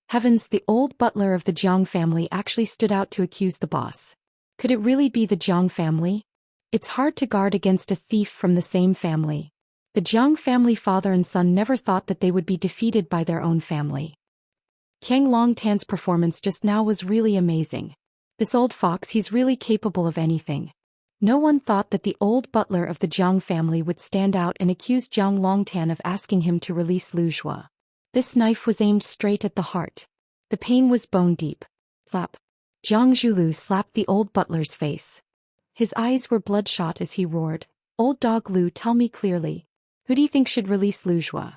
Heavens, the old butler of the Jiang family actually stood out to accuse the boss. Could it really be the Jiang family? It's hard to guard against a thief from the same family. The Jiang family father and son never thought that they would be defeated by their own family. Qiang Longtan's performance just now was really amazing. This old fox, he's really capable of anything. No one thought that the old butler of the Jiang family would stand out and accuse Jiang Longtan of asking him to release Lu Zhuo. This knife was aimed straight at the heart. The pain was bone deep. Slap. Jiang Zhulu slapped the old butler's face. His eyes were bloodshot as he roared, Old dog Lu, tell me clearly. Who do you think should release Lu Zhuo?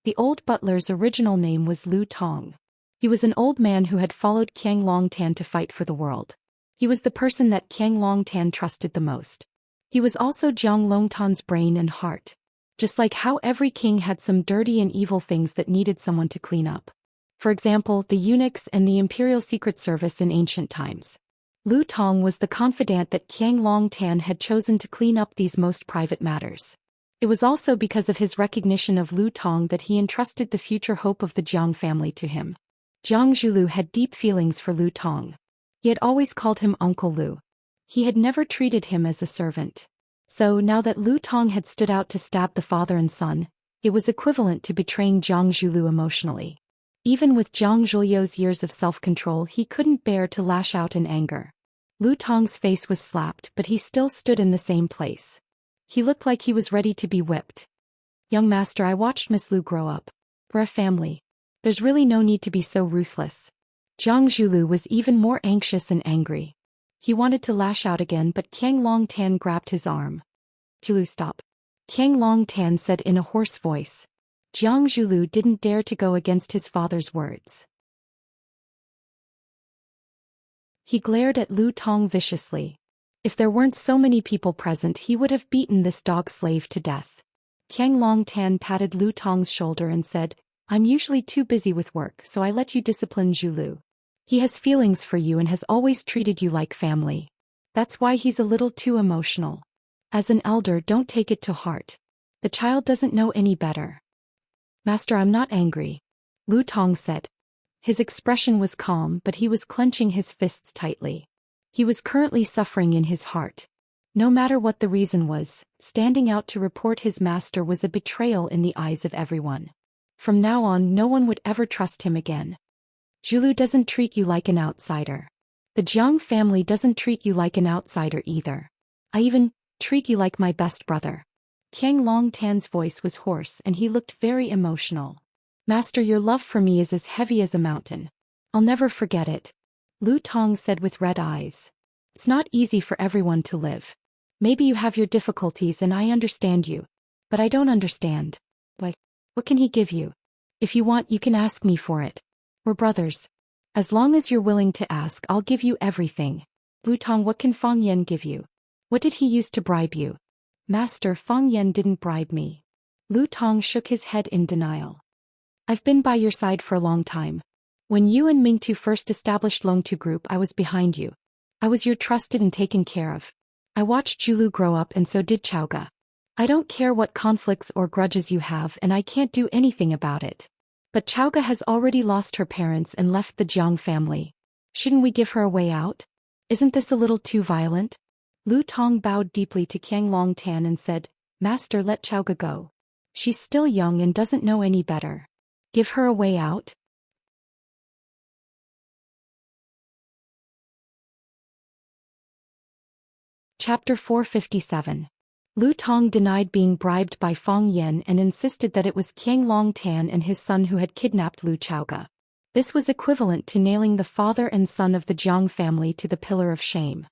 The old butler's original name was Lu Tong. He was an old man who had followed Qiang Longtan to fight for the world. He was the person that Qiang Longtan trusted the most. He was also Jiang Longtan's brain and heart. Just like how every king had some dirty and evil things that needed someone to clean up. For example, the eunuchs and the Imperial Secret Service in ancient times. Lu Tong was the confidant that Qiang Longtan had chosen to clean up these most private matters. It was also because of his recognition of Lu Tong that he entrusted the future hope of the Jiang family to him. Jiang Zhulu had deep feelings for Lu Tong. He had always called him Uncle Lu. He had never treated him as a servant. So now that Lu Tong had stood out to stab the father and son, it was equivalent to betraying Jiang Zhulu emotionally. Even with Jiang Zhuo's years of self-control, he couldn't bear to lash out in anger. Lu Tong's face was slapped, but he still stood in the same place. He looked like he was ready to be whipped. Young master, I watched Miss Lu grow up. We're a family. There's really no need to be so ruthless. Jiang Zhulu was even more anxious and angry. He wanted to lash out again, but Qiang Longtan grabbed his arm. Zhulu, stop. Qiang Longtan said in a hoarse voice. Jiang Zhulu didn't dare to go against his father's words. He glared at Lu Tong viciously. If there weren't so many people present, he would have beaten this dog slave to death. Qiang Longtan patted Lu Tong's shoulder and said, I'm usually too busy with work, so I let you discipline Zhu Lu. He has feelings for you and has always treated you like family. That's why he's a little too emotional. As an elder, don't take it to heart. The child doesn't know any better. Master, I'm not angry, Lu Tong said. His expression was calm, but he was clenching his fists tightly. He was currently suffering in his heart. No matter what the reason was, standing out to report his master was a betrayal in the eyes of everyone. From now on, no one would ever trust him again. Zhu Lu doesn't treat you like an outsider. The Jiang family doesn't treat you like an outsider either. I even treat you like my best brother. Qiang Longtan's voice was hoarse and he looked very emotional. Master, your love for me is as heavy as a mountain. I'll never forget it, Lu Tong said with red eyes. It's not easy for everyone to live. Maybe you have your difficulties and I understand you. But I don't understand. What can he give you? If you want, you can ask me for it. We're brothers. As long as you're willing to ask, I'll give you everything. Lu Tong, what can Fang Yan give you? What did he use to bribe you? Master, Fang Yan didn't bribe me. Lu Tong shook his head in denial. I've been by your side for a long time. When you and Mingtu first established Longtu Group, I was behind you. I was your trusted and taken care of. I watched Zhu Lu grow up and so did Chowga. I don't care what conflicts or grudges you have and I can't do anything about it. But Chowga has already lost her parents and left the Jiang family. Shouldn't we give her a way out? Isn't this a little too violent? Lu Tong bowed deeply to Qiang Longtan and said, Master, let Chowga go. She's still young and doesn't know any better. Give her a way out? Chapter 457. Lu Tong denied being bribed by Fang Yan and insisted that it was Qiang Longtan and his son who had kidnapped Lu Chowga. This was equivalent to nailing the father and son of the Jiang family to the pillar of shame.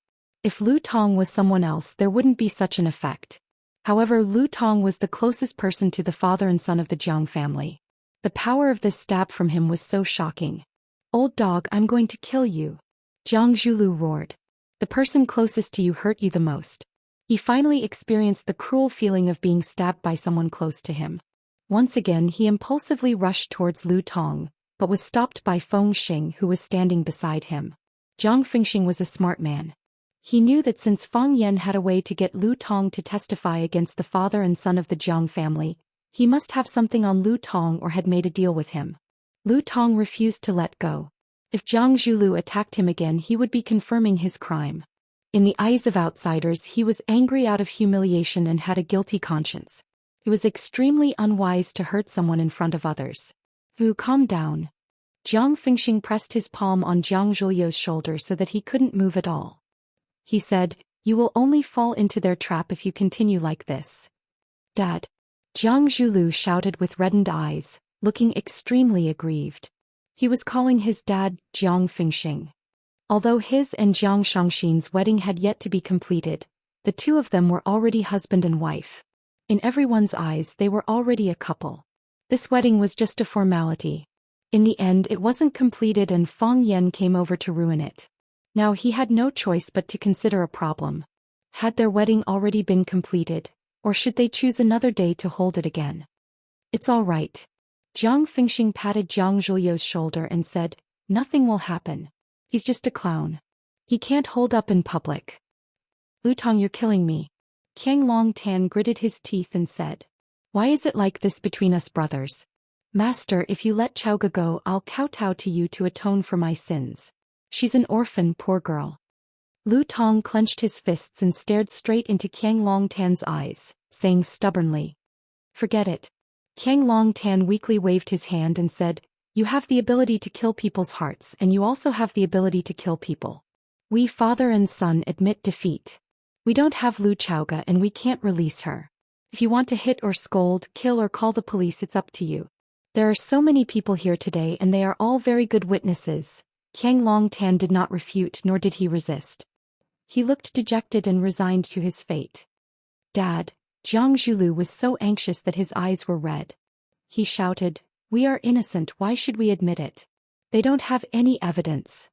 If Lu Tong was someone else, there wouldn't be such an effect. However, Lu Tong was the closest person to the father and son of the Jiang family. The power of this stab from him was so shocking. Old dog, I'm going to kill you. Jiang Zhulu roared. The person closest to you hurt you the most. He finally experienced the cruel feeling of being stabbed by someone close to him. Once again, he impulsively rushed towards Lu Tong, but was stopped by Feng Xing, who was standing beside him. Jiang Fengxing was a smart man. He knew that since Fang Yan had a way to get Lu Tong to testify against the father and son of the Jiang family, he must have something on Lu Tong or had made a deal with him. Lu Tong refused to let go. If Jiang Zhulu attacked him again, he would be confirming his crime. In the eyes of outsiders, he was angry out of humiliation and had a guilty conscience. It was extremely unwise to hurt someone in front of others. Wu, calm down. Jiang Fengxing pressed his palm on Jiang Zhuliu's shoulder so that he couldn't move at all. He said, You will only fall into their trap if you continue like this. Dad. Jiang Zhulu shouted with reddened eyes, looking extremely aggrieved. He was calling his dad Jiang Fengxing. Although his and Jiang Shangxin's wedding had yet to be completed, the two of them were already husband and wife. In everyone's eyes, they were already a couple. This wedding was just a formality. In the end, it wasn't completed and Fang Yan came over to ruin it. Now he had no choice but to consider a problem. Had their wedding already been completed, or should they choose another day to hold it again? It's all right. Jiang Fengxing patted Jiang Zhuliu's shoulder and said, Nothing will happen. He's just a clown. He can't hold up in public. Lu Tong, you're killing me. Qiang Longtan gritted his teeth and said, Why is it like this between us brothers? Master, if you let Chowga go, I'll kowtow to you to atone for my sins. She's an orphan, poor girl. Lu Tong clenched his fists and stared straight into Qiang Longtan's eyes, saying stubbornly, Forget it. Qiang Longtan weakly waved his hand and said, You have the ability to kill people's hearts and you also have the ability to kill people. We father and son admit defeat. We don't have Lu Chowga and we can't release her. If you want to hit or scold, kill or call the police, it's up to you. There are so many people here today and they are all very good witnesses. Qiang Longtan did not refute nor did he resist. He looked dejected and resigned to his fate. Dad. Jiang Zhulu was so anxious that his eyes were red. He shouted, We are innocent, why should we admit it? They don't have any evidence.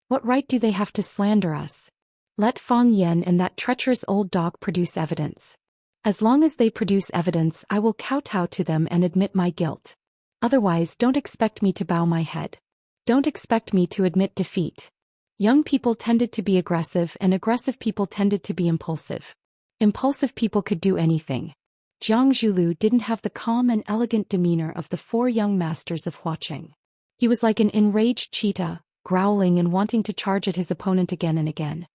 What right do they have to slander us? Let Fang Yan and that treacherous old dog produce evidence. As long as they produce evidence, I will kowtow to them and admit my guilt. Otherwise, don't expect me to bow my head. Don't expect me to admit defeat. Young people tended to be aggressive and aggressive people tended to be impulsive. Impulsive people could do anything. Jiang Zhulu didn't have the calm and elegant demeanor of the 4 young masters of Huaqing. He was like an enraged cheetah, growling and wanting to charge at his opponent again and again.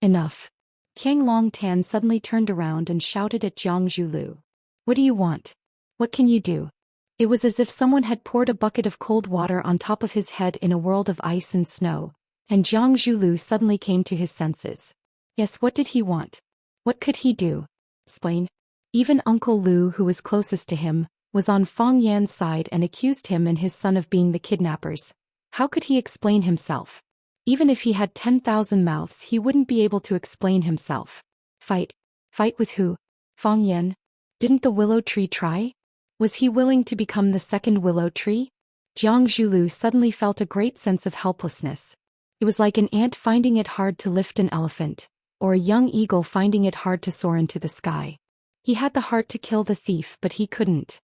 Enough. Qiang Longtan suddenly turned around and shouted at Jiang Zhulu. What do you want? What can you do? It was as if someone had poured a bucket of cold water on top of his head in a world of ice and snow, and Jiang Zhulu suddenly came to his senses. Yes, what did he want? What could he do? Explain. Even Uncle Lu, who was closest to him, was on Fang Yan's side and accused him and his son of being the kidnappers. How could he explain himself? Even if he had 10,000 mouths, he wouldn't be able to explain himself. Fight? Fight with who? Fang Yan? Didn't the willow tree try? Was he willing to become the second willow tree? Jiang Zhulu suddenly felt a great sense of helplessness. It was like an ant finding it hard to lift an elephant, or a young eagle finding it hard to soar into the sky. He had the heart to kill the thief, but he couldn't.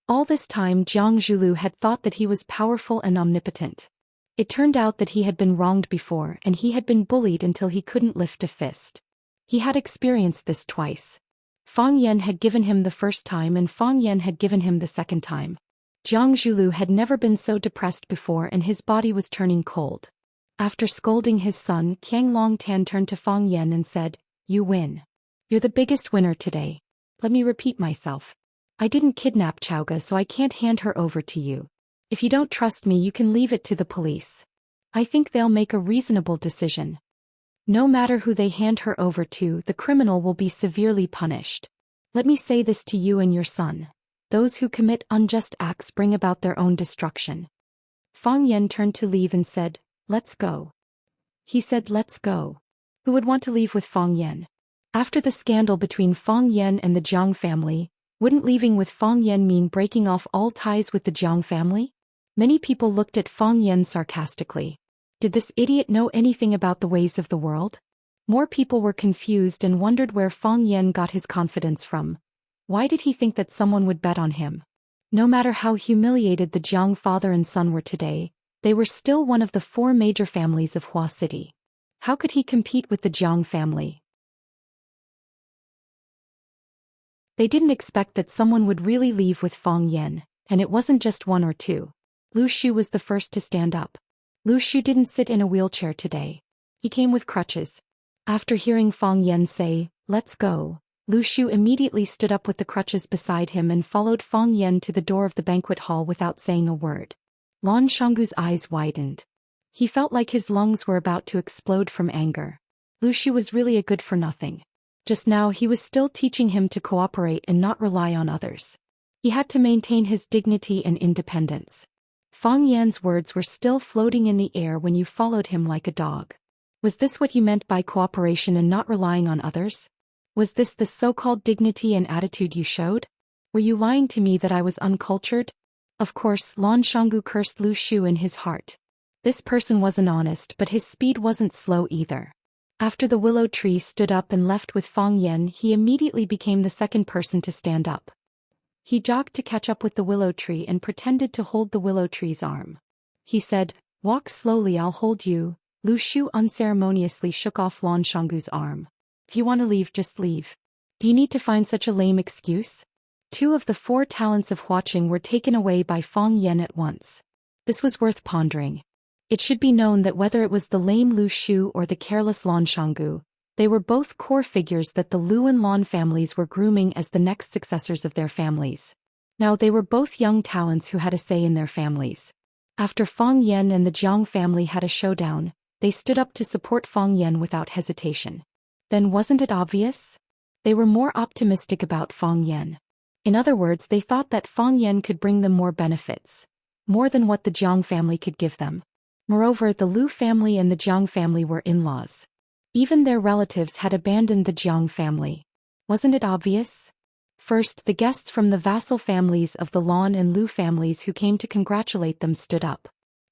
All this time Jiang Zhulu had thought that he was powerful and omnipotent. It turned out that he had been wronged before and he had been bullied until he couldn't lift a fist. He had experienced this twice. Fang Yan had given him the first time and Fang Yan had given him the second time. Jiang Zhulu had never been so depressed before and his body was turning cold. After scolding his son, Qiang Longtan turned to Fang Yan and said, "You win. You're the biggest winner today. Let me repeat myself. I didn't kidnap Chowga, so I can't hand her over to you. If you don't trust me, you can leave it to the police. I think they'll make a reasonable decision. No matter who they hand her over to, the criminal will be severely punished. Let me say this to you and your son. Those who commit unjust acts bring about their own destruction." Fang Yan turned to leave and said, "Let's go." He said, "Let's go." Who would want to leave with Fang Yan? After the scandal between Fang Yan and the Jiang family, wouldn't leaving with Fang Yan mean breaking off all ties with the Jiang family? Many people looked at Fang Yan sarcastically. Did this idiot know anything about the ways of the world? More people were confused and wondered where Fang Yan got his confidence from. Why did he think that someone would bet on him? No matter how humiliated the Jiang father and son were today, they were still one of the 4 major families of Hua City. How could he compete with the Jiang family? They didn't expect that someone would really leave with Fang Yan, and it wasn't just 1 or 2. Lu Shu was the first to stand up. Lu Shu didn't sit in a wheelchair today. He came with crutches. After hearing Fang Yan say, "Let's go," Lu Shu immediately stood up with the crutches beside him and followed Fang Yan to the door of the banquet hall without saying a word. Lan Shanggu's eyes widened. He felt like his lungs were about to explode from anger. Lu Shu was really a good-for-nothing. Just now he was still teaching him to cooperate and not rely on others. He had to maintain his dignity and independence. Fang Yan's words were still floating in the air when you followed him like a dog. Was this what you meant by cooperation and not relying on others? Was this the so-called dignity and attitude you showed? Were you lying to me that I was uncultured? Of course, Lan Shanggu cursed Lu Shu in his heart. This person wasn't honest, but his speed wasn't slow either. After the willow tree stood up and left with Fang Yan, he immediately became the second person to stand up. He jogged to catch up with the willow tree and pretended to hold the willow tree's arm. He said, "Walk slowly, I'll hold you." Lu Shu unceremoniously shook off Lan Shanggu's arm. "If you want to leave, just leave. Do you need to find such a lame excuse?" 2 of the 4 talents of Huaqing were taken away by Fang Yan at once. This was worth pondering. It should be known that whether it was the lame Lu Shu or the careless Lan Shanggu, they were both core figures that the Lu and Lan families were grooming as the next successors of their families. Now they were both young talents who had a say in their families. After Fang Yan and the Jiang family had a showdown, they stood up to support Fang Yan without hesitation. Then wasn't it obvious? They were more optimistic about Fang Yan. In other words, they thought that Fang Yan could bring them more benefits, more than what the Jiang family could give them. Moreover, the Lu family and the Jiang family were in-laws. Even their relatives had abandoned the Jiang family. Wasn't it obvious? First, the guests from the vassal families of the Lan and Lu families who came to congratulate them stood up.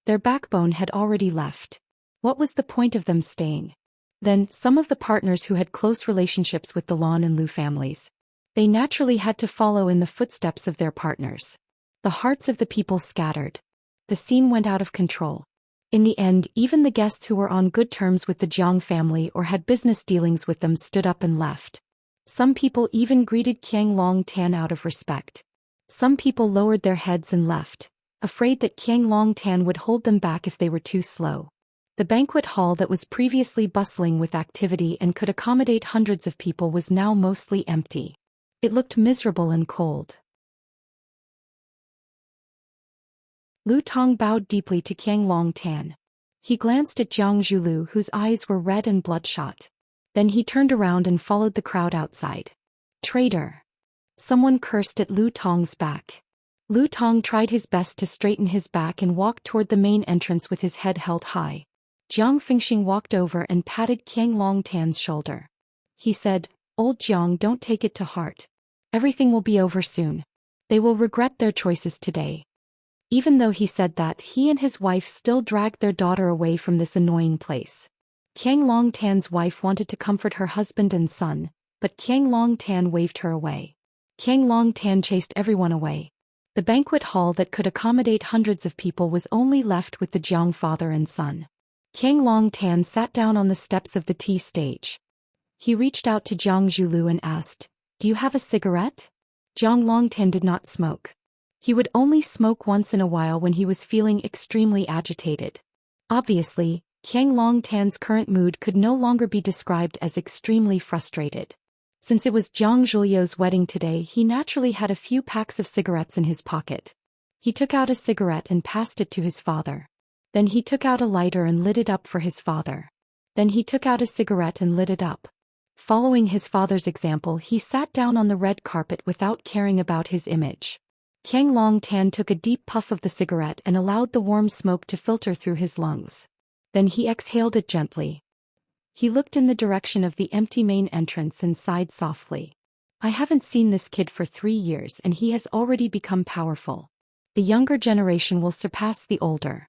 Their backbone had already left. What was the point of them staying? Then, some of the partners who had close relationships with the Lan and Lu families. They naturally had to follow in the footsteps of their partners. The hearts of the people scattered. The scene went out of control. In the end, even the guests who were on good terms with the Jiang family or had business dealings with them stood up and left. Some people even greeted Qiang Long Tan out of respect. Some people lowered their heads and left, afraid that Qiang Long Tan would hold them back if they were too slow. The banquet hall that was previously bustling with activity and could accommodate hundreds of people was now mostly empty. It looked miserable and cold. Lu Tong bowed deeply to Qiang Long Tan. He glanced at Jiang Zhulu, whose eyes were red and bloodshot. Then he turned around and followed the crowd outside. Traitor! Someone cursed at Lu Tong's back. Lu Tong tried his best to straighten his back and walked toward the main entrance with his head held high. Jiang Fengxing walked over and patted Qiang Long Tan's shoulder. He said, "Old Jiang, don't take it to heart. Everything will be over soon. They will regret their choices today." Even though he said that, he and his wife still dragged their daughter away from this annoying place. Qiang Long Tan's wife wanted to comfort her husband and son, but Qiang Long Tan waved her away. Qiang Long Tan chased everyone away. The banquet hall that could accommodate hundreds of people was only left with the Jiang father and son. Qiang Long Tan sat down on the steps of the tea stage. He reached out to Jiang Zhulu and asked, "Do you have a cigarette?" Jiang Long Tan did not smoke. He would only smoke once in a while when he was feeling extremely agitated. Obviously, Qiang Long Tan's current mood could no longer be described as extremely frustrated. Since it was Jiang Zhuliu's wedding today, he naturally had a few packs of cigarettes in his pocket. He took out a cigarette and passed it to his father. Then he took out a lighter and lit it up for his father. Then he took out a cigarette and lit it up. Following his father's example, he sat down on the red carpet without caring about his image. Qiang Long Tan took a deep puff of the cigarette and allowed the warm smoke to filter through his lungs. Then he exhaled it gently. He looked in the direction of the empty main entrance and sighed softly. "I haven't seen this kid for 3 years and he has already become powerful. The younger generation will surpass the older."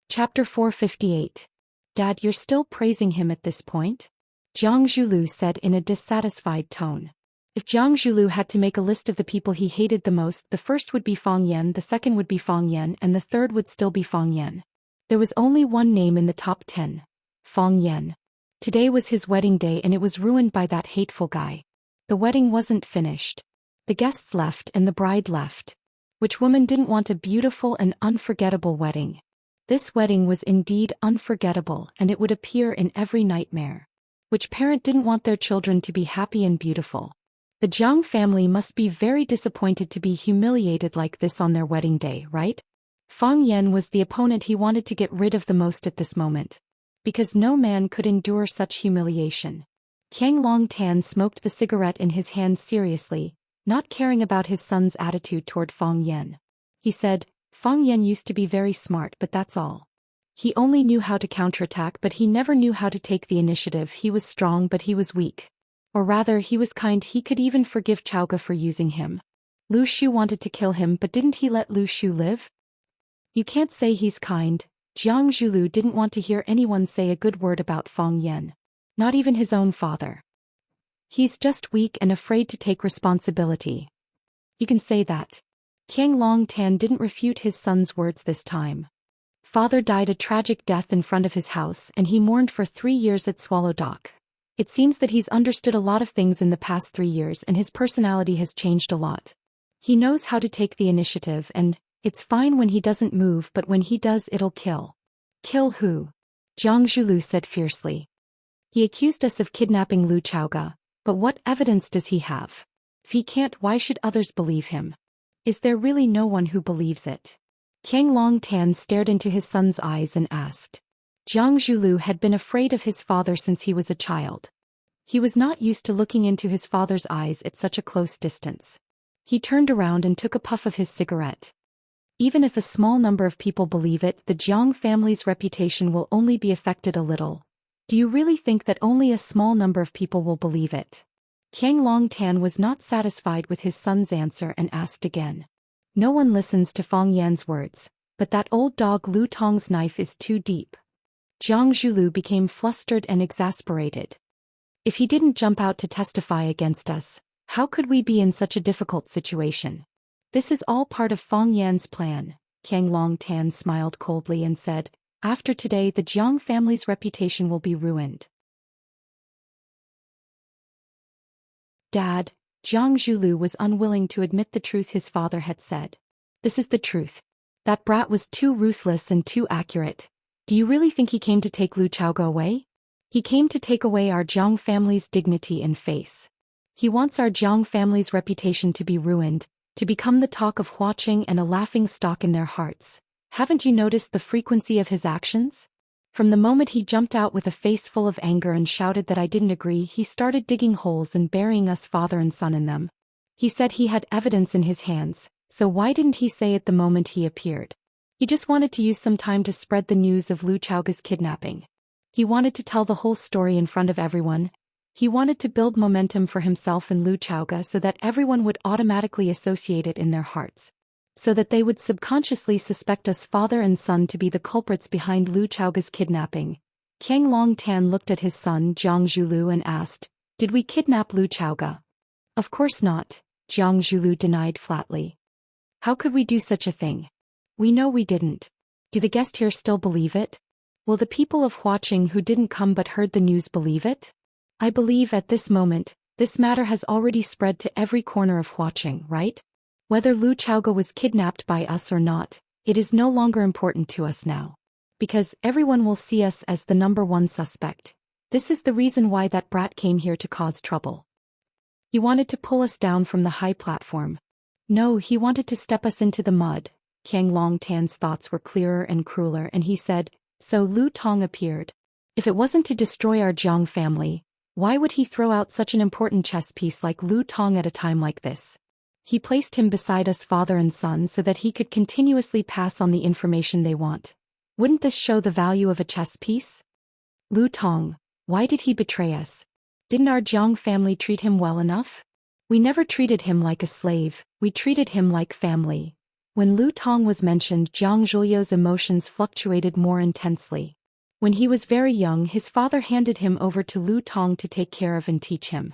Chapter 458. "Dad, you're still praising him at this point?" Jiang Zhulu said in a dissatisfied tone. If Jiang Zhulu had to make a list of the people he hated the most, the first would be Fang Yan, the second would be Fang Yan, and the third would still be Fang Yan. There was only one name in the top 10. Fang Yan. Today was his wedding day and it was ruined by that hateful guy. The wedding wasn't finished. The guests left and the bride left. Which woman didn't want a beautiful and unforgettable wedding? This wedding was indeed unforgettable and it would appear in every nightmare. Which parent didn't want their children to be happy and beautiful? The Jiang family must be very disappointed to be humiliated like this on their wedding day, right? Fang Yan was the opponent he wanted to get rid of the most at this moment. Because no man could endure such humiliation. Qiang Long Tan smoked the cigarette in his hand seriously, not caring about his son's attitude toward Fang Yan. He said, "Fang Yan used to be very smart, but that's all. He only knew how to counterattack, but he never knew how to take the initiative. He was strong, but he was weak. Or rather, he was kind. He could even forgive Chowga for using him. Lu Shu wanted to kill him, but didn't he let Lu Shu live? You can't say he's kind." Jiang Zhulu didn't want to hear anyone say a good word about Fang Yan. Not even his own father. "He's just weak and afraid to take responsibility." You can say that. Qiang Long Tan didn't refute his son's words this time. Father died a tragic death in front of his house and he mourned for 3 years at Swallow Dock. It seems that he's understood a lot of things in the past 3 years and his personality has changed a lot. He knows how to take the initiative and it's fine when he doesn't move, but when he does it'll kill. "Kill who?" Jiang Zhulu said fiercely. "He accused us of kidnapping Lu Chowga, but what evidence does he have? If he can't, why should others believe him? Is there really no one who believes it?" Qiang Long Tan stared into his son's eyes and asked. Jiang Zhulu had been afraid of his father since he was a child. He was not used to looking into his father's eyes at such a close distance. He turned around and took a puff of his cigarette. Even if a small number of people believe it, the Jiang family's reputation will only be affected a little. Do you really think that only a small number of people will believe it? Qiang Long Tan was not satisfied with his son's answer and asked again. No one listens to Fang Yan's words, but that old dog Lu Tong's knife is too deep. Jiang Zhulu became flustered and exasperated. If he didn't jump out to testify against us, how could we be in such a difficult situation? This is all part of Fang Yan's plan. Qiang Longtan smiled coldly and said, after today the Jiang family's reputation will be ruined. Dad, Jiang Zhulu was unwilling to admit the truth his father had said. This is the truth. That brat was too ruthless and too accurate. Do you really think he came to take Lu Chaoga away? He came to take away our Jiang family's dignity and face. He wants our Jiang family's reputation to be ruined, to become the talk of Huaqing and a laughing stock in their hearts. Haven't you noticed the frequency of his actions? From the moment he jumped out with a face full of anger and shouted that I didn't agree, he started digging holes and burying us father and son in them. He said he had evidence in his hands, so why didn't he say it the moment he appeared? He just wanted to use some time to spread the news of Lu Chaoga's kidnapping. He wanted to tell the whole story in front of everyone. He wanted to build momentum for himself and Lu Chaoga so that everyone would automatically associate it in their hearts. So that they would subconsciously suspect us father and son to be the culprits behind Lu Chaoga's kidnapping. Qiang Longtan looked at his son Jiang Zhulu and asked, did we kidnap Lu Chaoga? Of course not, Jiang Zhulu denied flatly. How could we do such a thing? We know we didn't. Do the guests here still believe it? Will the people of Huaqing who didn't come but heard the news believe it? I believe at this moment, this matter has already spread to every corner of Huaqing, right? Whether Lu Chaoga was kidnapped by us or not, it is no longer important to us now. Because everyone will see us as the number one suspect. This is the reason why that brat came here to cause trouble. He wanted to pull us down from the high platform. No, he wanted to step us into the mud. Qiang Longtan's thoughts were clearer and crueler and he said, so Lu Tong appeared. If it wasn't to destroy our Jiang family, why would he throw out such an important chess piece like Lu Tong at a time like this? He placed him beside us father and son so that he could continuously pass on the information they want. Wouldn't this show the value of a chess piece? Lu Tong, why did he betray us? Didn't our Jiang family treat him well enough? We never treated him like a slave, we treated him like family. When Lu Tong was mentioned, Jiang Zhuliu's emotions fluctuated more intensely. When he was very young, his father handed him over to Lu Tong to take care of and teach him.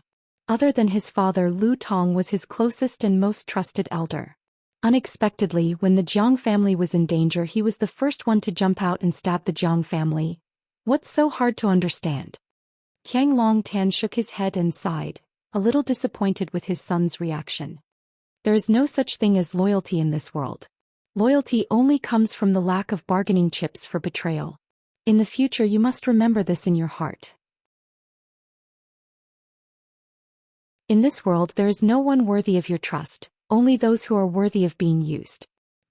Other than his father, Lu Tong was his closest and most trusted elder. Unexpectedly, when the Jiang family was in danger, he was the first one to jump out and stab the Jiang family. What's so hard to understand? Qiang Longtan shook his head and sighed, a little disappointed with his son's reaction. There is no such thing as loyalty in this world. Loyalty only comes from the lack of bargaining chips for betrayal. In the future you must remember this in your heart. In this world there is no one worthy of your trust, only those who are worthy of being used.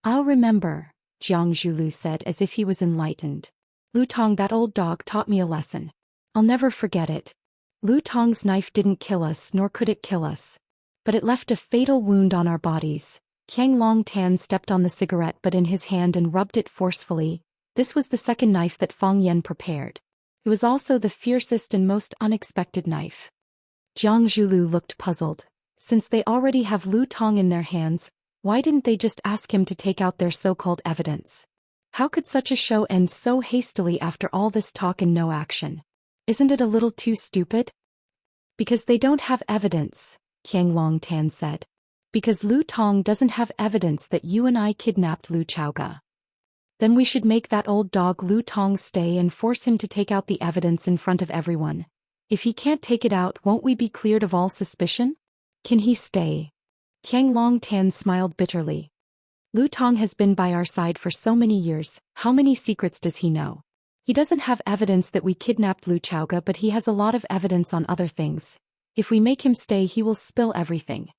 I'll remember, Jiang Zhulu said as if he was enlightened. Lu Tong, that old dog, taught me a lesson. I'll never forget it. Lu Tong's knife didn't kill us, nor could it kill us. But it left a fatal wound on our bodies. Qiang Longtan stepped on the cigarette butt in his hand and rubbed it forcefully. This was the second knife that Fang Yan prepared. It was also the fiercest and most unexpected knife. Jiang Zhulu looked puzzled. Since they already have Lu Tong in their hands, why didn't they just ask him to take out their so-called evidence? How could such a show end so hastily after all this talk and no action? Isn't it a little too stupid? Because they don't have evidence, Qiang Longtan said. Because Lu Tong doesn't have evidence that you and I kidnapped Lu Chaoga. Then we should make that old dog Lu Tong stay and force him to take out the evidence in front of everyone. If he can't take it out, won't we be cleared of all suspicion? Can he stay? Qiang Longtan smiled bitterly. Lu Tong has been by our side for so many years, how many secrets does he know? He doesn't have evidence that we kidnapped Lu Chaoga, but he has a lot of evidence on other things. If we make him stay, he will spill everything.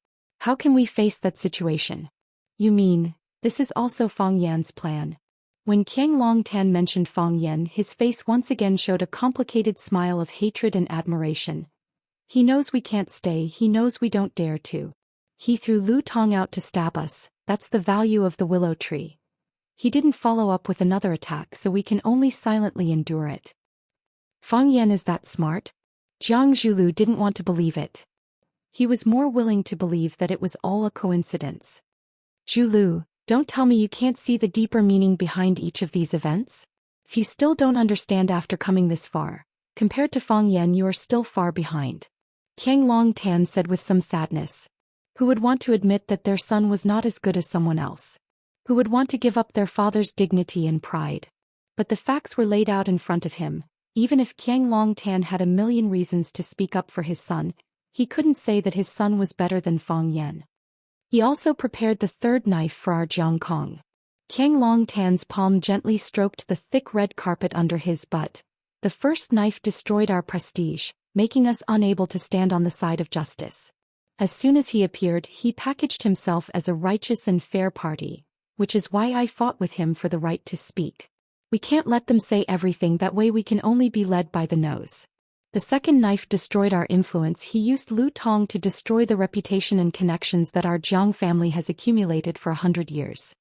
How can we face that situation? You mean, this is also Fang Yan's plan? When Qiang Longtan mentioned Fang Yan, his face once again showed a complicated smile of hatred and admiration. He knows we can't stay, he knows we don't dare to. He threw Lu Tong out to stab us, that's the value of the willow tree. He didn't follow up with another attack, so we can only silently endure it. Fang Yan is that smart? Jiang Zhulu didn't want to believe it. He was more willing to believe that it was all a coincidence. Zhu Lu, don't tell me you can't see the deeper meaning behind each of these events? If you still don't understand after coming this far, compared to Fang Yan you are still far behind. Qiang Longtan said with some sadness. Who would want to admit that their son was not as good as someone else? Who would want to give up their father's dignity and pride? But the facts were laid out in front of him. Even if Qiang Longtan had a million reasons to speak up for his son, he couldn't say that his son was better than Fang Yan. He also prepared the third knife for our Jiang Kong. Qiang Longtan's palm gently stroked the thick red carpet under his butt. The first knife destroyed our prestige, making us unable to stand on the side of justice. As soon as he appeared, he packaged himself as a righteous and fair party, which is why I fought with him for the right to speak. We can't let them say everything, that way we can only be led by the nose. The second knife destroyed our influence. He used Lu Tong to destroy the reputation and connections that our Jiang family has accumulated for 100 years.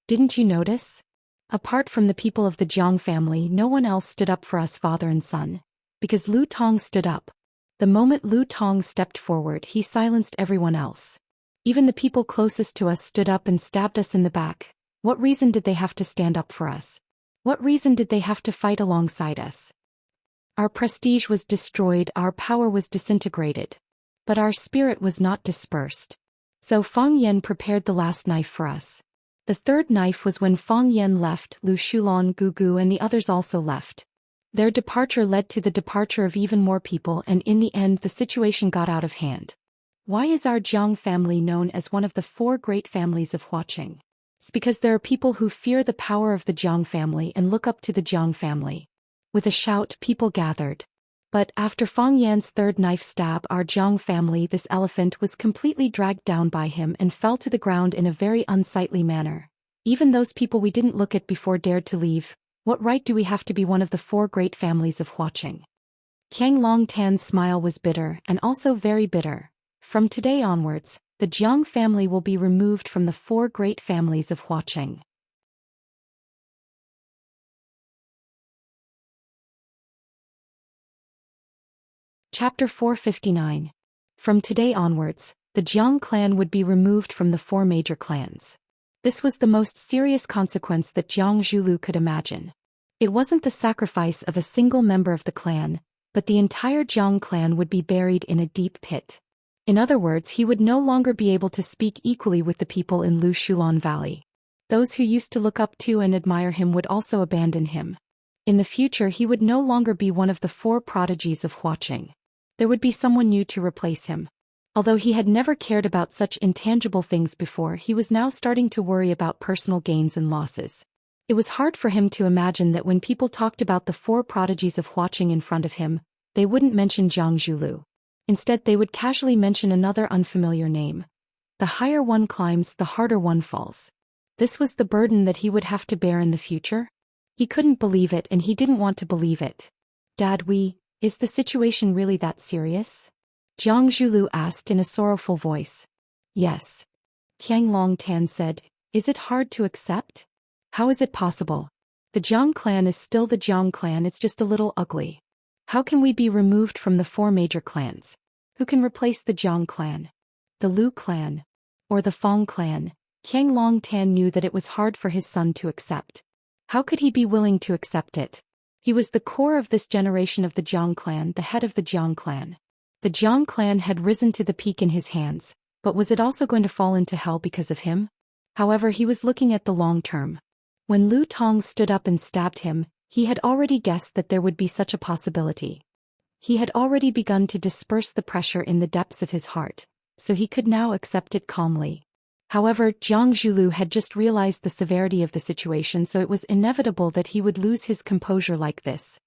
Didn't you notice? Apart from the people of the Jiang family, no one else stood up for us father and son. Because Lu Tong stood up. The moment Lu Tong stepped forward, he silenced everyone else. Even the people closest to us stood up and stabbed us in the back. What reason did they have to stand up for us? What reason did they have to fight alongside us? Our prestige was destroyed, our power was disintegrated. But our spirit was not dispersed. So Fang Yan prepared the last knife for us. The third knife was when Fang Yan left, Lu Shulan, Gugu and the others also left. Their departure led to the departure of even more people, and in the end the situation got out of hand. Why is our Jiang family known as one of the 4 great families of Huaqing? It's because there are people who fear the power of the Jiang family and look up to the Jiang family. With a shout, people gathered. But after Fang Yan's third knife stab our Jiang family, this elephant was completely dragged down by him and fell to the ground in a very unsightly manner. Even those people we didn't look at before dared to leave. What right do we have to be one of the 4 great families of Huaqing? Qiang Longtan's smile was bitter, and also very bitter. From today onwards, the Jiang family will be removed from the 4 great families of Huaqing. Chapter 459. From today onwards, the Jiang clan would be removed from the 4 major clans. This was the most serious consequence that Jiang Zhulu could imagine. It wasn't the sacrifice of a single member of the clan, but the entire Jiang clan would be buried in a deep pit. In other words, he would no longer be able to speak equally with the people in Lu Shulan Valley. Those who used to look up to and admire him would also abandon him. In the future, he would no longer be one of the 4 prodigies of Huaqing. There would be someone new to replace him. Although he had never cared about such intangible things before, he was now starting to worry about personal gains and losses. It was hard for him to imagine that when people talked about the 4 prodigies of Huaqing in front of him, they wouldn't mention Jiang Zhulu. Instead, they would casually mention another unfamiliar name. The higher one climbs, the harder one falls. This was the burden that he would have to bear in the future? He couldn't believe it, and he didn't want to believe it. Dad, is the situation really that serious? Jiang Zhulu asked in a sorrowful voice. Yes. Qiang Longtan said, is it hard to accept? How is it possible? The Jiang clan is still the Jiang clan, it's just a little ugly. How can we be removed from the 4 major clans? Who can replace the Jiang clan? The Lu clan? Or the Fang clan? Qiang Longtan knew that it was hard for his son to accept. How could he be willing to accept it? He was the core of this generation of the Jiang clan, the head of the Jiang clan. The Jiang clan had risen to the peak in his hands, but was it also going to fall into hell because of him? However, he was looking at the long term. When Lu Tong stood up and stabbed him, he had already guessed that there would be such a possibility. He had already begun to disperse the pressure in the depths of his heart, so he could now accept it calmly. However, Jiang Zhulu had just realized the severity of the situation, so it was inevitable that he would lose his composure like this.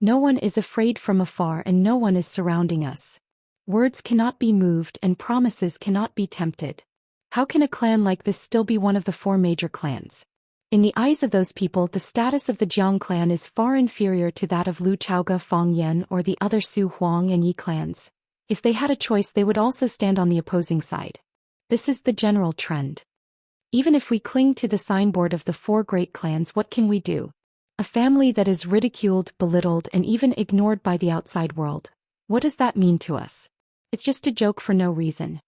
No one is afraid from afar, and no one is surrounding us. Words cannot be moved and promises cannot be tempted. How can a clan like this still be one of the 4 major clans? In the eyes of those people, the status of the Jiang clan is far inferior to that of Lu Chaoga, Fang Yan, or the other Su Huang and Yi clans. If they had a choice, they would also stand on the opposing side. This is the general trend. Even if we cling to the signboard of the 4 great clans, what can we do? A family that is ridiculed, belittled, and even ignored by the outside world. What does that mean to us? It's just a joke for no reason.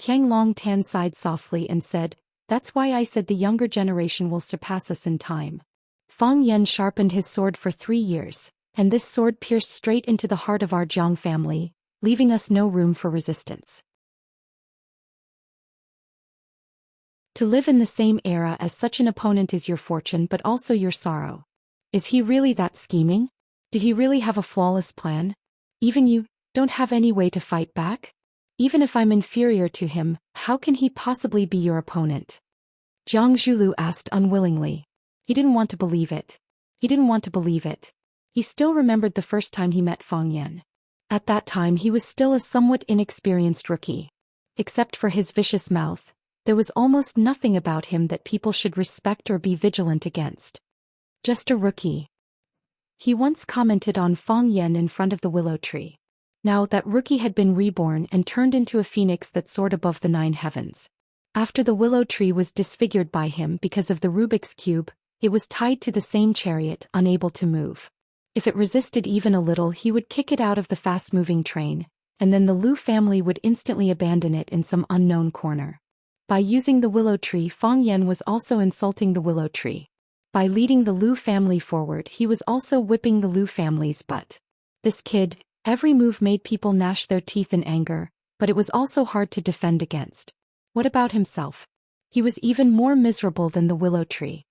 Qiang Longtan sighed softly and said, "That's why I said the younger generation will surpass us in time." Fang Yan sharpened his sword for 3 years, and this sword pierced straight into the heart of our Jiang family, leaving us no room for resistance. To live in the same era as such an opponent is your fortune but also your sorrow. Is he really that scheming? Did he really have a flawless plan? Even you don't have any way to fight back? Even if I'm inferior to him, how can he possibly be your opponent? Jiang Zhulu asked unwillingly. He didn't want to believe it. He didn't want to believe it. He still remembered the first time he met Fang Yan. At that time he was still a somewhat inexperienced rookie. Except for his vicious mouth, there was almost nothing about him that people should respect or be vigilant against. Just a rookie. He once commented on Fang Yan in front of the willow tree. Now that rookie had been reborn and turned into a phoenix that soared above the 9 heavens. After the willow tree was disfigured by him because of the Rubik's Cube, it was tied to the same chariot, unable to move. If it resisted even a little, he would kick it out of the fast-moving train, and then the Lu family would instantly abandon it in some unknown corner. By using the willow tree, Fang Yan was also insulting the willow tree. By leading the Lu family forward, he was also whipping the Lu family's butt. This kid, every move made people gnash their teeth in anger, but it was also hard to defend against. What about himself? He was even more miserable than the willow tree.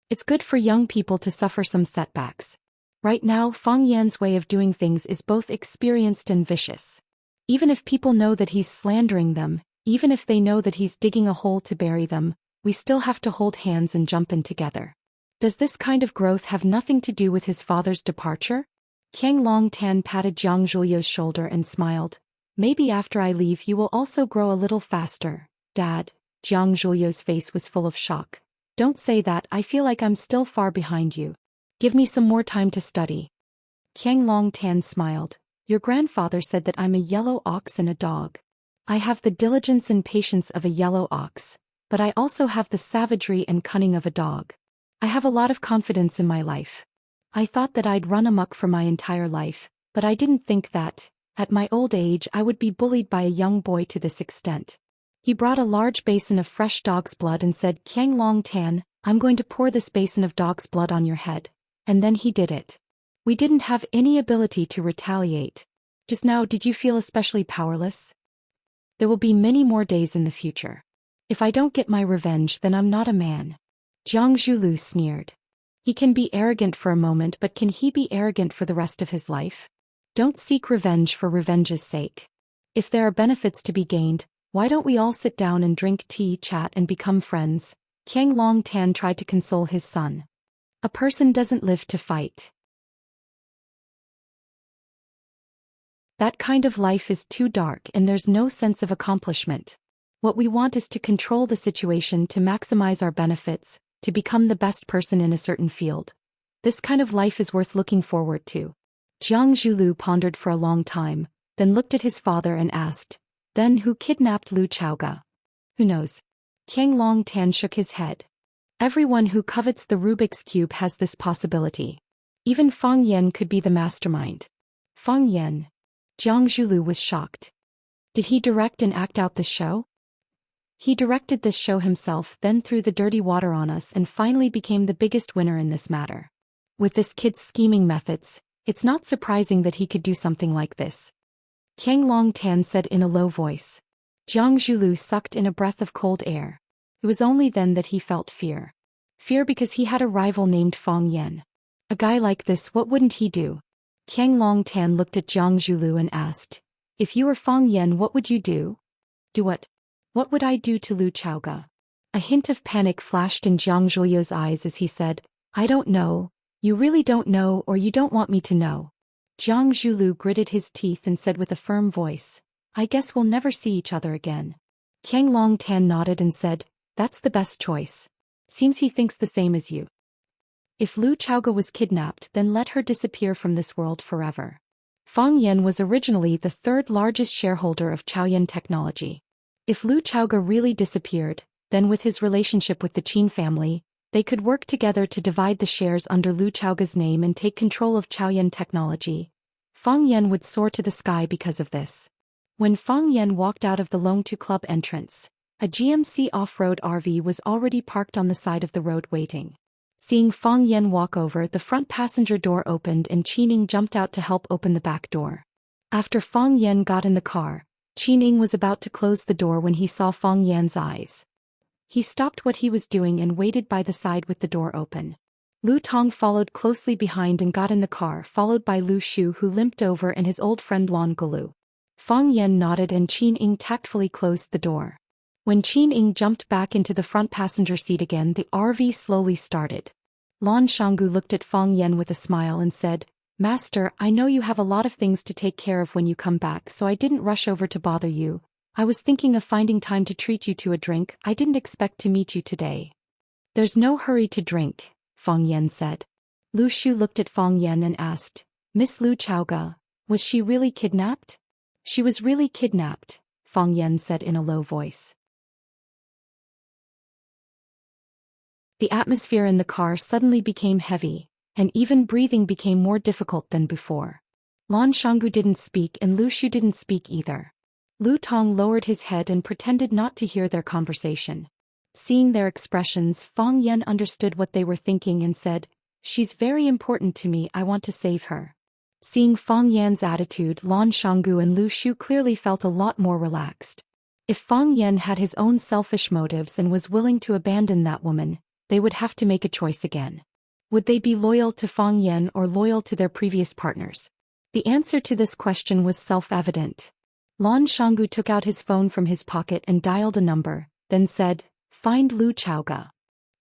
It's good for young people to suffer some setbacks. Right now, Fang Yan's way of doing things is both experienced and vicious. Even if people know that he's slandering them, even if they know that he's digging a hole to bury them, we still have to hold hands and jump in together. Does this kind of growth have nothing to do with his father's departure? Qiang Longtan patted Jiang Zhuliu's shoulder and smiled. Maybe after I leave you will also grow a little faster, Dad. Jiang Zhuliu's face was full of shock. Don't say that, I feel like I'm still far behind you. Give me some more time to study. Qiang Longtan smiled. Your grandfather said that I'm a yellow ox and a dog. I have the diligence and patience of a yellow ox, but I also have the savagery and cunning of a dog. I have a lot of confidence in my life. I thought that I'd run amok for my entire life, but I didn't think that, at my old age, I would be bullied by a young boy to this extent. He brought a large basin of fresh dog's blood and said, Qiang Longtan, I'm going to pour this basin of dog's blood on your head. And then he did it. We didn't have any ability to retaliate. Just now, did you feel especially powerless? There will be many more days in the future. If I don't get my revenge, then I'm not a man. Jiang Zhulu sneered. He can be arrogant for a moment, but can he be arrogant for the rest of his life? Don't seek revenge for revenge's sake. If there are benefits to be gained, why don't we all sit down and drink tea, chat and become friends? Qiang Longtan tried to console his son. A person doesn't live to fight. That kind of life is too dark and there's no sense of accomplishment. What we want is to control the situation to maximize our benefits, to become the best person in a certain field. This kind of life is worth looking forward to. Jiang Zhulu pondered for a long time, then looked at his father and asked, Then who kidnapped Lu Chaoga? Who knows? Qiang Longtan shook his head. Everyone who covets the Rubik's Cube has this possibility. Even Fang Yan could be the mastermind. Fang Yan. Jiang Zhulu was shocked. Did he direct and act out this show? He directed this show himself, then threw the dirty water on us and finally became the biggest winner in this matter. With this kid's scheming methods, it's not surprising that he could do something like this. Qiang Longtan said in a low voice. Jiang Zhulu sucked in a breath of cold air. It was only then that he felt fear. Fear because he had a rival named Fang Yan. A guy like this, what wouldn't he do? Qiang Longtan looked at Jiang Zhulu and asked, If you were Fang Yan, what would you do? Do what? What would I do to Lu Chaoga? A hint of panic flashed in Jiang Zhuliu's eyes as he said, I don't know. You really don't know, or you don't want me to know. Jiang Zhulu gritted his teeth and said with a firm voice, I guess we'll never see each other again. Qiang Longtan nodded and said, That's the best choice. Seems he thinks the same as you. If Lu Chaoga was kidnapped, then let her disappear from this world forever. Fang Yan was originally the third largest shareholder of Chaoyan Technology. If Lu Chaoga really disappeared, then with his relationship with the Qin family, they could work together to divide the shares under Lu Chaoga's name and take control of Chaoyan Technology. Fang Yan would soar to the sky because of this. When Fang Yan walked out of the Longtu Club entrance, a GMC off-road RV was already parked on the side of the road waiting. Seeing Fang Yan walk over, the front passenger door opened and Qining jumped out to help open the back door. After Fang Yan got in the car, Qining was about to close the door when he saw Fang Yan's eyes. He stopped what he was doing and waited by the side with the door open. Lu Tong followed closely behind and got in the car, followed by Lu Shu, who limped over, and his old friend Lan Golu. Fang Yan nodded and Qining tactfully closed the door. When Qining jumped back into the front passenger seat again, the RV slowly started. Lan Shanggu looked at Fang Yan with a smile and said, "Master, I know you have a lot of things to take care of when you come back, so I didn't rush over to bother you. I was thinking of finding time to treat you to a drink. I didn't expect to meet you today." "There's no hurry to drink," Fang Yan said. Lu Shu looked at Fang Yan and asked, "Miss Lu Chaoga, was she really kidnapped?" "She was really kidnapped," Fang Yan said in a low voice. The atmosphere in the car suddenly became heavy, and even breathing became more difficult than before. Lan Shanggu didn't speak and Lu Shu didn't speak either. Lu Tong lowered his head and pretended not to hear their conversation. Seeing their expressions, Fang Yan understood what they were thinking and said, "She's very important to me, I want to save her." Seeing Fang Yan's attitude, Lan Shanggu and Lu Shu clearly felt a lot more relaxed. If Fang Yan had his own selfish motives and was willing to abandon that woman, they would have to make a choice again. Would they be loyal to Fang Yan or loyal to their previous partners? The answer to this question was self-evident. Lan Shanggu took out his phone from his pocket and dialed a number, then said, "Find Lu Chaoga."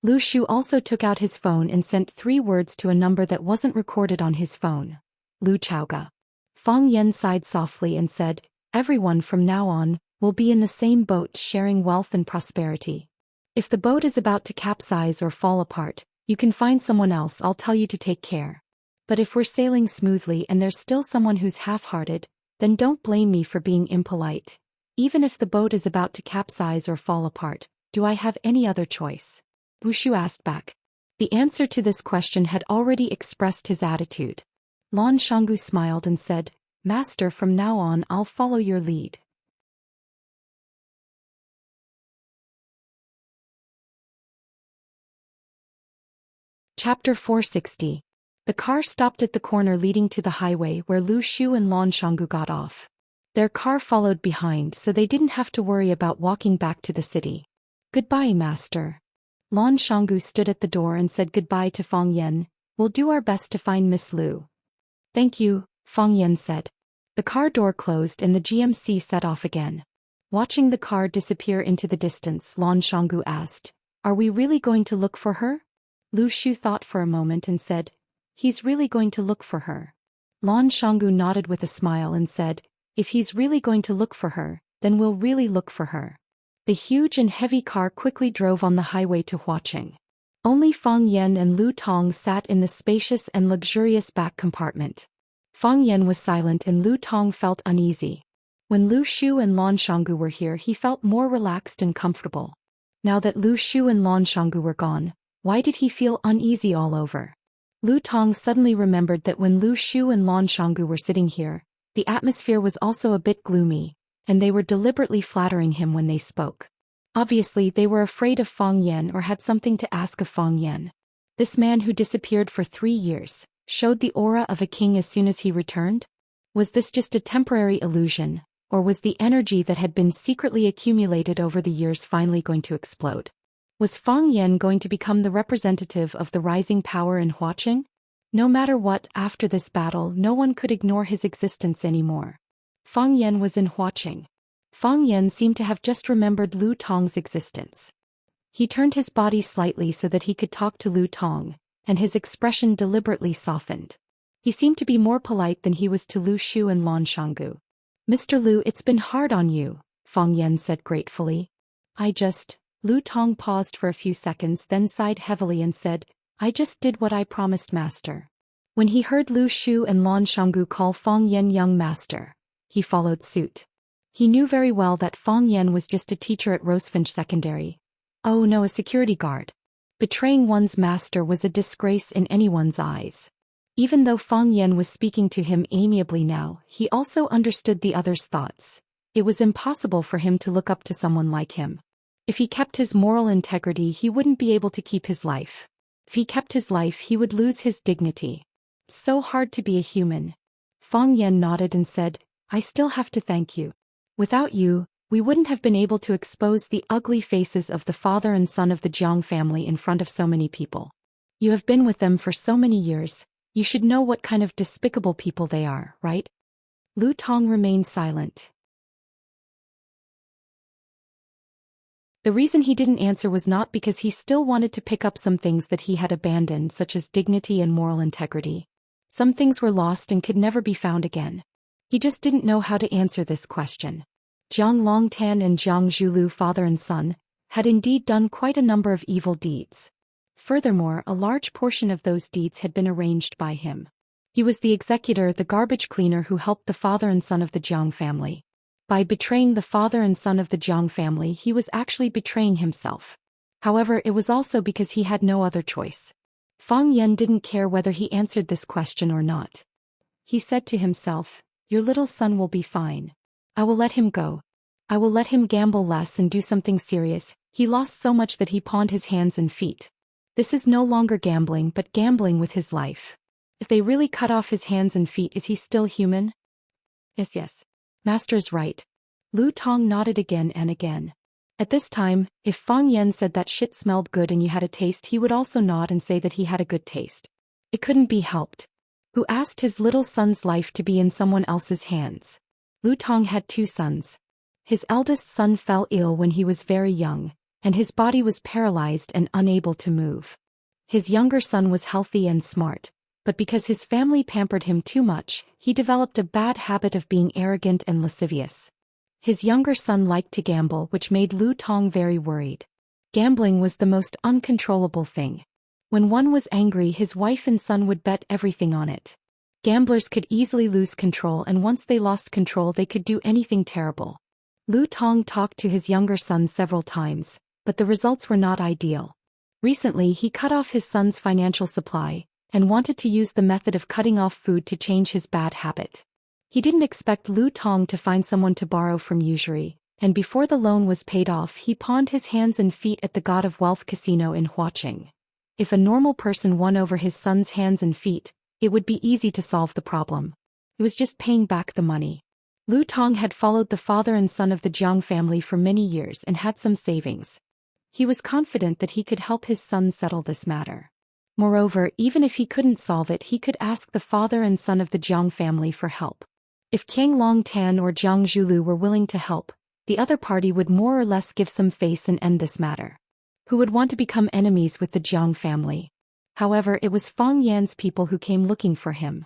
Lu Shu also took out his phone and sent 3 words to a number that wasn't recorded on his phone. "Lu Chaoga." Fang Yan sighed softly and said, "Everyone from now on will be in the same boat, sharing wealth and prosperity. If the boat is about to capsize or fall apart, you can find someone else. I'll tell you to take care. But if we're sailing smoothly and there's still someone who's half-hearted, then don't blame me for being impolite. Even if the boat is about to capsize or fall apart, do I have any other choice?" Wushu asked back. The answer to this question had already expressed his attitude. Lan Shanggu smiled and said, "Master, from now on I'll follow your lead." Chapter 460. The car stopped at the corner leading to the highway where Lu Shu and Lan Shanggu got off. Their car followed behind, so they didn't have to worry about walking back to the city. "Goodbye, Master." Lan Shanggu stood at the door and said goodbye to Fang Yan. "We'll do our best to find Miss Lu." "Thank you," Fang Yan said. The car door closed and the GMC set off again. Watching the car disappear into the distance, Lan Shanggu asked, "Are we really going to look for her?" Lu Shu thought for a moment and said, "He's really going to look for her." Lan Shanggu nodded with a smile and said, "If he's really going to look for her, then we'll really look for her." The huge and heavy car quickly drove on the highway to Huaqing. Only Fang Yan and Lu Tong sat in the spacious and luxurious back compartment. Fang Yan was silent and Lu Tong felt uneasy. When Lu Shu and Lan Shanggu were here, he felt more relaxed and comfortable. Now that Lu Shu and Lan Shanggu were gone, why did he feel uneasy all over? Lu Tong suddenly remembered that when Lu Shu and Lan Shanggu were sitting here, the atmosphere was also a bit gloomy, and they were deliberately flattering him when they spoke. Obviously, they were afraid of Fang Yan or had something to ask of Fang Yan. This man who disappeared for 3 years showed the aura of a king as soon as he returned? Was this just a temporary illusion, or was the energy that had been secretly accumulated over the years finally going to explode? Was Fang Yan going to become the representative of the rising power in Huaqing? No matter what, after this battle, no one could ignore his existence anymore. Fang Yan was in Huaqing. Fang Yan seemed to have just remembered Lu Tong's existence. He turned his body slightly so that he could talk to Lu Tong, and his expression deliberately softened. He seemed to be more polite than he was to Lu Shu and Lan Shanggu. "Mr. Lu, it's been hard on you," Fang Yan said gratefully. Lu Tong paused for a few seconds, then sighed heavily and said, "I just did what I promised, Master." When he heard Lu Shu and Lan Shanggu call Fang Yan young master, he followed suit. He knew very well that Fang Yan was just a teacher at Rosefinch Secondary. Oh no, a security guard. Betraying one's master was a disgrace in anyone's eyes. Even though Fang Yan was speaking to him amiably now, he also understood the other's thoughts. It was impossible for him to look up to someone like him. If he kept his moral integrity, he wouldn't be able to keep his life. If he kept his life, he would lose his dignity. So hard to be a human. Fang Yan nodded and said, I still have to thank you. Without you, we wouldn't have been able to expose the ugly faces of the father and son of the Jiang family in front of so many people. You have been with them for so many years, you should know what kind of despicable people they are, right? Lu Tong remained silent. The reason he didn't answer was not because he still wanted to pick up some things that he had abandoned, such as dignity and moral integrity. Some things were lost and could never be found again. He just didn't know how to answer this question. Jiang Longtan and Jiang Zhulu, father and son, had indeed done quite a number of evil deeds. Furthermore, a large portion of those deeds had been arranged by him. He was the executor, the garbage cleaner who helped the father and son of the Jiang family. By betraying the father and son of the Jiang family, he was actually betraying himself. However, it was also because he had no other choice. Fang Yan didn't care whether he answered this question or not. He said to himself, your little son will be fine. I will let him go. I will let him gamble less and do something serious. He lost so much that he pawned his hands and feet. This is no longer gambling but gambling with his life. If they really cut off his hands and feet, is he still human? Yes. Master's right. Lu Tong nodded again and again. At this time, if Fang Yan said that shit smelled good and you had a taste, he would also nod and say that he had a good taste. It couldn't be helped. Who asked his little son's life to be in someone else's hands? Lu Tong had 2 sons. His eldest son fell ill when he was very young, and his body was paralyzed and unable to move. His younger son was healthy and smart, but because his family pampered him too much, he developed a bad habit of being arrogant and lascivious. His younger son liked to gamble, which made Lu Tong very worried. Gambling was the most uncontrollable thing. When one was angry, his wife and son would bet everything on it. Gamblers could easily lose control, and once they lost control, they could do anything terrible. Lu Tong talked to his younger son several times, but the results were not ideal. Recently, he cut off his son's financial supply, and wanted to use the method of cutting off food to change his bad habit. He didn't expect Lu Tong to find someone to borrow from usury, and before the loan was paid off, he pawned his hands and feet at the God of Wealth casino in Huaqing. If a normal person won over his son's hands and feet, it would be easy to solve the problem. It was just paying back the money. Lu Tong had followed the father and son of the Jiang family for many years and had some savings. He was confident that he could help his son settle this matter. Moreover, even if he couldn't solve it, he could ask the father and son of the Jiang family for help. If Qiang Longtan or Jiang Zhulu were willing to help, the other party would more or less give some face and end this matter. Who would want to become enemies with the Jiang family? However, it was Fang Yan's people who came looking for him.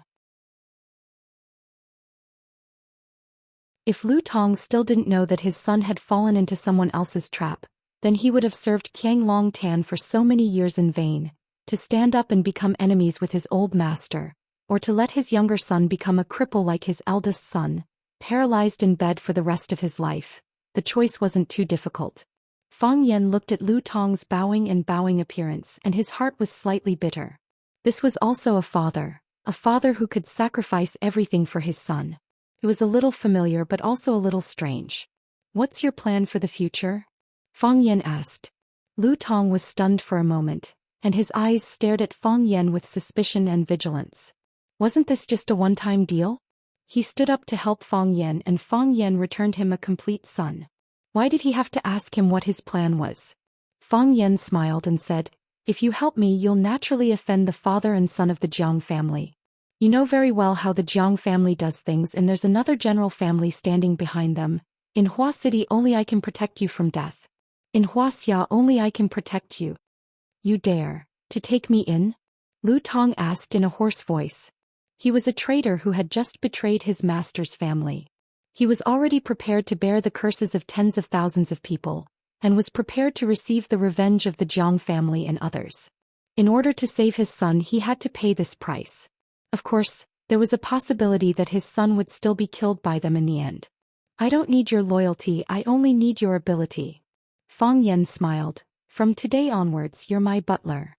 If Lu Tong still didn't know that his son had fallen into someone else's trap, then he would have served Qiang Longtan for so many years in vain, to stand up and become enemies with his old master, or to let his younger son become a cripple like his eldest son, paralyzed in bed for the rest of his life. The choice wasn't too difficult. Fang Yan looked at Lu Tong's bowing appearance, and his heart was slightly bitter. This was also a father who could sacrifice everything for his son. It was a little familiar but also a little strange. What's your plan for the future? Fang Yan asked. Lu Tong was stunned for a moment, and his eyes stared at Fang Yan with suspicion and vigilance. Wasn't this just a one-time deal? He stood up to help Fang Yan, and Fang Yan returned him a complete son. Why did he have to ask him what his plan was? Fang Yan smiled and said, if you help me, you'll naturally offend the father and son of the Jiang family. You know very well how the Jiang family does things, and there's another general family standing behind them. In Hua City only I can protect you from death. In Wuxia only I can protect you. You dare to take me in? Lu Tong asked in a hoarse voice. He was a traitor who had just betrayed his master's family. He was already prepared to bear the curses of tens of thousands of people, and was prepared to receive the revenge of the Jiang family and others. In order to save his son, he had to pay this price. Of course, there was a possibility that his son would still be killed by them in the end. I don't need your loyalty, I only need your ability. Fang Yan smiled. From today onwards, you're my butler.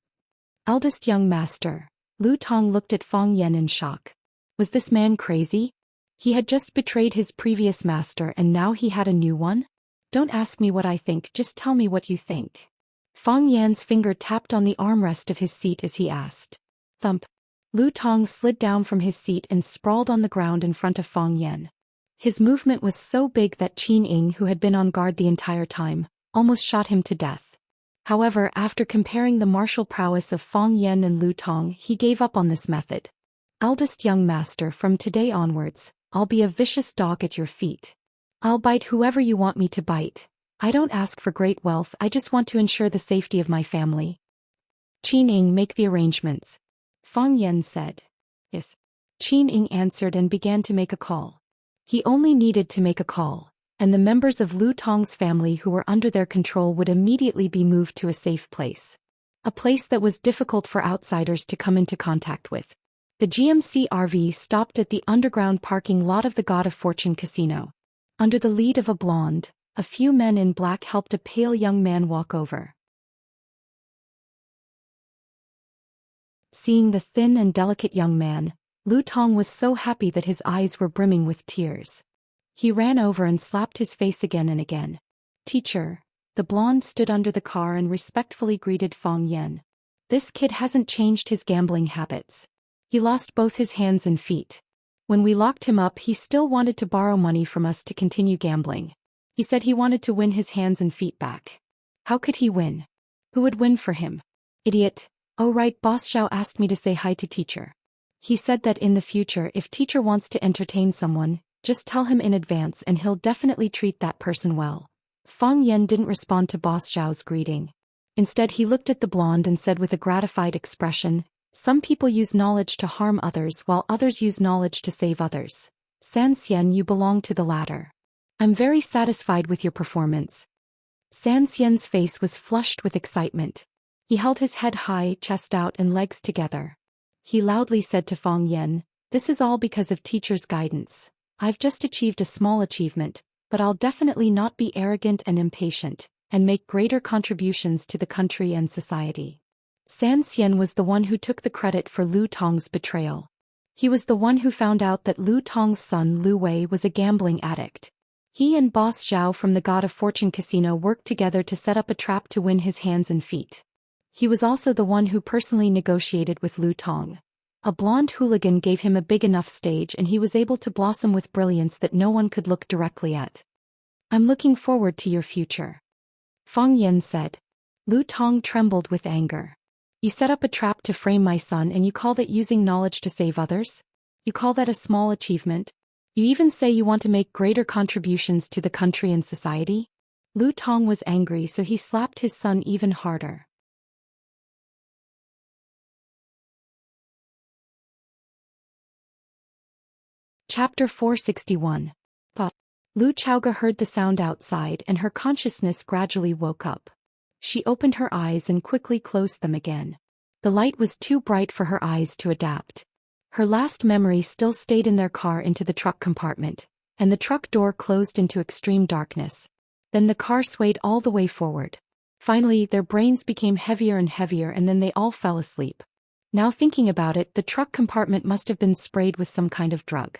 Eldest young master. Lu Tong looked at Fang Yan in shock. Was this man crazy? He had just betrayed his previous master and now he had a new one? Don't ask me what I think, just tell me what you think. Fang Yan's finger tapped on the armrest of his seat as he asked. Thump. Lu Tong slid down from his seat and sprawled on the ground in front of Fang Yan. His movement was so big that Qin Ying, who had been on guard the entire time, almost shot him to death. However, after comparing the martial prowess of Fang Yan and Lu Tong, he gave up on this method. Eldest young master, from today onwards, I'll be a vicious dog at your feet. I'll bite whoever you want me to bite. I don't ask for great wealth, I just want to ensure the safety of my family. Qin Ying, make the arrangements. Fang Yan said. Yes. Qin Ying answered and began to make a call. He only needed to make a call, and the members of Lu Tong's family who were under their control would immediately be moved to a safe place. A place that was difficult for outsiders to come into contact with. The GMC RV stopped at the underground parking lot of the God of Fortune casino. Under the lead of a blonde, a few men in black helped a pale young man walk over. Seeing the thin and delicate young man, Lu Tong was so happy that his eyes were brimming with tears. He ran over and slapped his face again and again. Teacher. The blonde stood under the car and respectfully greeted Fang Yan. This kid hasn't changed his gambling habits. He lost both his hands and feet. When we locked him up, he still wanted to borrow money from us to continue gambling. He said he wanted to win his hands and feet back. How could he win? Who would win for him? Idiot. Oh right, Boss Xiao asked me to say hi to teacher. He said that in the future if teacher wants to entertain someone, just tell him in advance and he'll definitely treat that person well. Fang Yan didn't respond to Boss Xiao's greeting. Instead he looked at the blonde and said with a gratified expression, some people use knowledge to harm others while others use knowledge to save others. Xianxia, you belong to the latter. I'm very satisfied with your performance. Xianxia's face was flushed with excitement. He held his head high, chest out and legs together. He loudly said to Fang Yan, this is all because of teacher's guidance. I've just achieved a small achievement, but I'll definitely not be arrogant and impatient, and make greater contributions to the country and society. Xianxia was the one who took the credit for Lu Tong's betrayal. He was the one who found out that Lu Tong's son Lu Wei was a gambling addict. He and Boss Zhao from the God of Fortune casino worked together to set up a trap to win his hands and feet. He was also the one who personally negotiated with Lu Tong. A blonde hooligan gave him a big enough stage and he was able to blossom with brilliance that no one could look directly at. I'm looking forward to your future. Fang Yan said. Lu Tong trembled with anger. You set up a trap to frame my son and you call that using knowledge to save others? You call that a small achievement? You even say you want to make greater contributions to the country and society? Lu Tong was angry so he slapped his son even harder. Chapter 461. Pa. Lu Chaoga heard the sound outside and her consciousness gradually woke up. She opened her eyes and quickly closed them again. The light was too bright for her eyes to adapt. Her last memory still stayed in their car into the truck compartment, and the truck door closed into extreme darkness. Then the car swayed all the way forward. Finally, their brains became heavier and heavier and then they all fell asleep. Now thinking about it, the truck compartment must have been sprayed with some kind of drug.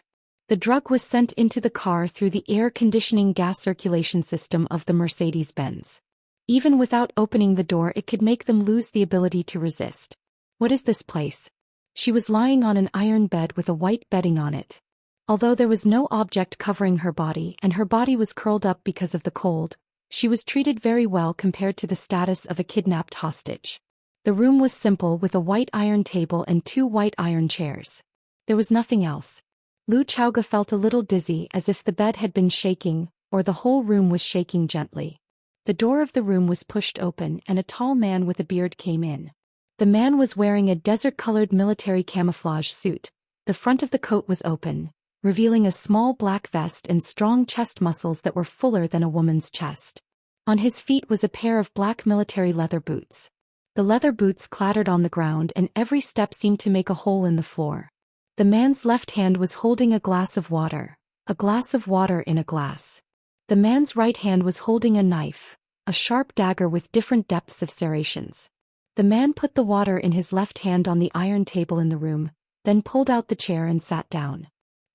The drug was sent into the car through the air conditioning gas circulation system of the Mercedes-Benz. Even without opening the door, it could make them lose the ability to resist. What is this place? She was lying on an iron bed with a white bedding on it. Although there was no object covering her body and her body was curled up because of the cold, she was treated very well compared to the status of a kidnapped hostage. The room was simple with a white iron table and 2 white iron chairs. There was nothing else. Lu Chaoga felt a little dizzy as if the bed had been shaking, or the whole room was shaking gently. The door of the room was pushed open and a tall man with a beard came in. The man was wearing a desert-colored military camouflage suit. The front of the coat was open, revealing a small black vest and strong chest muscles that were fuller than a woman's chest. On his feet was a pair of black military leather boots. The leather boots clattered on the ground and every step seemed to make a hole in the floor. The man's left hand was holding a glass of water in a glass. The man's right hand was holding a knife, a sharp dagger with different depths of serrations. The man put the water in his left hand on the iron table in the room, then pulled out the chair and sat down.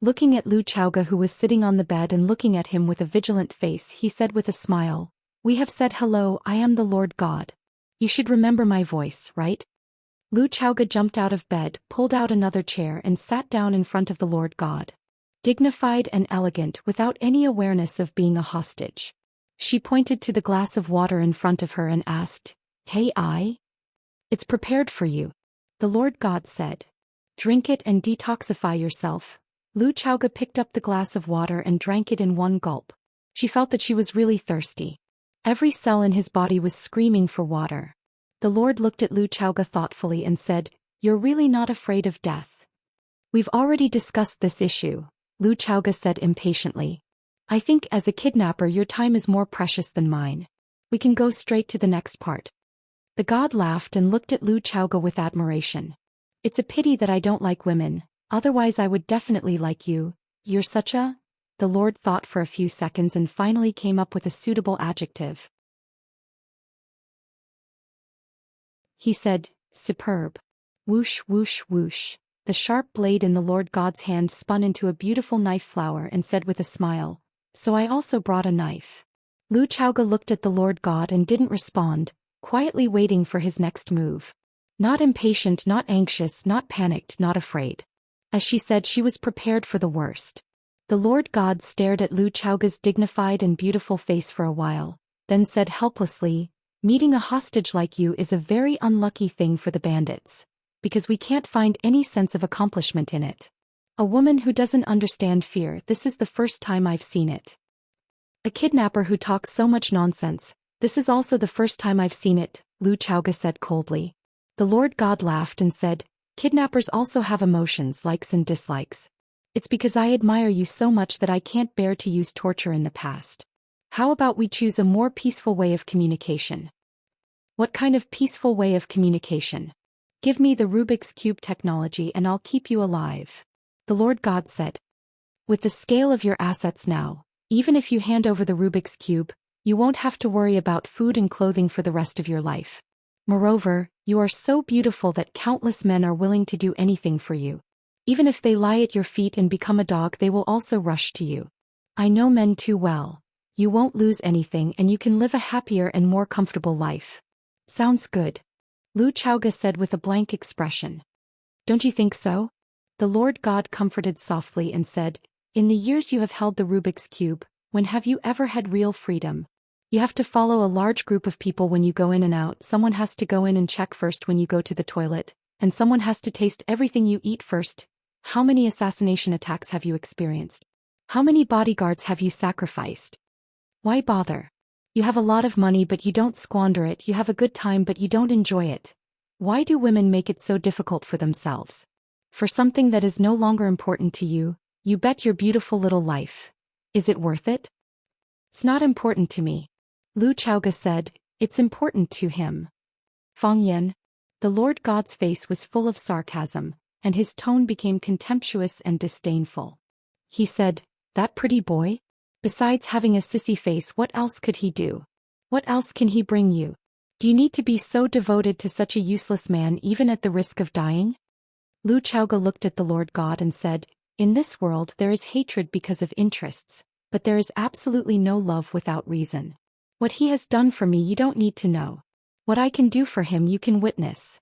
Looking at Lu Chaoga, who was sitting on the bed and looking at him with a vigilant face, he said with a smile, "We have said hello, I am the Lord God. You should remember my voice, right?" Lu Chaoga jumped out of bed, pulled out another chair and sat down in front of the Lord God. Dignified and elegant, without any awareness of being a hostage. She pointed to the glass of water in front of her and asked, "Hey, it's prepared for you." The Lord God said, "Drink it and detoxify yourself." Lu Chaoga picked up the glass of water and drank it in one gulp. She felt that she was really thirsty. Every cell in his body was screaming for water. The Lord looked at Lu Chaoga thoughtfully and said, "You're really not afraid of death?" "We've already discussed this issue," Lu Chaoga said impatiently. "I think as a kidnapper your time is more precious than mine. We can go straight to the next part." The god laughed and looked at Lu Chaoga with admiration. "It's a pity that I don't like women. Otherwise I would definitely like you. You're such a..." The Lord thought for a few seconds and finally came up with a suitable adjective. He said, "Superb." Whoosh whoosh whoosh. The sharp blade in the Lord God's hand spun into a beautiful knife flower and said with a smile, "So I also brought a knife." Lu Chaoga looked at the Lord God and didn't respond, quietly waiting for his next move. Not impatient, not anxious, not panicked, not afraid. As she said, she was prepared for the worst. The Lord God stared at Lu Chaoga's dignified and beautiful face for a while, then said helplessly, "Meeting a hostage like you is a very unlucky thing for the bandits, because we can't find any sense of accomplishment in it. A woman who doesn't understand fear, this is the first time I've seen it. A kidnapper who talks so much nonsense, this is also the first time I've seen it," Lu Chaoga said coldly. The Lord God laughed and said, "Kidnappers also have emotions, likes and dislikes. It's because I admire you so much that I can't bear to use torture in the past. How about we choose a more peaceful way of communication?" "What kind of peaceful way of communication?" "Give me the Rubik's Cube technology and I'll keep you alive," the Lord God said. "With the scale of your assets now, even if you hand over the Rubik's Cube, you won't have to worry about food and clothing for the rest of your life. Moreover, you are so beautiful that countless men are willing to do anything for you. Even if they lie at your feet and become a dog, they will also rush to you. I know men too well. You won't lose anything and you can live a happier and more comfortable life." "Sounds good," Lu Chaoga said with a blank expression. "Don't you think so?" The Lord God comforted softly and said, "In the years you have held the Rubik's Cube, when have you ever had real freedom? You have to follow a large group of people when you go in and out. Someone has to go in and check first when you go to the toilet, and someone has to taste everything you eat first. How many assassination attacks have you experienced? How many bodyguards have you sacrificed? Why bother? You have a lot of money but you don't squander it, you have a good time but you don't enjoy it. Why do women make it so difficult for themselves? For something that is no longer important to you, you bet your beautiful little life. Is it worth it?" "It's not important to me," Lu Chaoga said. "It's important to him." "Fang Yan." The Lord God's face was full of sarcasm, and his tone became contemptuous and disdainful. He said, "That pretty boy? Besides having a sissy face, what else could he do? What else can he bring you? Do you need to be so devoted to such a useless man even at the risk of dying?" Lu Chaoga looked at the Lord God and said, "In this world there is hatred because of interests, but there is absolutely no love without reason. What he has done for me you don't need to know. What I can do for him you can witness."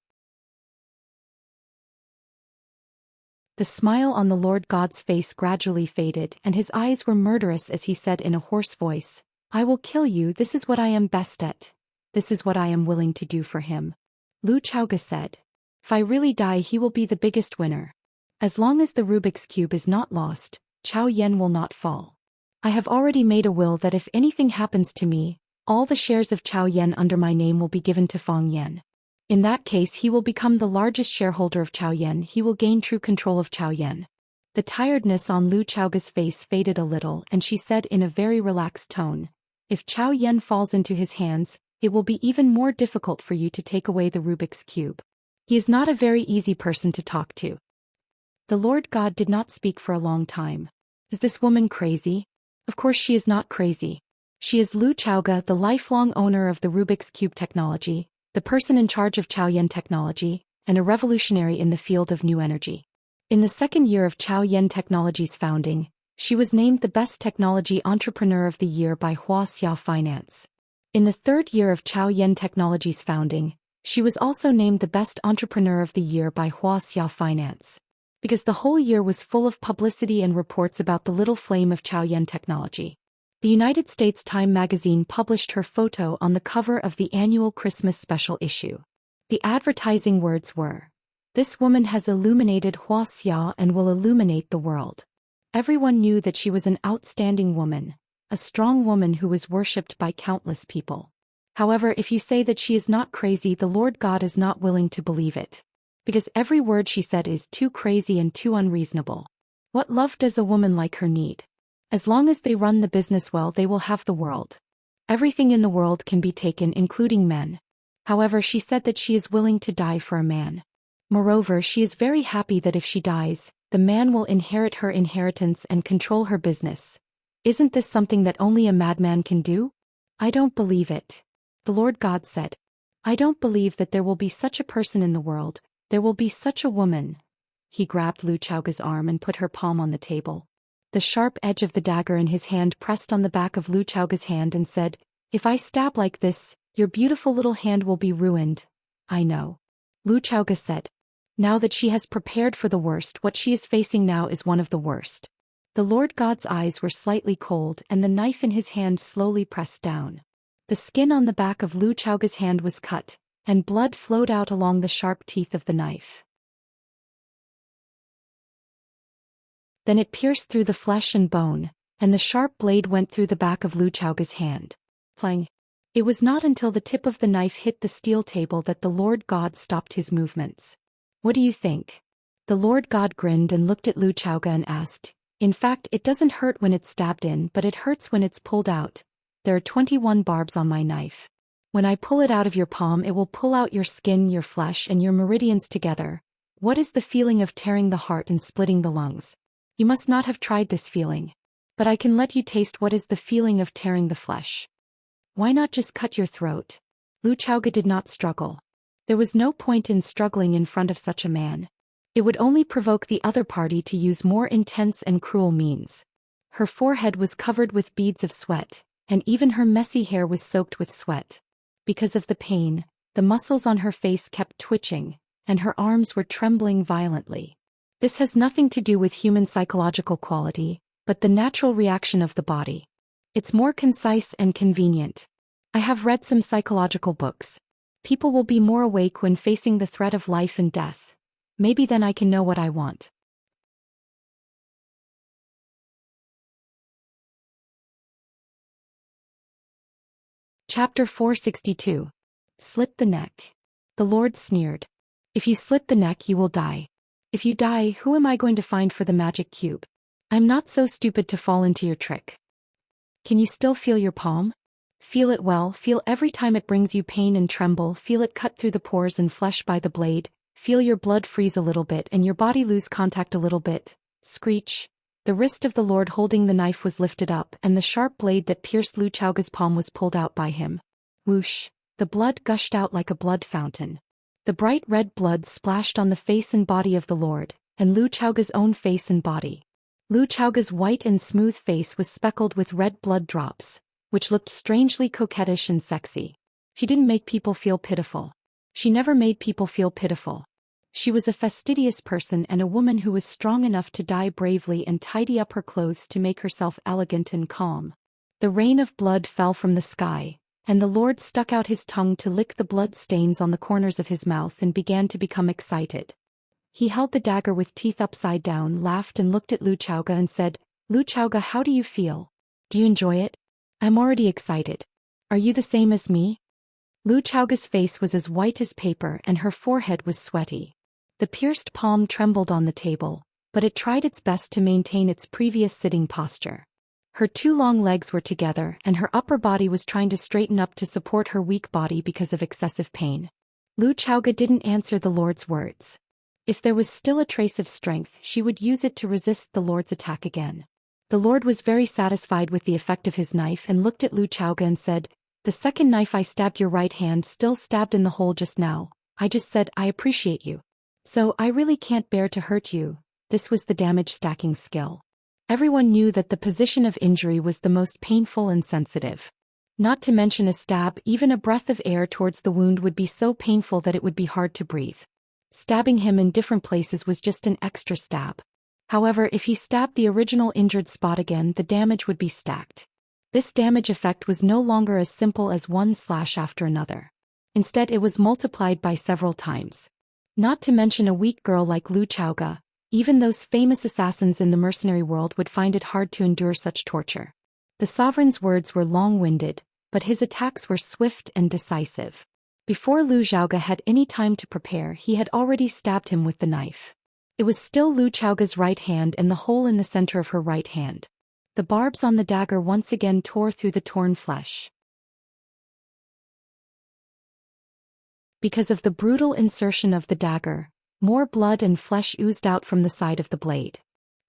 The smile on the Lord God's face gradually faded and his eyes were murderous as he said in a hoarse voice, "I will kill you, this is what I am best at. This is what I am willing to do for him." Lu Chaoga said, "If I really die he will be the biggest winner. As long as the Rubik's Cube is not lost, Chao Yen will not fall. I have already made a will that if anything happens to me, all the shares of Chao Yen under my name will be given to Fang Yan. In that case he will become the largest shareholder of Chao Yen, he will gain true control of Chao Yen." The tiredness on Lu Chaoga's face faded a little and she said in a very relaxed tone, "If Chao Yen falls into his hands, it will be even more difficult for you to take away the Rubik's Cube. He is not a very easy person to talk to." The Lord God did not speak for a long time. Is this woman crazy? Of course she is not crazy. She is Lu Chaoga, the lifelong owner of the Rubik's Cube technology, the person in charge of Chao Yen technology, and a revolutionary in the field of new energy. In the second year of Zhou Xian Technology's founding, she was named the Best Technology Entrepreneur of the Year by Wuxia Finance. In the third year of Zhou Xian Technology's founding, she was also named the Best Entrepreneur of the Year by Wuxia Finance. Because the whole year was full of publicity and reports about the little flame of Zhou Xian Technology. The United States Time magazine published her photo on the cover of the annual Christmas special issue. The advertising words were, "This woman has illuminated Wuxia and will illuminate the world." Everyone knew that she was an outstanding woman, a strong woman who was worshipped by countless people. However, if you say that she is not crazy, the Lord God is not willing to believe it. Because every word she said is too crazy and too unreasonable. What love does a woman like her need? As long as they run the business well, they will have the world. Everything in the world can be taken, including men. However, she said that she is willing to die for a man. Moreover, she is very happy that if she dies, the man will inherit her inheritance and control her business. Isn't this something that only a madman can do? I don't believe it. The Lord God said, I don't believe that there will be such a person in the world. There will be such a woman. He grabbed Lu Chaoga's arm and put her palm on the table. The sharp edge of the dagger in his hand pressed on the back of Lu Chaoga's hand and said, "If I stab like this, your beautiful little hand will be ruined." I know. Lu Chaoga said. Now that she has prepared for the worst, what she is facing now is one of the worst. The Lord God's eyes were slightly cold and the knife in his hand slowly pressed down. The skin on the back of Lu Chaoga's hand was cut, and blood flowed out along the sharp teeth of the knife. Then it pierced through the flesh and bone, and the sharp blade went through the back of Lu Chaoga's hand. Clang. It was not until the tip of the knife hit the steel table that the Lord God stopped his movements. What do you think? The Lord God grinned and looked at Lu Chaoga and asked, "In fact, it doesn't hurt when it's stabbed in, but it hurts when it's pulled out. There are 21 barbs on my knife. When I pull it out of your palm, it will pull out your skin, your flesh, and your meridians together. What is the feeling of tearing the heart and splitting the lungs? You must not have tried this feeling. But I can let you taste what is the feeling of tearing the flesh. Why not just cut your throat?" Lu Chaoga did not struggle. There was no point in struggling in front of such a man. It would only provoke the other party to use more intense and cruel means. Her forehead was covered with beads of sweat, and even her messy hair was soaked with sweat. Because of the pain, the muscles on her face kept twitching, and her arms were trembling violently. This has nothing to do with human psychological quality, but the natural reaction of the body. It's more concise and convenient. I have read some psychological books. People will be more awake when facing the threat of life and death. Maybe then I can know what I want. Chapter 462. Slit the neck. The Lord sneered. If you slit the neck, you will die. If you die, who am I going to find for the magic cube? I'm not so stupid to fall into your trick. Can you still feel your palm? Feel it well, feel every time it brings you pain and tremble, feel it cut through the pores and flesh by the blade, feel your blood freeze a little bit and your body lose contact a little bit. Screech. The wrist of the Lord holding the knife was lifted up and the sharp blade that pierced Lu Chaoga's palm was pulled out by him. Whoosh. The blood gushed out like a blood fountain. The bright red blood splashed on the face and body of the Lord, and Lu Chaoga's own face and body. Lu Chaoga's white and smooth face was speckled with red blood drops, which looked strangely coquettish and sexy. She didn't make people feel pitiful. She never made people feel pitiful. She was a fastidious person and a woman who was strong enough to die bravely and tidy up her clothes to make herself elegant and calm. The rain of blood fell from the sky, and the Lord stuck out his tongue to lick the blood stains on the corners of his mouth and began to become excited. He held the dagger with teeth upside down, laughed and looked at Lu Chaoga and said, "Lu Chaoga, how do you feel? Do you enjoy it? I'm already excited. Are you the same as me?" Lu Chaoga's face was as white as paper and her forehead was sweaty. The pierced palm trembled on the table, but it tried its best to maintain its previous sitting posture. Her two long legs were together and her upper body was trying to straighten up to support her weak body because of excessive pain. Lu Chaoga didn't answer the Lord's words. If there was still a trace of strength, she would use it to resist the Lord's attack again. The Lord was very satisfied with the effect of his knife and looked at Lu Chaoga and said, "The second knife I stabbed your right hand still stabbed in the hole just now. I just said I appreciate you. So I really can't bear to hurt you. this was the damage stacking skill. Everyone knew that the position of injury was the most painful and sensitive. Not to mention a stab, even a breath of air towards the wound would be so painful that it would be hard to breathe. Stabbing him in different places was just an extra stab. However, if he stabbed the original injured spot again, the damage would be stacked. This damage effect was no longer as simple as one slash after another. Instead, it was multiplied by several times. Not to mention a weak girl like Lu Chaoga, even those famous assassins in the mercenary world would find it hard to endure such torture. The sovereign's words were long-winded, but his attacks were swift and decisive. Before Lu Xiaoga had any time to prepare, he had already stabbed him with the knife. It was still Lu Chaoga's right hand and the hole in the center of her right hand. The barbs on the dagger once again tore through the torn flesh. Because of the brutal insertion of the dagger, more blood and flesh oozed out from the side of the blade.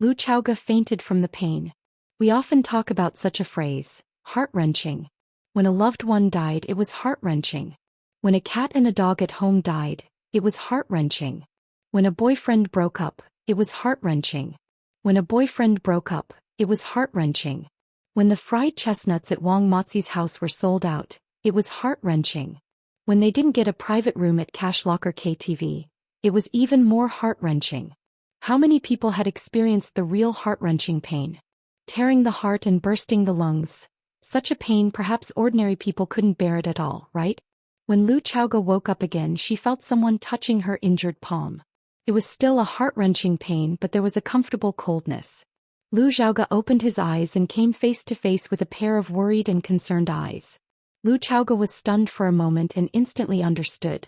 Lu Chaoga fainted from the pain. We often talk about such a phrase, heart-wrenching. When a loved one died, it was heart-wrenching. When a cat and a dog at home died, it was heart-wrenching. When a boyfriend broke up, it was heart-wrenching. When a boyfriend broke up, it was heart-wrenching. When the fried chestnuts at Wang Mozi's house were sold out, it was heart-wrenching. When they didn't get a private room at Cash Locker KTV, it was even more heart-wrenching. How many people had experienced the real heart-wrenching pain? Tearing the heart and bursting the lungs. Such a pain perhaps ordinary people couldn't bear it at all, right? When Lu Chaoga woke up again, she felt someone touching her injured palm. It was still a heart-wrenching pain, but there was a comfortable coldness. Lu Xiaoga opened his eyes and came face to face with a pair of worried and concerned eyes. Lu Chaoga was stunned for a moment and instantly understood.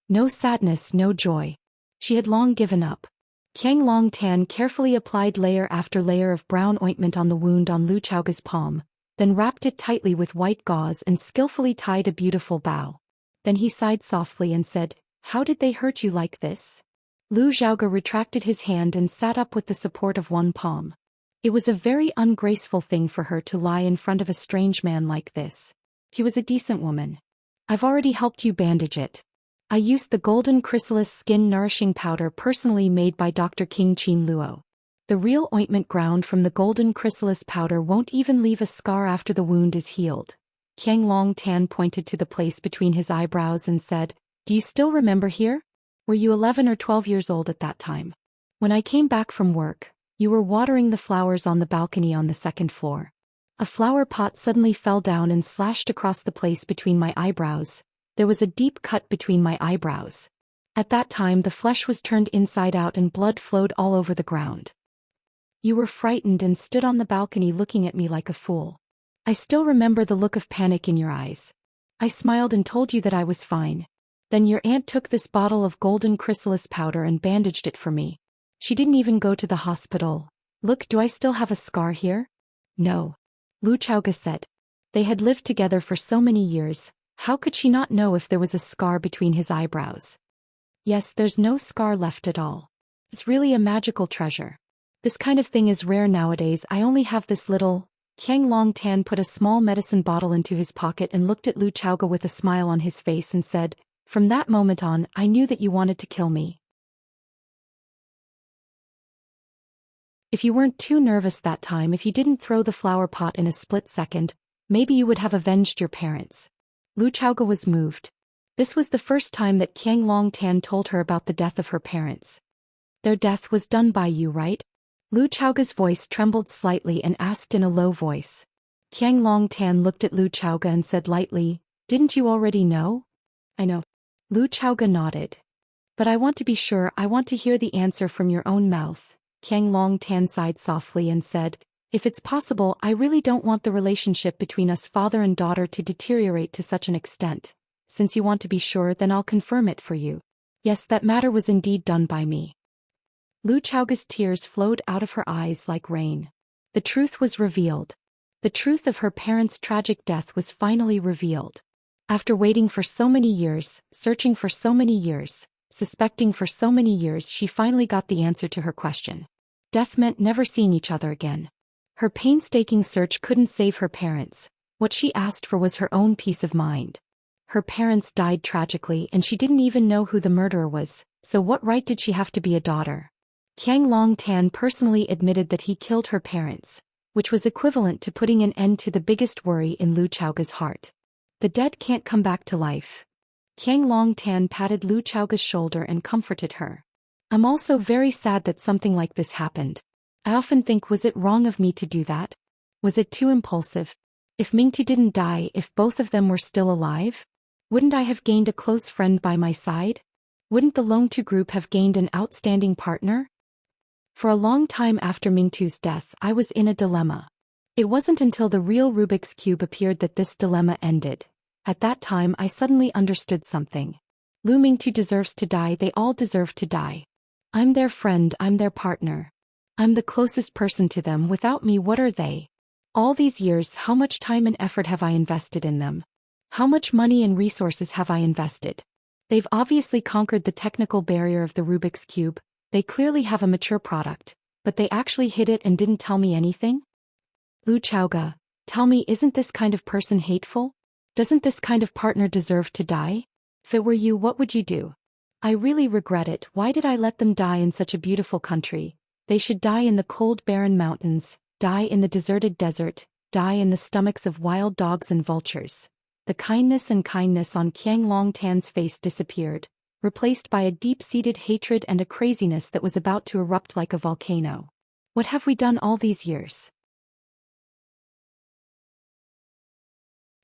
No sadness, no joy. She had long given up. Qiang Long Tan carefully applied layer after layer of brown ointment on the wound on Lu Chaoga's palm, then wrapped it tightly with white gauze and skillfully tied a beautiful bow. Then he sighed softly and said, "How did they hurt you like this?" Lu Xiaoga retracted his hand and sat up with the support of one palm. It was a very ungraceful thing for her to lie in front of a strange man like this. He was a decent woman. "I've already helped you bandage it. I used the golden chrysalis skin nourishing powder personally made by Dr. King Qin Luo. The real ointment ground from the golden chrysalis powder won't even leave a scar after the wound is healed." Qiang Long Tan pointed to the place between his eyebrows and said, "Do you still remember here? Were you 11 or 12 years old at that time? When I came back from work, you were watering the flowers on the balcony on the second floor. A flower pot suddenly fell down and slashed across the place between my eyebrows. There was a deep cut between my eyebrows. At that time the flesh was turned inside out and blood flowed all over the ground. You were frightened and stood on the balcony looking at me like a fool. I still remember the look of panic in your eyes. I smiled and told you that I was fine. Then your aunt took this bottle of golden chrysalis powder and bandaged it for me. She didn't even go to the hospital. Look, do I still have a scar here?" "No," Lu Chaoga said. They had lived together for so many years, how could she not know if there was a scar between his eyebrows? "Yes, there's no scar left at all. It's really a magical treasure. This kind of thing is rare nowadays. I only have this little." Qiang Long Tan put a small medicine bottle into his pocket and looked at Lu Chaoga with a smile on his face and said, "From that moment on, I knew that you wanted to kill me. If you weren't too nervous that time, if you didn't throw the flower pot in a split second, maybe you would have avenged your parents." Lu Chaoga was moved. This was the first time that Qiang Long Tan told her about the death of her parents. "Their death was done by you, right?" Lu Chaoga's voice trembled slightly and asked in a low voice. Qiang Long Tan looked at Lu Chaoga and said lightly, "Didn't you already know?" "I know." Lu Chaoga nodded. "But I want to be sure. I want to hear the answer from your own mouth." Qiang Long Tan sighed softly and said, "If it's possible, I really don't want the relationship between us father and daughter to deteriorate to such an extent. Since you want to be sure, then I'll confirm it for you. Yes, that matter was indeed done by me." Lu Chaoga's tears flowed out of her eyes like rain. The truth was revealed. The truth of her parents' tragic death was finally revealed. After waiting for so many years, searching for so many years, suspecting for so many years, she finally got the answer to her question. Death meant never seeing each other again. Her painstaking search couldn't save her parents. What she asked for was her own peace of mind. Her parents died tragically and she didn't even know who the murderer was, so what right did she have to be a daughter? Qiang Longtan personally admitted that he killed her parents, which was equivalent to putting an end to the biggest worry in Lu Chaoga's heart. The dead can't come back to life. Qiang Longtan patted Lu Chaoga's shoulder and comforted her. I'm also very sad that something like this happened. I often think, was it wrong of me to do that? Was it too impulsive? If Mingtu didn't die, if both of them were still alive, wouldn't I have gained a close friend by my side? Wouldn't the Longtu group have gained an outstanding partner? For a long time after Mingtu's death, I was in a dilemma. It wasn't until the real Rubik's Cube appeared that this dilemma ended. At that time I suddenly understood something. Lu Mingtu deserves to die, they all deserve to die. I'm their friend, I'm their partner. I'm the closest person to them, without me what are they? All these years, how much time and effort have I invested in them? How much money and resources have I invested? They've obviously conquered the technical barrier of the Rubik's Cube, they clearly have a mature product, but they actually hid it and didn't tell me anything? Lu Chaoga, tell me, isn't this kind of person hateful? Doesn't this kind of partner deserve to die? If it were you, what would you do? I really regret it, why did I let them die in such a beautiful country? They should die in the cold barren mountains, die in the deserted desert, die in the stomachs of wild dogs and vultures. The kindness on Qiang Longtan's face disappeared, replaced by a deep-seated hatred and a craziness that was about to erupt like a volcano. What have we done all these years?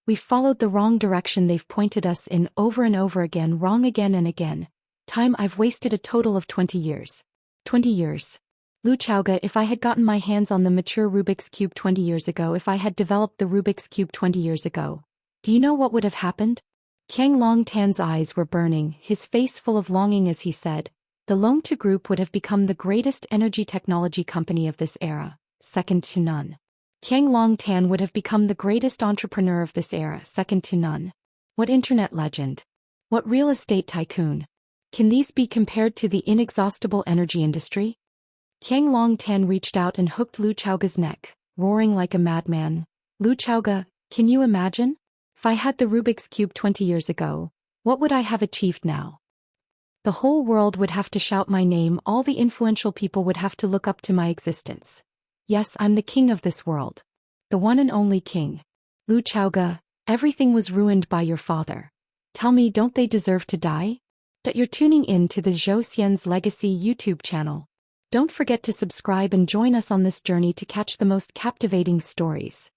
We've followed the wrong direction they've pointed us in over and over again, wrong again and again. Time I've wasted a total of 20 years. 20 years. Lu Chaoga, if I had gotten my hands on the mature Rubik's Cube 20 years ago, if I had developed the Rubik's Cube 20 years ago, do you know what would have happened? Qiang Longtan's eyes were burning, his face full of longing as he said, the Longtu Group would have become the greatest energy technology company of this era, second to none. Qiang Longtan would have become the greatest entrepreneur of this era, second to none. What internet legend? What real estate tycoon? Can these be compared to the inexhaustible energy industry? Qiang Longtan reached out and hooked Lu Chaoga's neck, roaring like a madman. Lu Chaoga, can you imagine? If I had the Rubik's Cube 20 years ago, what would I have achieved now? The whole world would have to shout my name, all the influential people would have to look up to my existence. Yes, I'm the king of this world. The one and only king. Lu Chaoga, everything was ruined by your father. Tell me, don't they deserve to die? That you're tuning in to the Zhou Xian's Legacy YouTube channel. Don't forget to subscribe and join us on this journey to catch the most captivating stories.